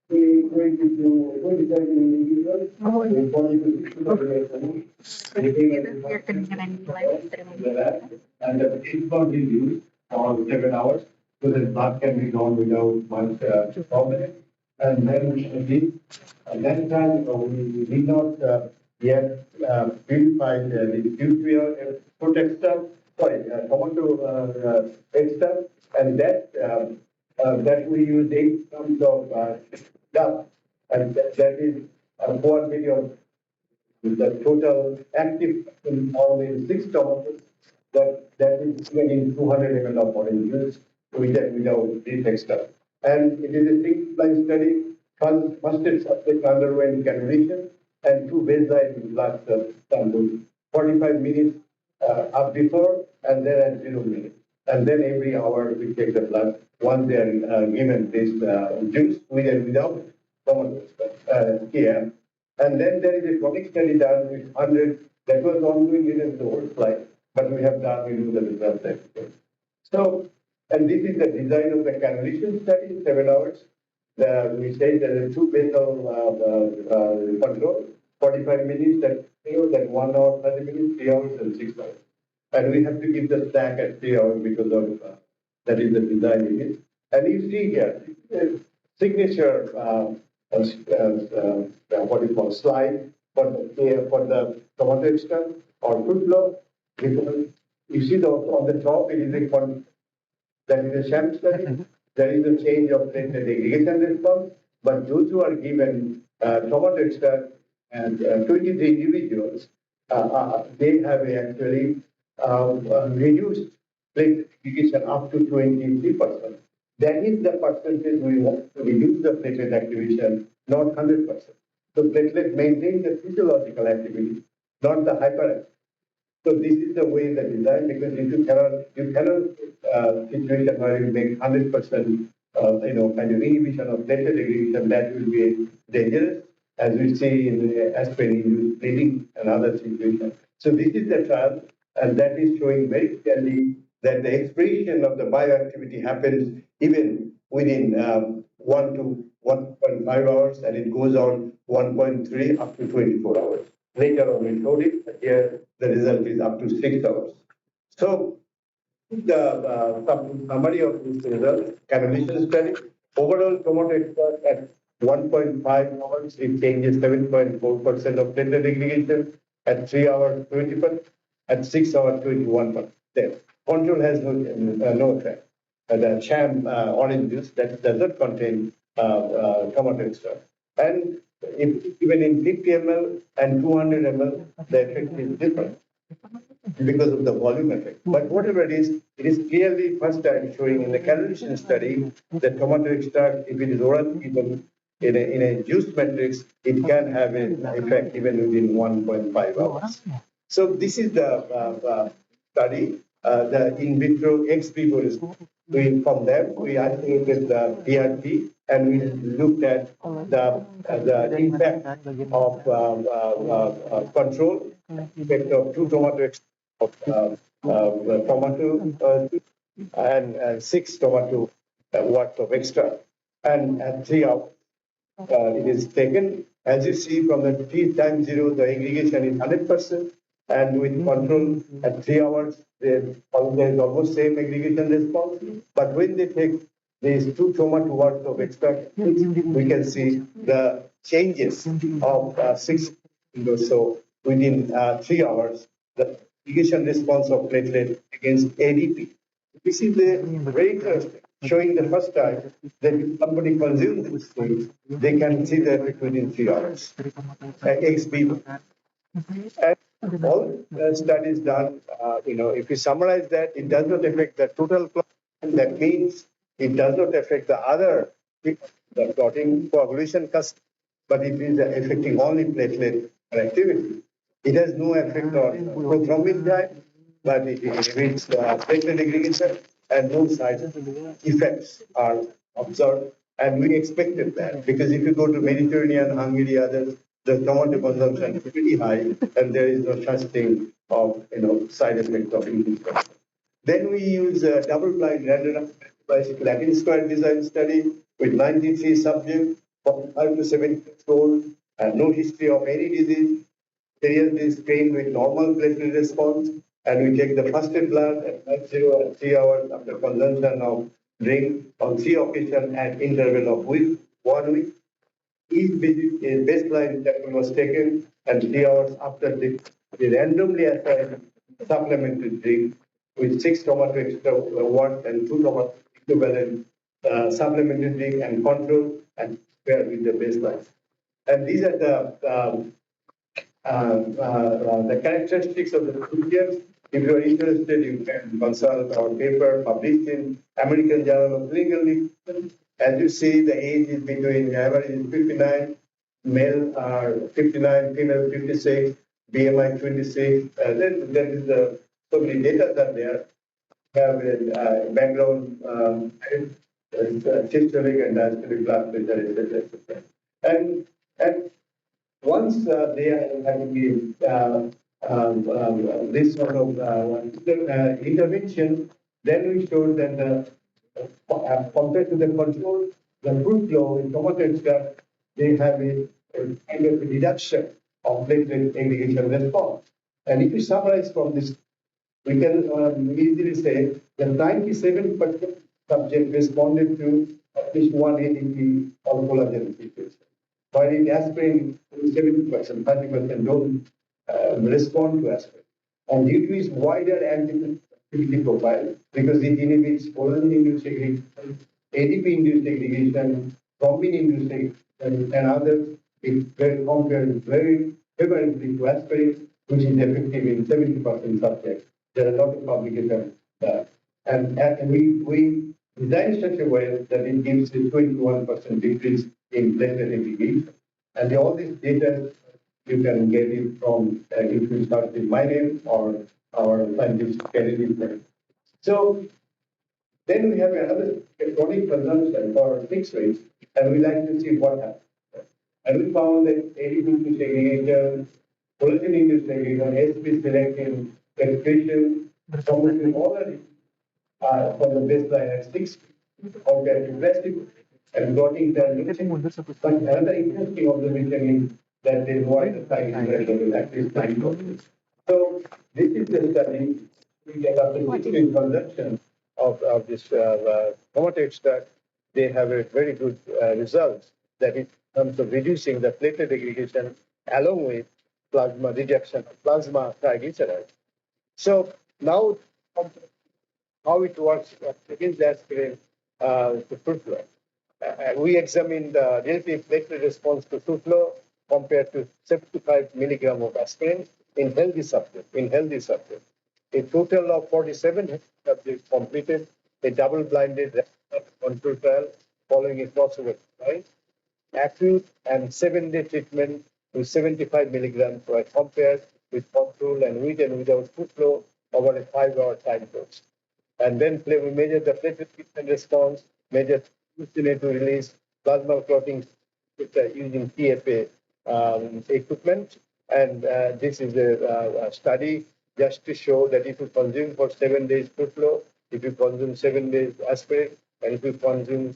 20 to 27 individuals, a 40 to 60 and the treatment is used for 7 hours so that blood can be drawn without much problem. And then that time we did not yet purify the nuclear protector. Tomato extra, and that we use 8 grams of duff, and that is 4 million. The total active in all the 6 tomatoes, that is getting 200 ml of orange juice without this extra. And it is a 6-line study. Mustard subject underwent cannulation and 2 baseline blood samples, 45 minutes up before and then at 0 minutes. And then every hour we take the blood once they are given this juice with and without tomatoes here. And then there is a chronic study done with 100 that was ongoing in the old slide, but we have done, we do the results. So, and this is the design of the cannulation study, 7 hours. We say there are 2 basal control, 45 minutes, that 1 hour, 30 minutes, 3 hours, and 6 hours. And we have to give the snack at 3 hours because of that is the design in it. And you see here, signature what you call slide for the tomato extract or Fruitflow. Because you see on the top, it is that is a sham study. There is a change of platelet aggregation response, but those who are given tomato extract and 23 individuals, they have actually reduced platelet aggregation up to 23%. That is the percentage we want to reduce the platelet activation, not 100%. So platelet maintain the physiological activity, not the hyperactivity. So this is the way the design, because if you cannot situation where you make 100% kind of inhibition of platelet aggregation, that will be dangerous, as we see in the aspirin bleeding and other situations. So this is the trial, and that is showing very clearly that the expression of the bioactivity happens even within 1 to 1.5 hours, and it goes on 1.3 up to 24 hours. Later on, we showed it. Here, the result is up to 6 hours. So, the summary of this result, cannulation study, overall tomato extract at 1.5 hours, it changes 7.4% of platelet aggregation. At 3 hours, 20%. At 6 hours, 21%. Control has no effect. The sham orange juice that does not contain tomato extract. And even in 50 ml and 200 ml, the effect is different because of the volume effect. But whatever it is clearly first time showing in the cannulation study that tomato extract, if it is oral given in a juice matrix, it can have an effect even within 1.5 hours. So this is the study, the in vitro ex vivo response. From them, we isolated the PRP and we looked at the impact of control, effect of 2 tomato and 6 tomato worth of extra. And at 3 hours, it is taken. As you see from the T times 0, the aggregation is 100%. And with control at 3 hours, there is almost same aggregation response. But when they take these 2 tomato worth of extract, we can see the changes of 6. So within 3 hours, the aggregation response of platelet against ADP. This is very interesting, showing the first time that if somebody consumes these things, they can see the effect within 3 hours. Ex vivo. And all studies done, if you summarize that, it does not affect the total clot. That means it does not affect the other, the clotting coagulation custom, but it is affecting only platelet activity. It has no effect on prothrombin type, but it inhibits platelet aggregation, and no side effects are observed. And we expected that, because if you go to Mediterranean, Hungary, others, the tomato consumption is pretty high, and there is no such thing of side effect of increased. Then we use a double-blind randomized Latin square design study with 93 subjects, 45 to 70 years old, and no history of any disease. Seriously screened with normal platelet response, and we take the fasted blood at 0 and 3 hours after consumption of drink on 3 occasions at interval of 1 week. Each visit, a baseline sample was taken, and 3 hours after the randomly assigned supplementary drink with 6 tomato extra worth and 2 tomato equivalent supplementary drink and control, and compare with the baseline. And these are the characteristics of the procedures. If you are interested, you can consult our paper published in American Journal of Clinical Medicine. As you see, the age is between average is 59, male are 59, female 56, BMI 26. Then there is so many data that there have a background, systolic and diastolic blood pressure, etc. And once they have been this sort of intervention, then we showed that compared to the control, the Fruitflow in tomato extract, they have a kind of a reduction of platelet aggregation response. And if you summarize from this, we can easily say that 97% subject responded to at least one ADP or collagen situation. while in aspirin, 70%, 30% don't respond to aspirin. And due to its wider activity profile, because it inhibits polyol-induced segregation, ADP-induced segregation, thrombin-induced segregation, and others, it compares very favorably to aspirin, which is effective in 70% subjects. There are a lot of publications there. And we designed such a way that it gives a 21% decrease in platelet aggregation. And all this data, you can get it from, if you start with my name or our scientist Kennedy name. So then we have another chronic consumption for fixed rates, and we like to see what happens. And we found that ADP segregation, collagen-induced segregation, SP selective expression, promoting all of it from the baseline at 6 compared to placebo and plotting the. But another interesting observation is that there was a side effect in active time. So this is the study. We get up to 16 consumption of this chromatid extract. They have a very good results that in terms of reducing the platelet aggregation along with plasma rejection, plasma triglycerides. So now how it works against aspirin to Fruitflow. We examined the relative platelet response to Fruitflow compared to 75 milligram of aspirin in healthy subjects. A total of 47 subjects completed a double-blinded control trial following a crossover trial. Acute and 7-day treatment with 75 milligrams were compared with control and with and without Fruitflow over a 5-hour time course. And then we measured the platelet treatment response, measured to release plasma clotting using TFA equipment. And this is a study just to show that if you consume for 7 days Fruitflow, if you consume 7 days aspirin, and if you consume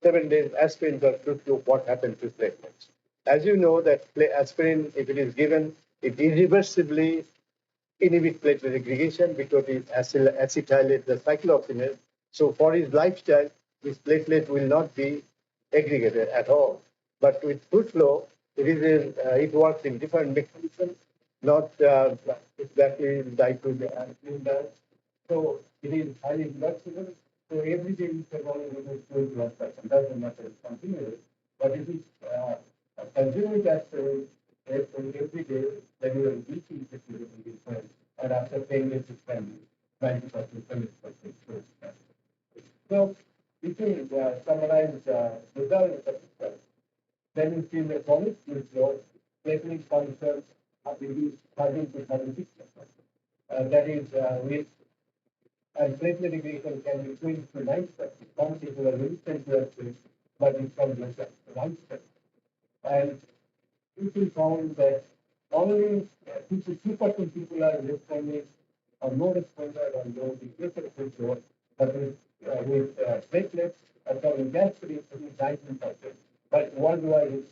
7 days aspirin for Fruitflow, what happens to platelets? As you know, that aspirin, if it is given, it irreversibly inhibit platelet aggregation because it acetylates the cyclooxygenase. So for his lifestyle, his platelet will not be aggregated at all. But with Fruitflow, it works in different mechanisms, not exactly like with the aspirin does. So it is highly flexible. So every day you can only remove 2 blood pressure. Doesn't matter, it's continuous. But if it's consuming aspirin every day, then you are reaching 50%. And after 10 years, it's 90%, 70%. So if you summarize the results of the study, then you see the chronic Fruitflow platelet function have reduced 13 to 36%. That is with and platelet aggregation can be 20 to 9%. Some people are resistant to aspirin, but it can be 1%. And people found that only 2% people are responding or no responder on low decreasing Fruitflow, but with platelets, with aspirin, it is 19%. But worldwide,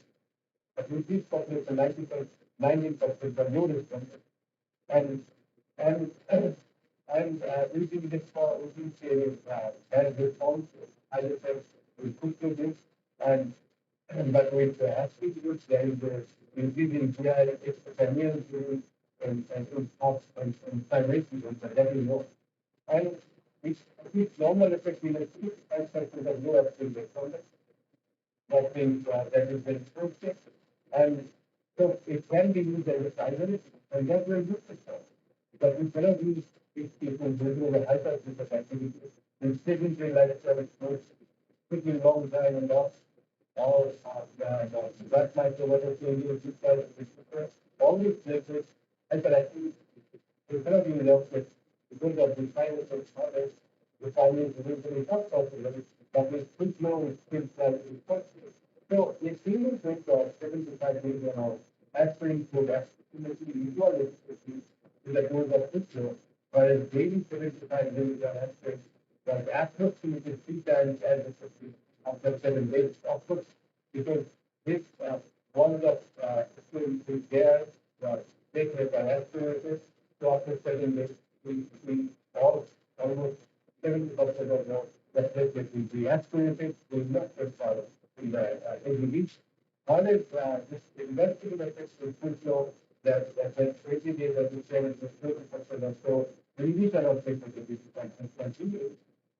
with this population, 19% are no responders. And using this for as response, I just said we could do this, but with aspirin use, there is a increase in GI, permeable fluid, and fibration, that is more. And with normal effect in a 65% of no aspirin responders, that means that is very expensive. And so it can be used as a primary, and that's very good system. But we cannot use if people do the hyperphysical activity. In sedentary lifestyle, it's taking a long time and all blood microbiota changes, all these places, hyperactivity. We cannot use it because of the sinus of others. The sinus is not possible. That is Fruitflow is still slightly possible. So a single dose of 75 million of aspirin could approximately equal efficacy to the dose of Fruitflow, whereas daily 75 million aspirin was approximately 3 times as effective after 7 days. Of course, because this one of aspirin is there, platelets are aspirated, so after 7 days, we almost 70% of the platelets will be aspirated, will not get in the aggregation. Others there's a 30% or so release of capability can continue.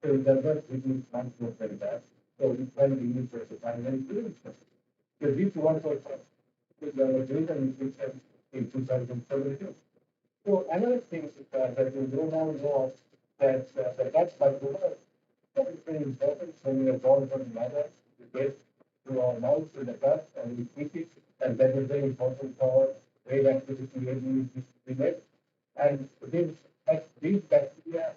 So it does not reduce transport like that. So we can reduce the primary solution. So this was also with the data nutrition in 2017. So another thing that we do now know that the gut microbiome is very important when we are born from the mother, we get through our mouth to the gut and we eat it, and that is very important for brain activity, aging, we get. And these bacteria,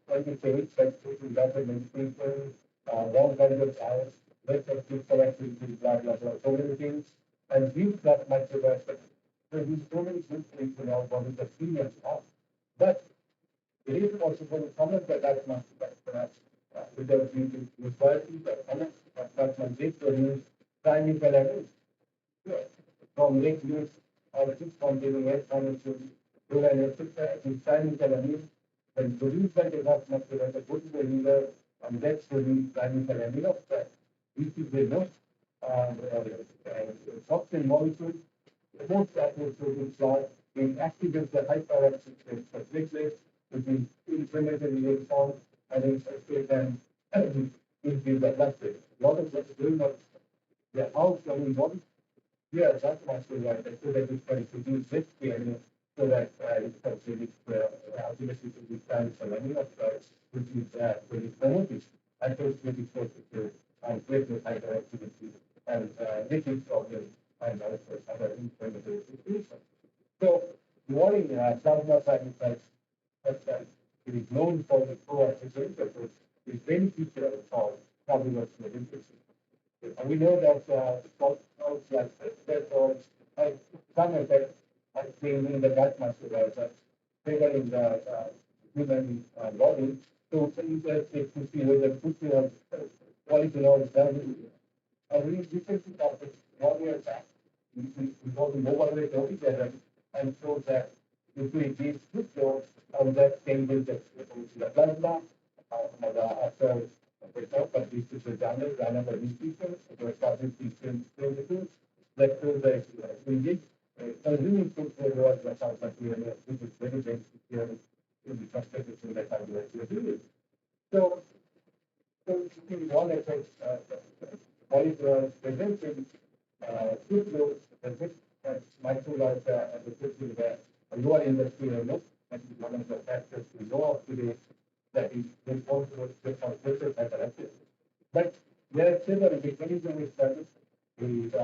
when you say it, that to gut medication, wrong kinds of diet, less of physical activity, blah, blah, blah, so many things. And these gut microbiome, so these so many good things in our body that we are not. But it is possible some of the gut microbiome, without using quality, but some of the gut microbiome produce tiny calories. From late use or six containing air formation, and etc., these tiny calories, when produced by the gut microbiome, go to the liver, and that's produce tiny calories of fat. This is the most toxin molecule. The most active protein slot will activate the hyperoxy platelets, which is inflammatory response, and infected and increase the blood pressure. A lot of that is going on the house coming body. Yeah, that's much right. So that it can produce this DNA so that it can produce ultimately produce trans amino acids, which is very promoted atherosclerotic processes and platelet hyperactivity and liquid problems and also other inflammatory situations. So, during plasma cytokines, it is known for the pro-oxidation process, is beneficial for cardiovascular infection. And we know that salts like that or some effects are seen in the gut microbiome, favoring the human body. So, interested to see whether polyphenol is done. And we recently talked 1 year back, we got the overweight together and showed that if we give fructose, that changes the plasma, after the top, but this is the damage, another institution, the starting system, that shows that we did consuming fructose was the south material, which is very beneficial in the constitution that I was doing. So one effect, polyphenol prevention, fructose, microbiota, and the system that a lower industrial look, and one of the factors we know of today that is responsible for pressure hyperactivity. But there are several mechanisms studies with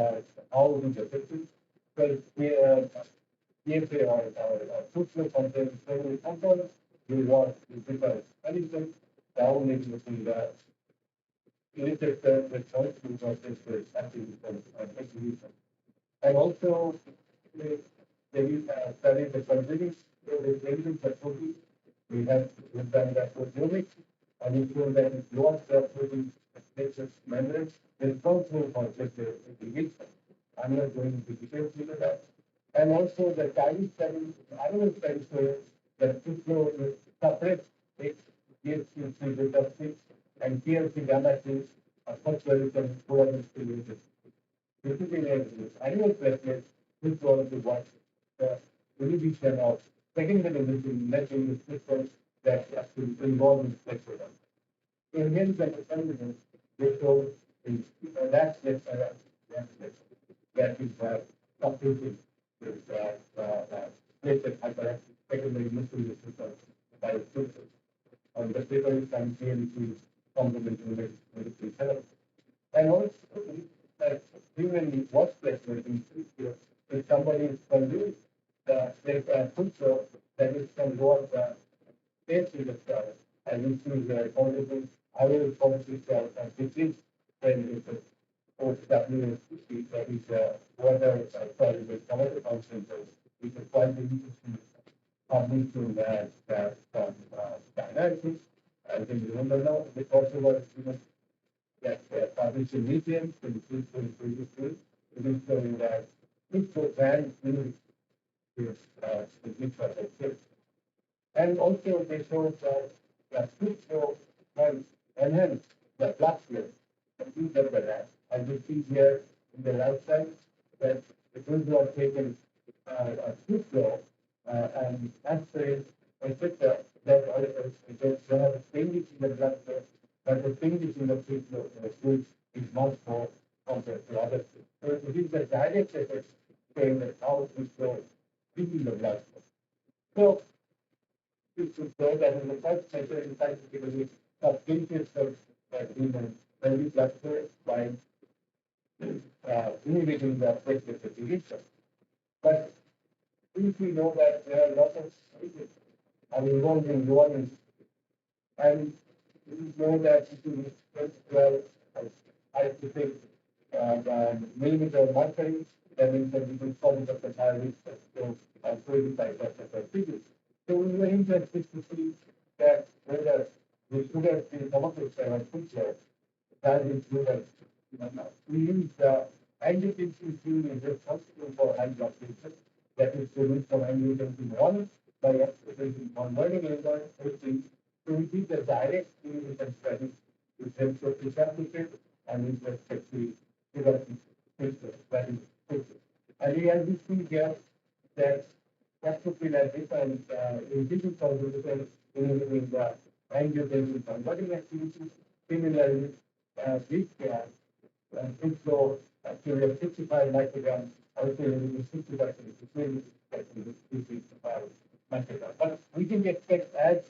how it is affected. So PFA or fructose contains several components. We want to prepare anything, how making the illicit response to process activity. And also, there is a study the consuming the protein. We have done that for genomics, and we show that it lowers the protein membrane responsible for segregation. I'm not going into details into that. And also the Chinese study, animal study shows that fructose separates DHC beta 6 and TLC gamma 6 are much very coordinated. Animal platelets, which was to watch the inhibition of secondary measuring systems that actually involve in platelet. In him, the determinants, they show that's that is completed with platelet hyperactive secondary measuring systems by systems. On the paper, you can clearly complementary medical therapy. And also, human watch placement in future, if somebody is consuming the fructose, that is can go up the taste in the cell, and you see the positive, I will positive cells, and this is when it is OWC, that is water, sorry, the chemical concentration, which is quite interesting, published in the analysis. I think you remember now, the also was that published in lithium, in 2023, it is showing that fructose and is significant. And also they show that fructose can enhance the blood flow. As you see here in the right side, that the people who are taken fructose and X-ray, etc. That there are changes in the blood flow, but the changes in the fluid is much more compared to other things. So it is the direct effect saying that how this flow within the blood flow. So it should show that in the first measure in scientifically substantial cells that human healthy blood flow by inhibiting the platelet activation. But if we know that there are lots of stages are involved in warnings, and we know that it is 12, I have to say, millimeter mercury, that means that we can solve it at the high risk of so 25% figures. So we were interested to see that whether the sugar free chemicals are future, that is sugar. We use the angiotensin fuel is responsible for high blood pressure, that is produced from angiotensin 1 by activating converting enzyme protein. So we did the direct stimulation study with respect to temperature and with respect to sugar that is pressure. And we have this thing here that castrofil has different inhibition contribution in the angiotensin converting activity. Similarly, this Fruitflow actually have 65 micrograms, also using 65 micrograms. But we didn't expect as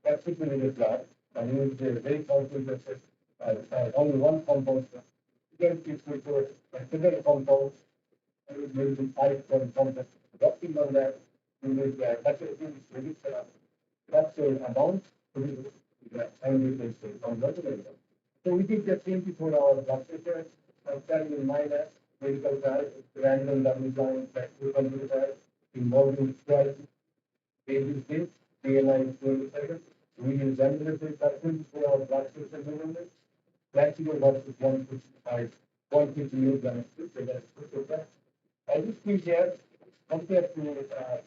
capsicum in the blood, and use a very concentrated, only one compound. Again, people for sugar compound, maybe 5 compounds. Dropping on that, we will reduce capsule amount to the angiotensin converting. So we did the 24-hour blood pressure, study in minor medical trial, random double-blind practical control trial involving 12 agencies, PLI 27. We use ambulatory persons for our blood pressure measurement. Placebo versus 155, 150 milligrams. As you see here, compared to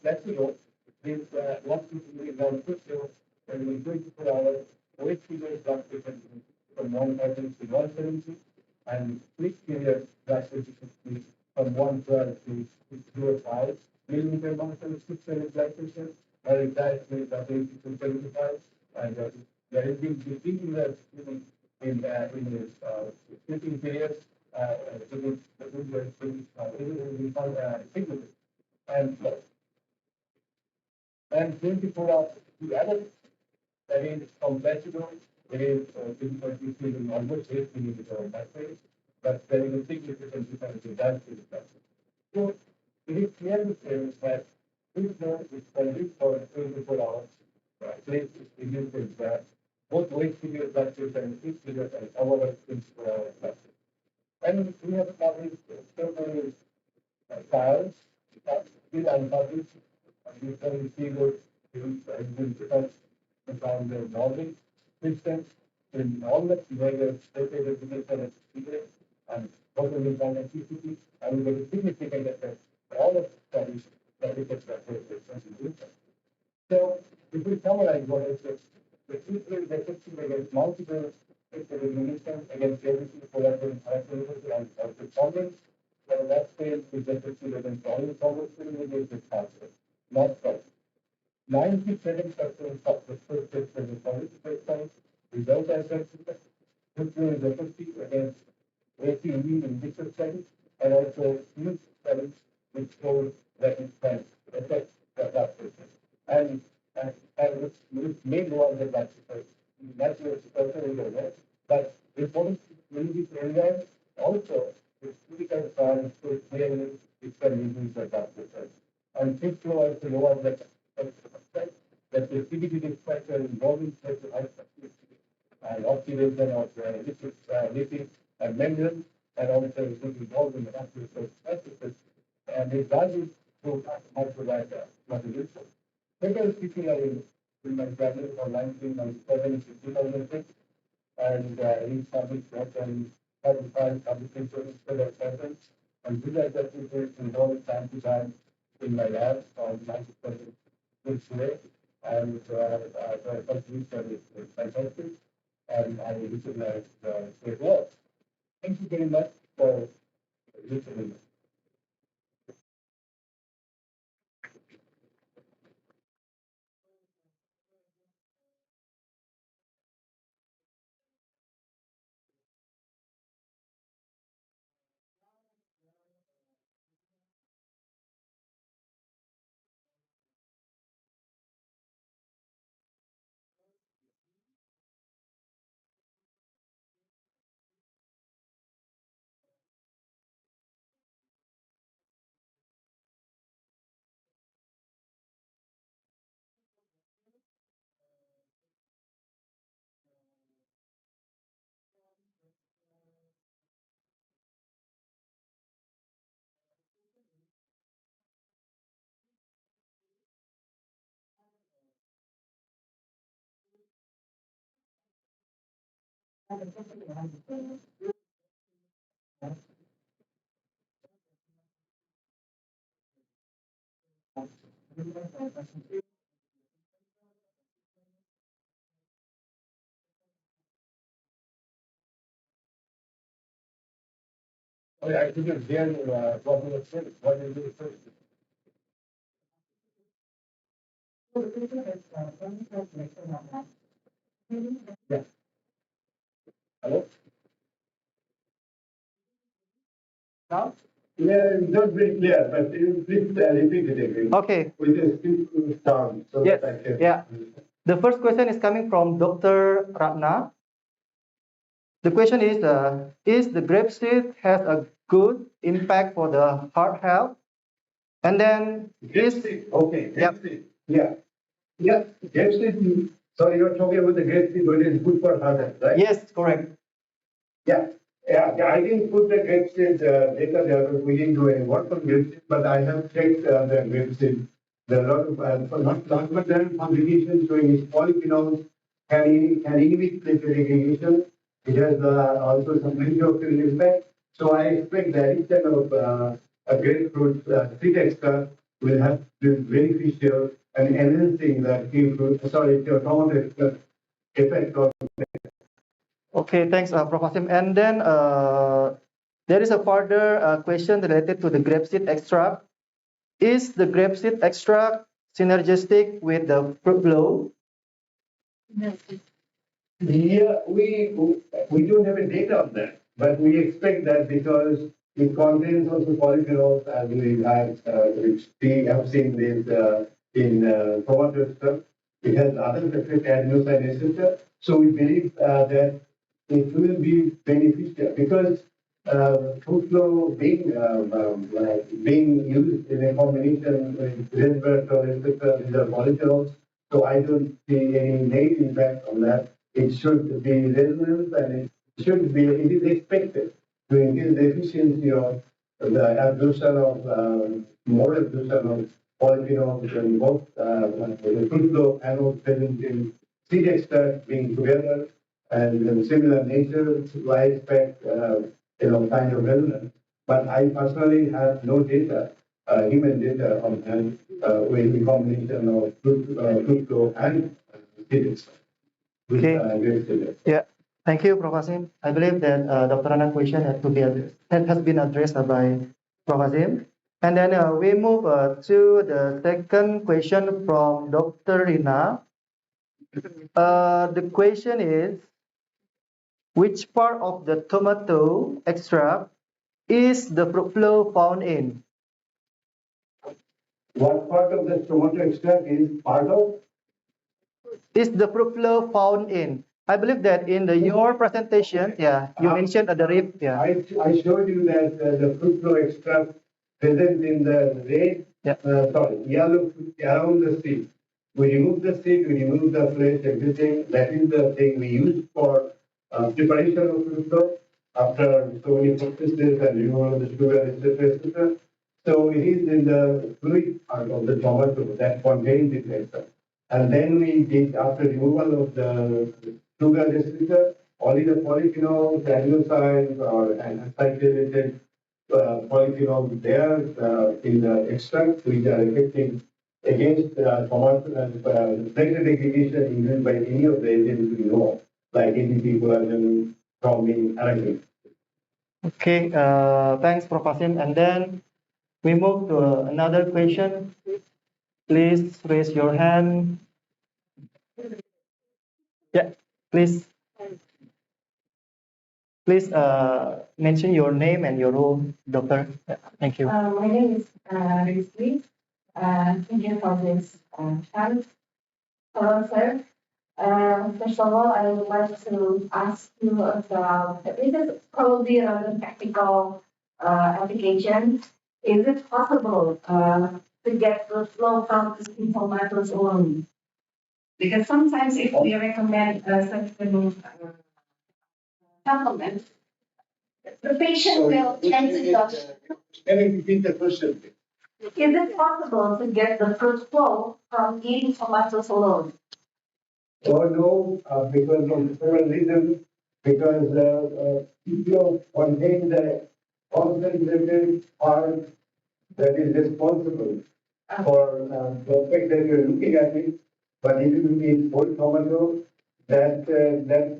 placebo, this 150 milligrams placebo, and in 24 hours, weight figure blood pressure from 130 to 170, and quick period blood pressure from 112 to 605 millimeter mercury, 6 blood pressure, and exactly that 80 to 75, and there has been between the in the sleeping period, and 24 hours the other, that is from placebo, there is difficulty feeling almost 8 millimeter mercury, but there is a significant difference in that. So it is clearly saying that this drug is consumed for 24 hours, place reduces that both weight figure blood pressure and heat figure and however 24 hours blood pressure. And we have published several trials, still unpublished, and you can see those results from the modeling systems in all the measures, state education and total income and TCP, and we get a significant effect. All of the studies that it has. So, if we summarize what I said, the treatment is effective against multiple munitions, against everything collateral characteristics and performance. So that phase is effective against all the problems against cancer, not cancer. 97% of the first test for the political without assessment, which is effective against ACE in different studies, and also new studies which show that it can affect the blood pressure. And which may go on the blood pressure. Natural pressure, but important this enzyme also is critical for clearly it can reduce the blood pressure. And Fruitflow also lower the that the CBD factor involving pressure and oxidation of lipid and membrane, and also is involved in the process. And it does it through microbiota modulation. Several people are in my journal for 1997 to 2006, and he published work on 35 publications instead of patents. And these are the people involved time to time in my lab on 90% this way. And the contribution is fantastic, and I recognize their work. Thank you very much for listening. I couldn't hear what you were saying. What did you say? Yeah. Hello? Now? Yeah, it's not very clear, but you please repeat it again. Okay. With a simple sound so Yes. that I can. Yeah. The first question is coming from Dr. Ratna. The question is the grapeseed has a good impact for the heart health? And then Grapeseed. Okay. Yep. Grapeseed. Yeah. Yeah. Grapeseed. So you're talking about the grapeseed, what is good for heart health, right? Yes, correct. Yeah. Yeah, I didn't put the grapeseed data there. We didn't do any work on grapeseed, but I have checked the grapeseed. There are a lot of not but there are publications showing its polyphenols can inhibit platelet aggregation. It has also some antioxidant effect. So I expect the addition of a grapefruit seed extract will have been beneficial and enhancing the tomato effect of. Okay, thanks, Prof. Asim. And then there is a further question related to the grapeseed extract. Is the grapeseed extract synergistic with the Fruitflow? Yeah, we don't have a data on that, but we expect that because it contains also polyphenols, as we have, which we have seen this in tomato stuff. It has other effect, adenosine, etc. So we believe that it will be beneficial because Fruitflow being used in a combination with resveratrol, etc. These are polyphenols. So I don't see any negative impact on that. It should be resonant and it is expected to increase the efficiency of the absorption of more absorption of polyphenols and both the Fruitflow and also present in seed extract being together and in similar nature. So I expect kind of resonance. But I personally have no data, human data on that with the combination of Fruitflow and seed extract. Okay. Yeah. Thank you, Prof. Asim. I believe that Dr. Rana's question has been addressed by Prof. Asim. And then we move to the second question from Dr. Rina. The question is, which part of the tomato extract is the Fruitflow found in? What part of the tomato extract is part of? Is the Fruitflow found in? I believe that in your presentation, yeah, you mentioned at the rib, yeah. I showed you that the Fruitflow extract present in the red, yellow around the seed. We remove the seed, we remove the flesh, everything. That is the thing we use for preparation of Fruitflow after so many processes and removal of the sugar, etc., etc. So it is in the fluid part of the tomato that contains it extract. And then we did, after removal of the sugar, etc., only the polyphenols, adenosines, or acylated polyphenols there in the extract, which are effective against platelet aggregation induced by any of the agents we know, like ATP, collagen, thrombin, arachidine. Okay, thanks, Prof. Asim. And then we move to another question. Please raise your hand. Yeah, please. Please mention your name and your role, doctor. Yeah, thank you. My name is Rizvi. Thank you for this chance. Hello, sir. First of all, I would like to ask you about, this is probably a technical application. Is it possible to get the flow from the tomatoes alone? Because sometimes if we recommend certain supplements, the patient will tend to judge. Can you repeat the question? Is it possible to get the fruit flow from eating tomatoes alone? Oh no, because of several reasons. because one thing that concentrated part that is responsible for the fact that you're looking at it, but if you eat whole tomato, that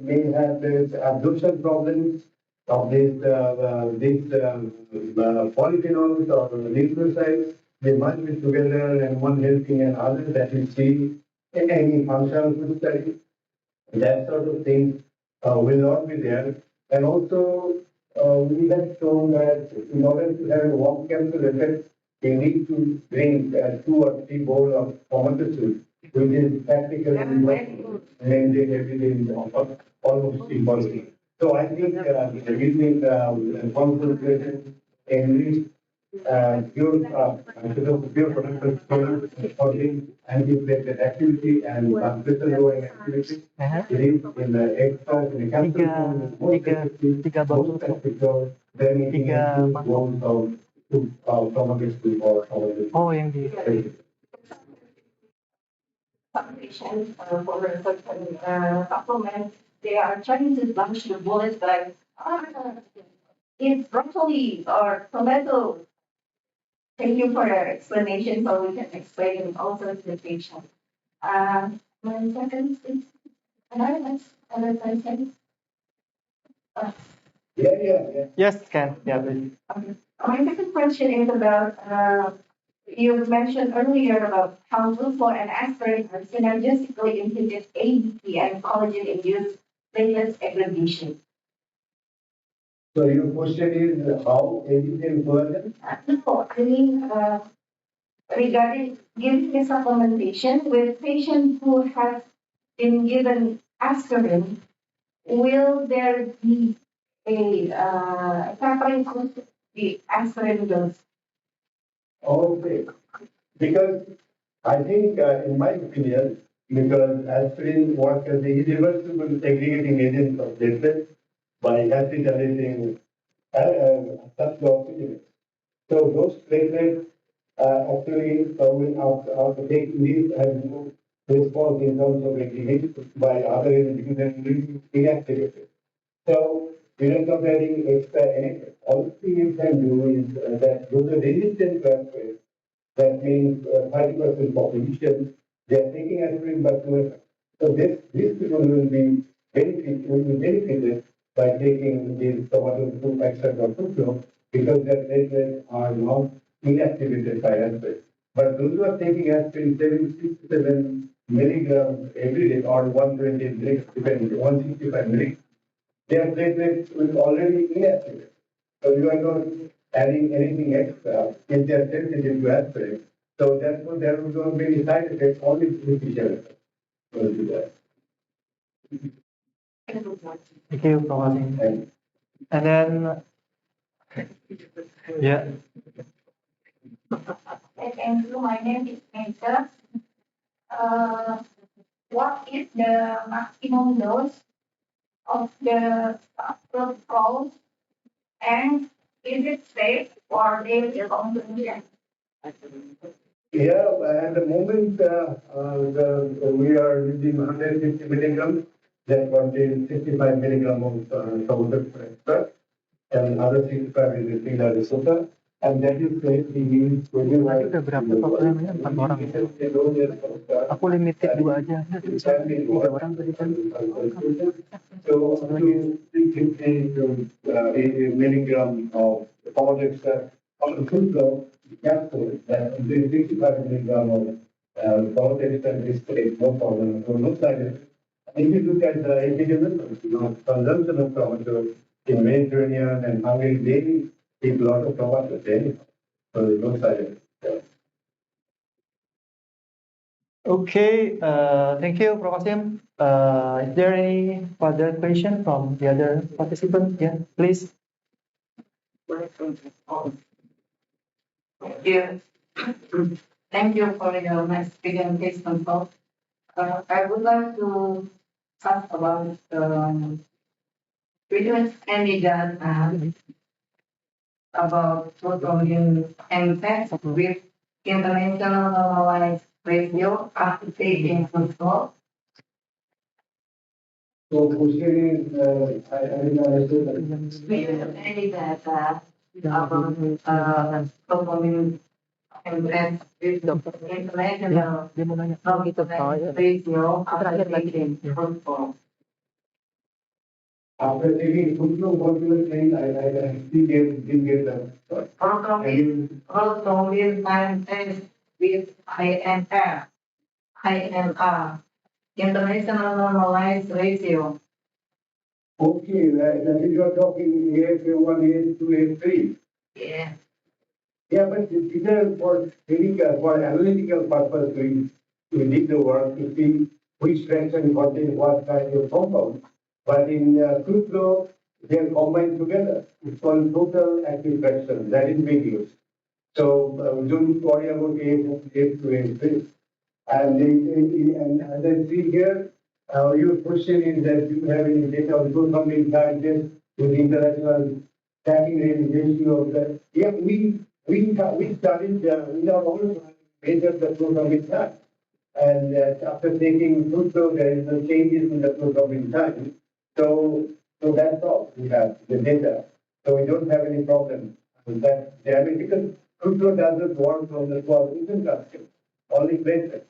may have this absorption problems of these polyphenols or nucleosides. They must be together and one helping another that you see in any functional food study. That sort of thing will not be there. And also, we have shown that in order to have a warm capsule effect, we need to drink 2 or 3 bowls of tomato soup, which is practically maintain everything almost impossible. So I think using concentration in pure production for the anti-platelet activity and transmission lowering activity. It is in the extract in the capsule form is most effective, then it is bowls of tomato soup or tomato. Oh, yang di. Some patients for a certain supplement, they are trying to dodge the bullets like, it's broccoli or tomato. Thank you for your explanation, so we can explain also to the patient. My second is, another question. Yes, can. Yeah, please. Okay. My second question is about, you mentioned earlier about how Fruitflow and aspirin are synergistically inhibit ADP and collagen-induced platelet aggregation. So your question is how ADP and collagen? No, I mean, regarding giving a supplementation with patients who have been given aspirin, will there be a tapering of the aspirin dose? Okay. Because I think, in my opinion, because aspirin works as a irreversible aggregating agent of platelets by acidating oxygen. So those platelets actually will after taking these has no response in terms of aggregation by other agents because they're inactivated. So we are comparing extra energy. All you can do is that those are resistant to aspirin. That means 30% population, they are taking aspirin but no effect. So these people will be benefited by taking this tomato soup extract or Fruitflow because their platelets are not inactivated by aspirin. But those who are taking aspirin 767 milligrams every day or 120 milligrams, depending 165 milligrams, their platelets will already inactivate. So you are not adding anything extra if they are sensitive to aspirin. So therefore there will not be any side effects, only beneficial effects will be there. Thank you for watching. And then, yeah. Thank you. My name is Meta. What is the maximum dose of the Fruitflow, and is it safe for daily consumption? Yeah, at the moment we are using 150 milligrams that contains 65 milligrams of tomato extract and other 65 is the Pilar risotto. And that is safe we use 25. Udah berapa totalnya? 4 orang itu. Aku limited 2 aja. 3 orang tadi kan. So up to 350 to 80 milligram of tomato extract on the Fruitflow capsule that contains 65 milligram of tomato extract is safe, no problem. So no side effects. If you look at the epidemiology, consumption of tomato in Mediterranean and Hungary daily, take a lot of tomato daily. So there's no side effects. Okay, thank you, Prof. Asim. Is there any further question from the other participants? Yeah, please. Yes. Thank you for your nice presentation. I would like to talk about research candidate about protein impact with international normalized ratio after taking Fruitflow. So question is, I didn't understand. We say that performing and international ratio after taking Fruitflow. After taking Fruitflow, what you were saying, I still didn't get that. Fruitflow means time test with INR, international normalized ratio. Okay, that is you're talking AFA1, AF2, AF3. Yeah. Yeah, but these are for clinical, for analytical purpose, we did the work to see which fraction contains what kind of compound. But in Fruitflow, they are combined together. It's called total active fraction. That is big use. So don't worry about AF2, AF3. And as I see here, your question is that you have any data on good company targets with international tracking ratio of that. Yeah, we studied in our own measure the programming time. And after taking Fruitflow, there is no changes in the programming time. So that's all we have, the data. So we don't have any problem with that. I mean, because Fruitflow doesn't work on the 12 custom, only places.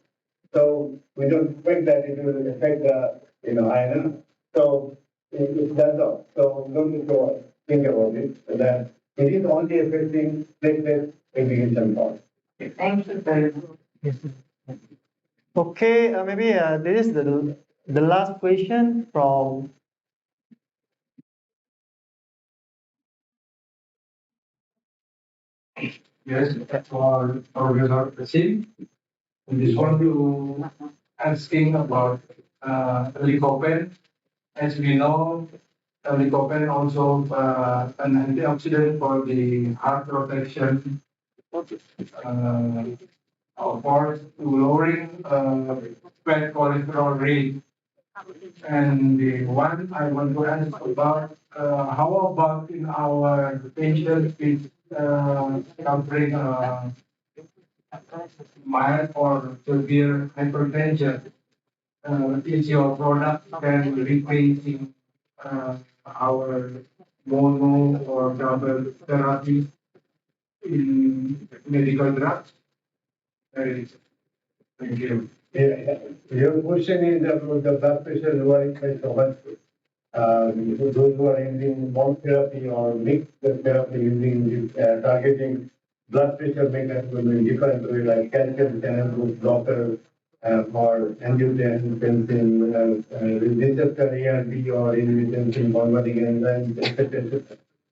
So we don't expect that it will affect the, INR. So it does not. So we don't need to think about it. So that it is only affecting platelet aggregation cost. Thank you very much. Okay, maybe this is the last question from. Yes, for Professor Prasim. I just want to asking about lycopene. As we know, lycopene also an antioxidant for the heart protection, of course, to lowering bad cholesterol rate. And the one I want to ask about, how about in our patients with suffering mild or severe hypertension? Is your product can replace our mono or double therapy in medical drugs? Thank you. Yeah, your question is about the blood pressure lowering by so much. Those who are using monotherapy or mixed therapy using targeting blood pressure mechanism in different way, like calcium channel blocker or angiotensin receptor ARB or angiotensin converting enzymes, etc.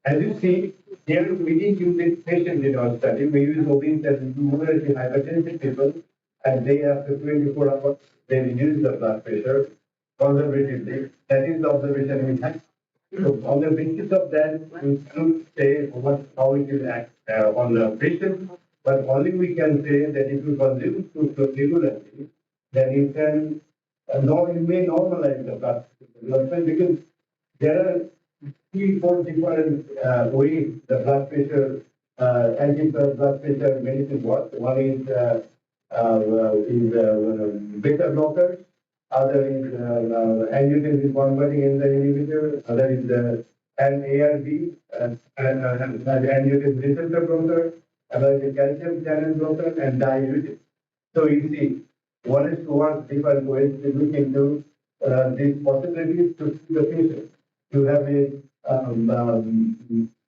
As you see, here we didn't use this patient in our study. We use obese and moderately hypertensive people, and they after 24 hours they reduce the blood pressure conservatively. That is the observation we had. So on the basis of that, we cannot say how it will act on the patient, but only we can say that if you consume food regularly, then you can you may normalize the blood pressure because there are 3-4 different ways the blood pressure anti-blood pressure medicine works. One is beta blockers. Other is angiotensin converting enzyme inhibitor. Other is an ARB, angiotensin receptor blocker. Another is calcium channel blocker and diuretic. So you see, one is to work different ways to look into these possibilities to see the patient to have a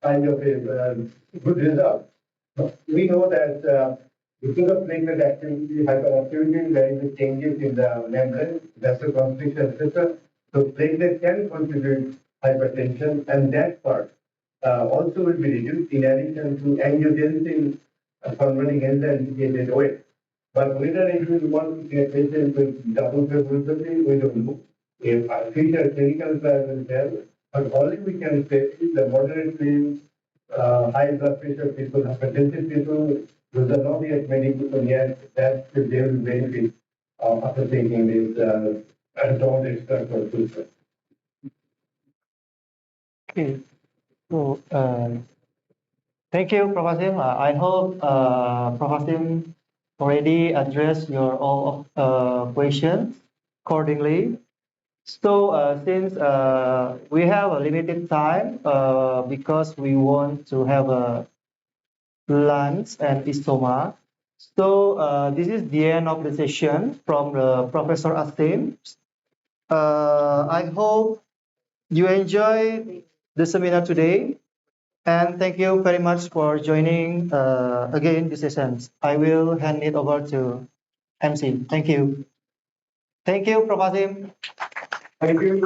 kind of a good result. We know that because of platelet activity, hyperactivity, there is a changes in the membrane, vasoconstriction, etc. So platelet can contribute hypertension, and that part also will be reduced in addition to angiotensin converting enzyme mediated weight. But whether it will want to get patient with double pregnancy, we don't know. If future clinical trials will tell, but only we can say is the moderately high blood pressure people, hypertensive people, those are not yet medical yet, that they will benefit after taking this don't extract or treatment. Okay. So thank you, Professor. I hope Professor already addressed your all questions accordingly. So since we have a limited time because we want to have a lunch and istoma, so this is the end of the session from Professor Asim. I hope you enjoy the seminar today, and thank you very much for joining again the sessions. I will hand it over to MC. Thank you. Thank you, Prof. Asim. Thank you.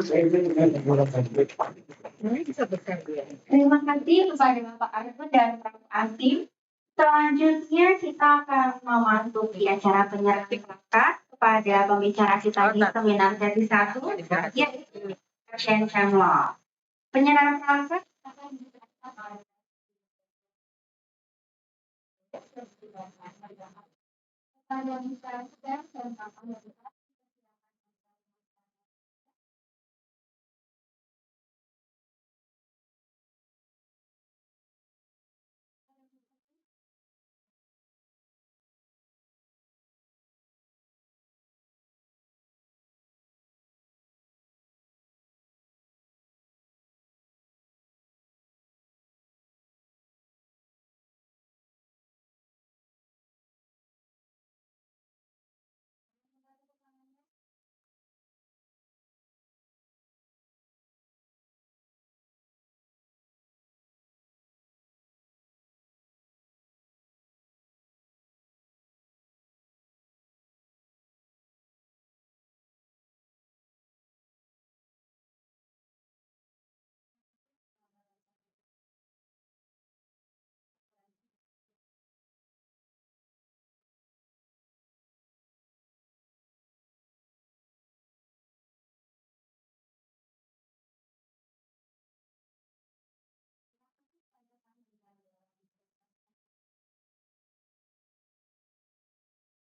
Terima kasih kepada Bapak Arifin dan Prof. Asim. Selanjutnya kita akan memasuki acara penyerahan plakat kepada pembicara kita di seminar sesi 1, yaitu Shen Chamlo. Penyerahan plakat akan dilakukan oleh kepada Mr. Sam dan Bapak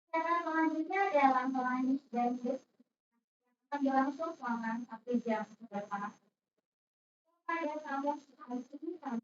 Acara selanjutnya adalah melanjut dan akan berlangsung selama 1 jam ke depan. Pada tahun 2020,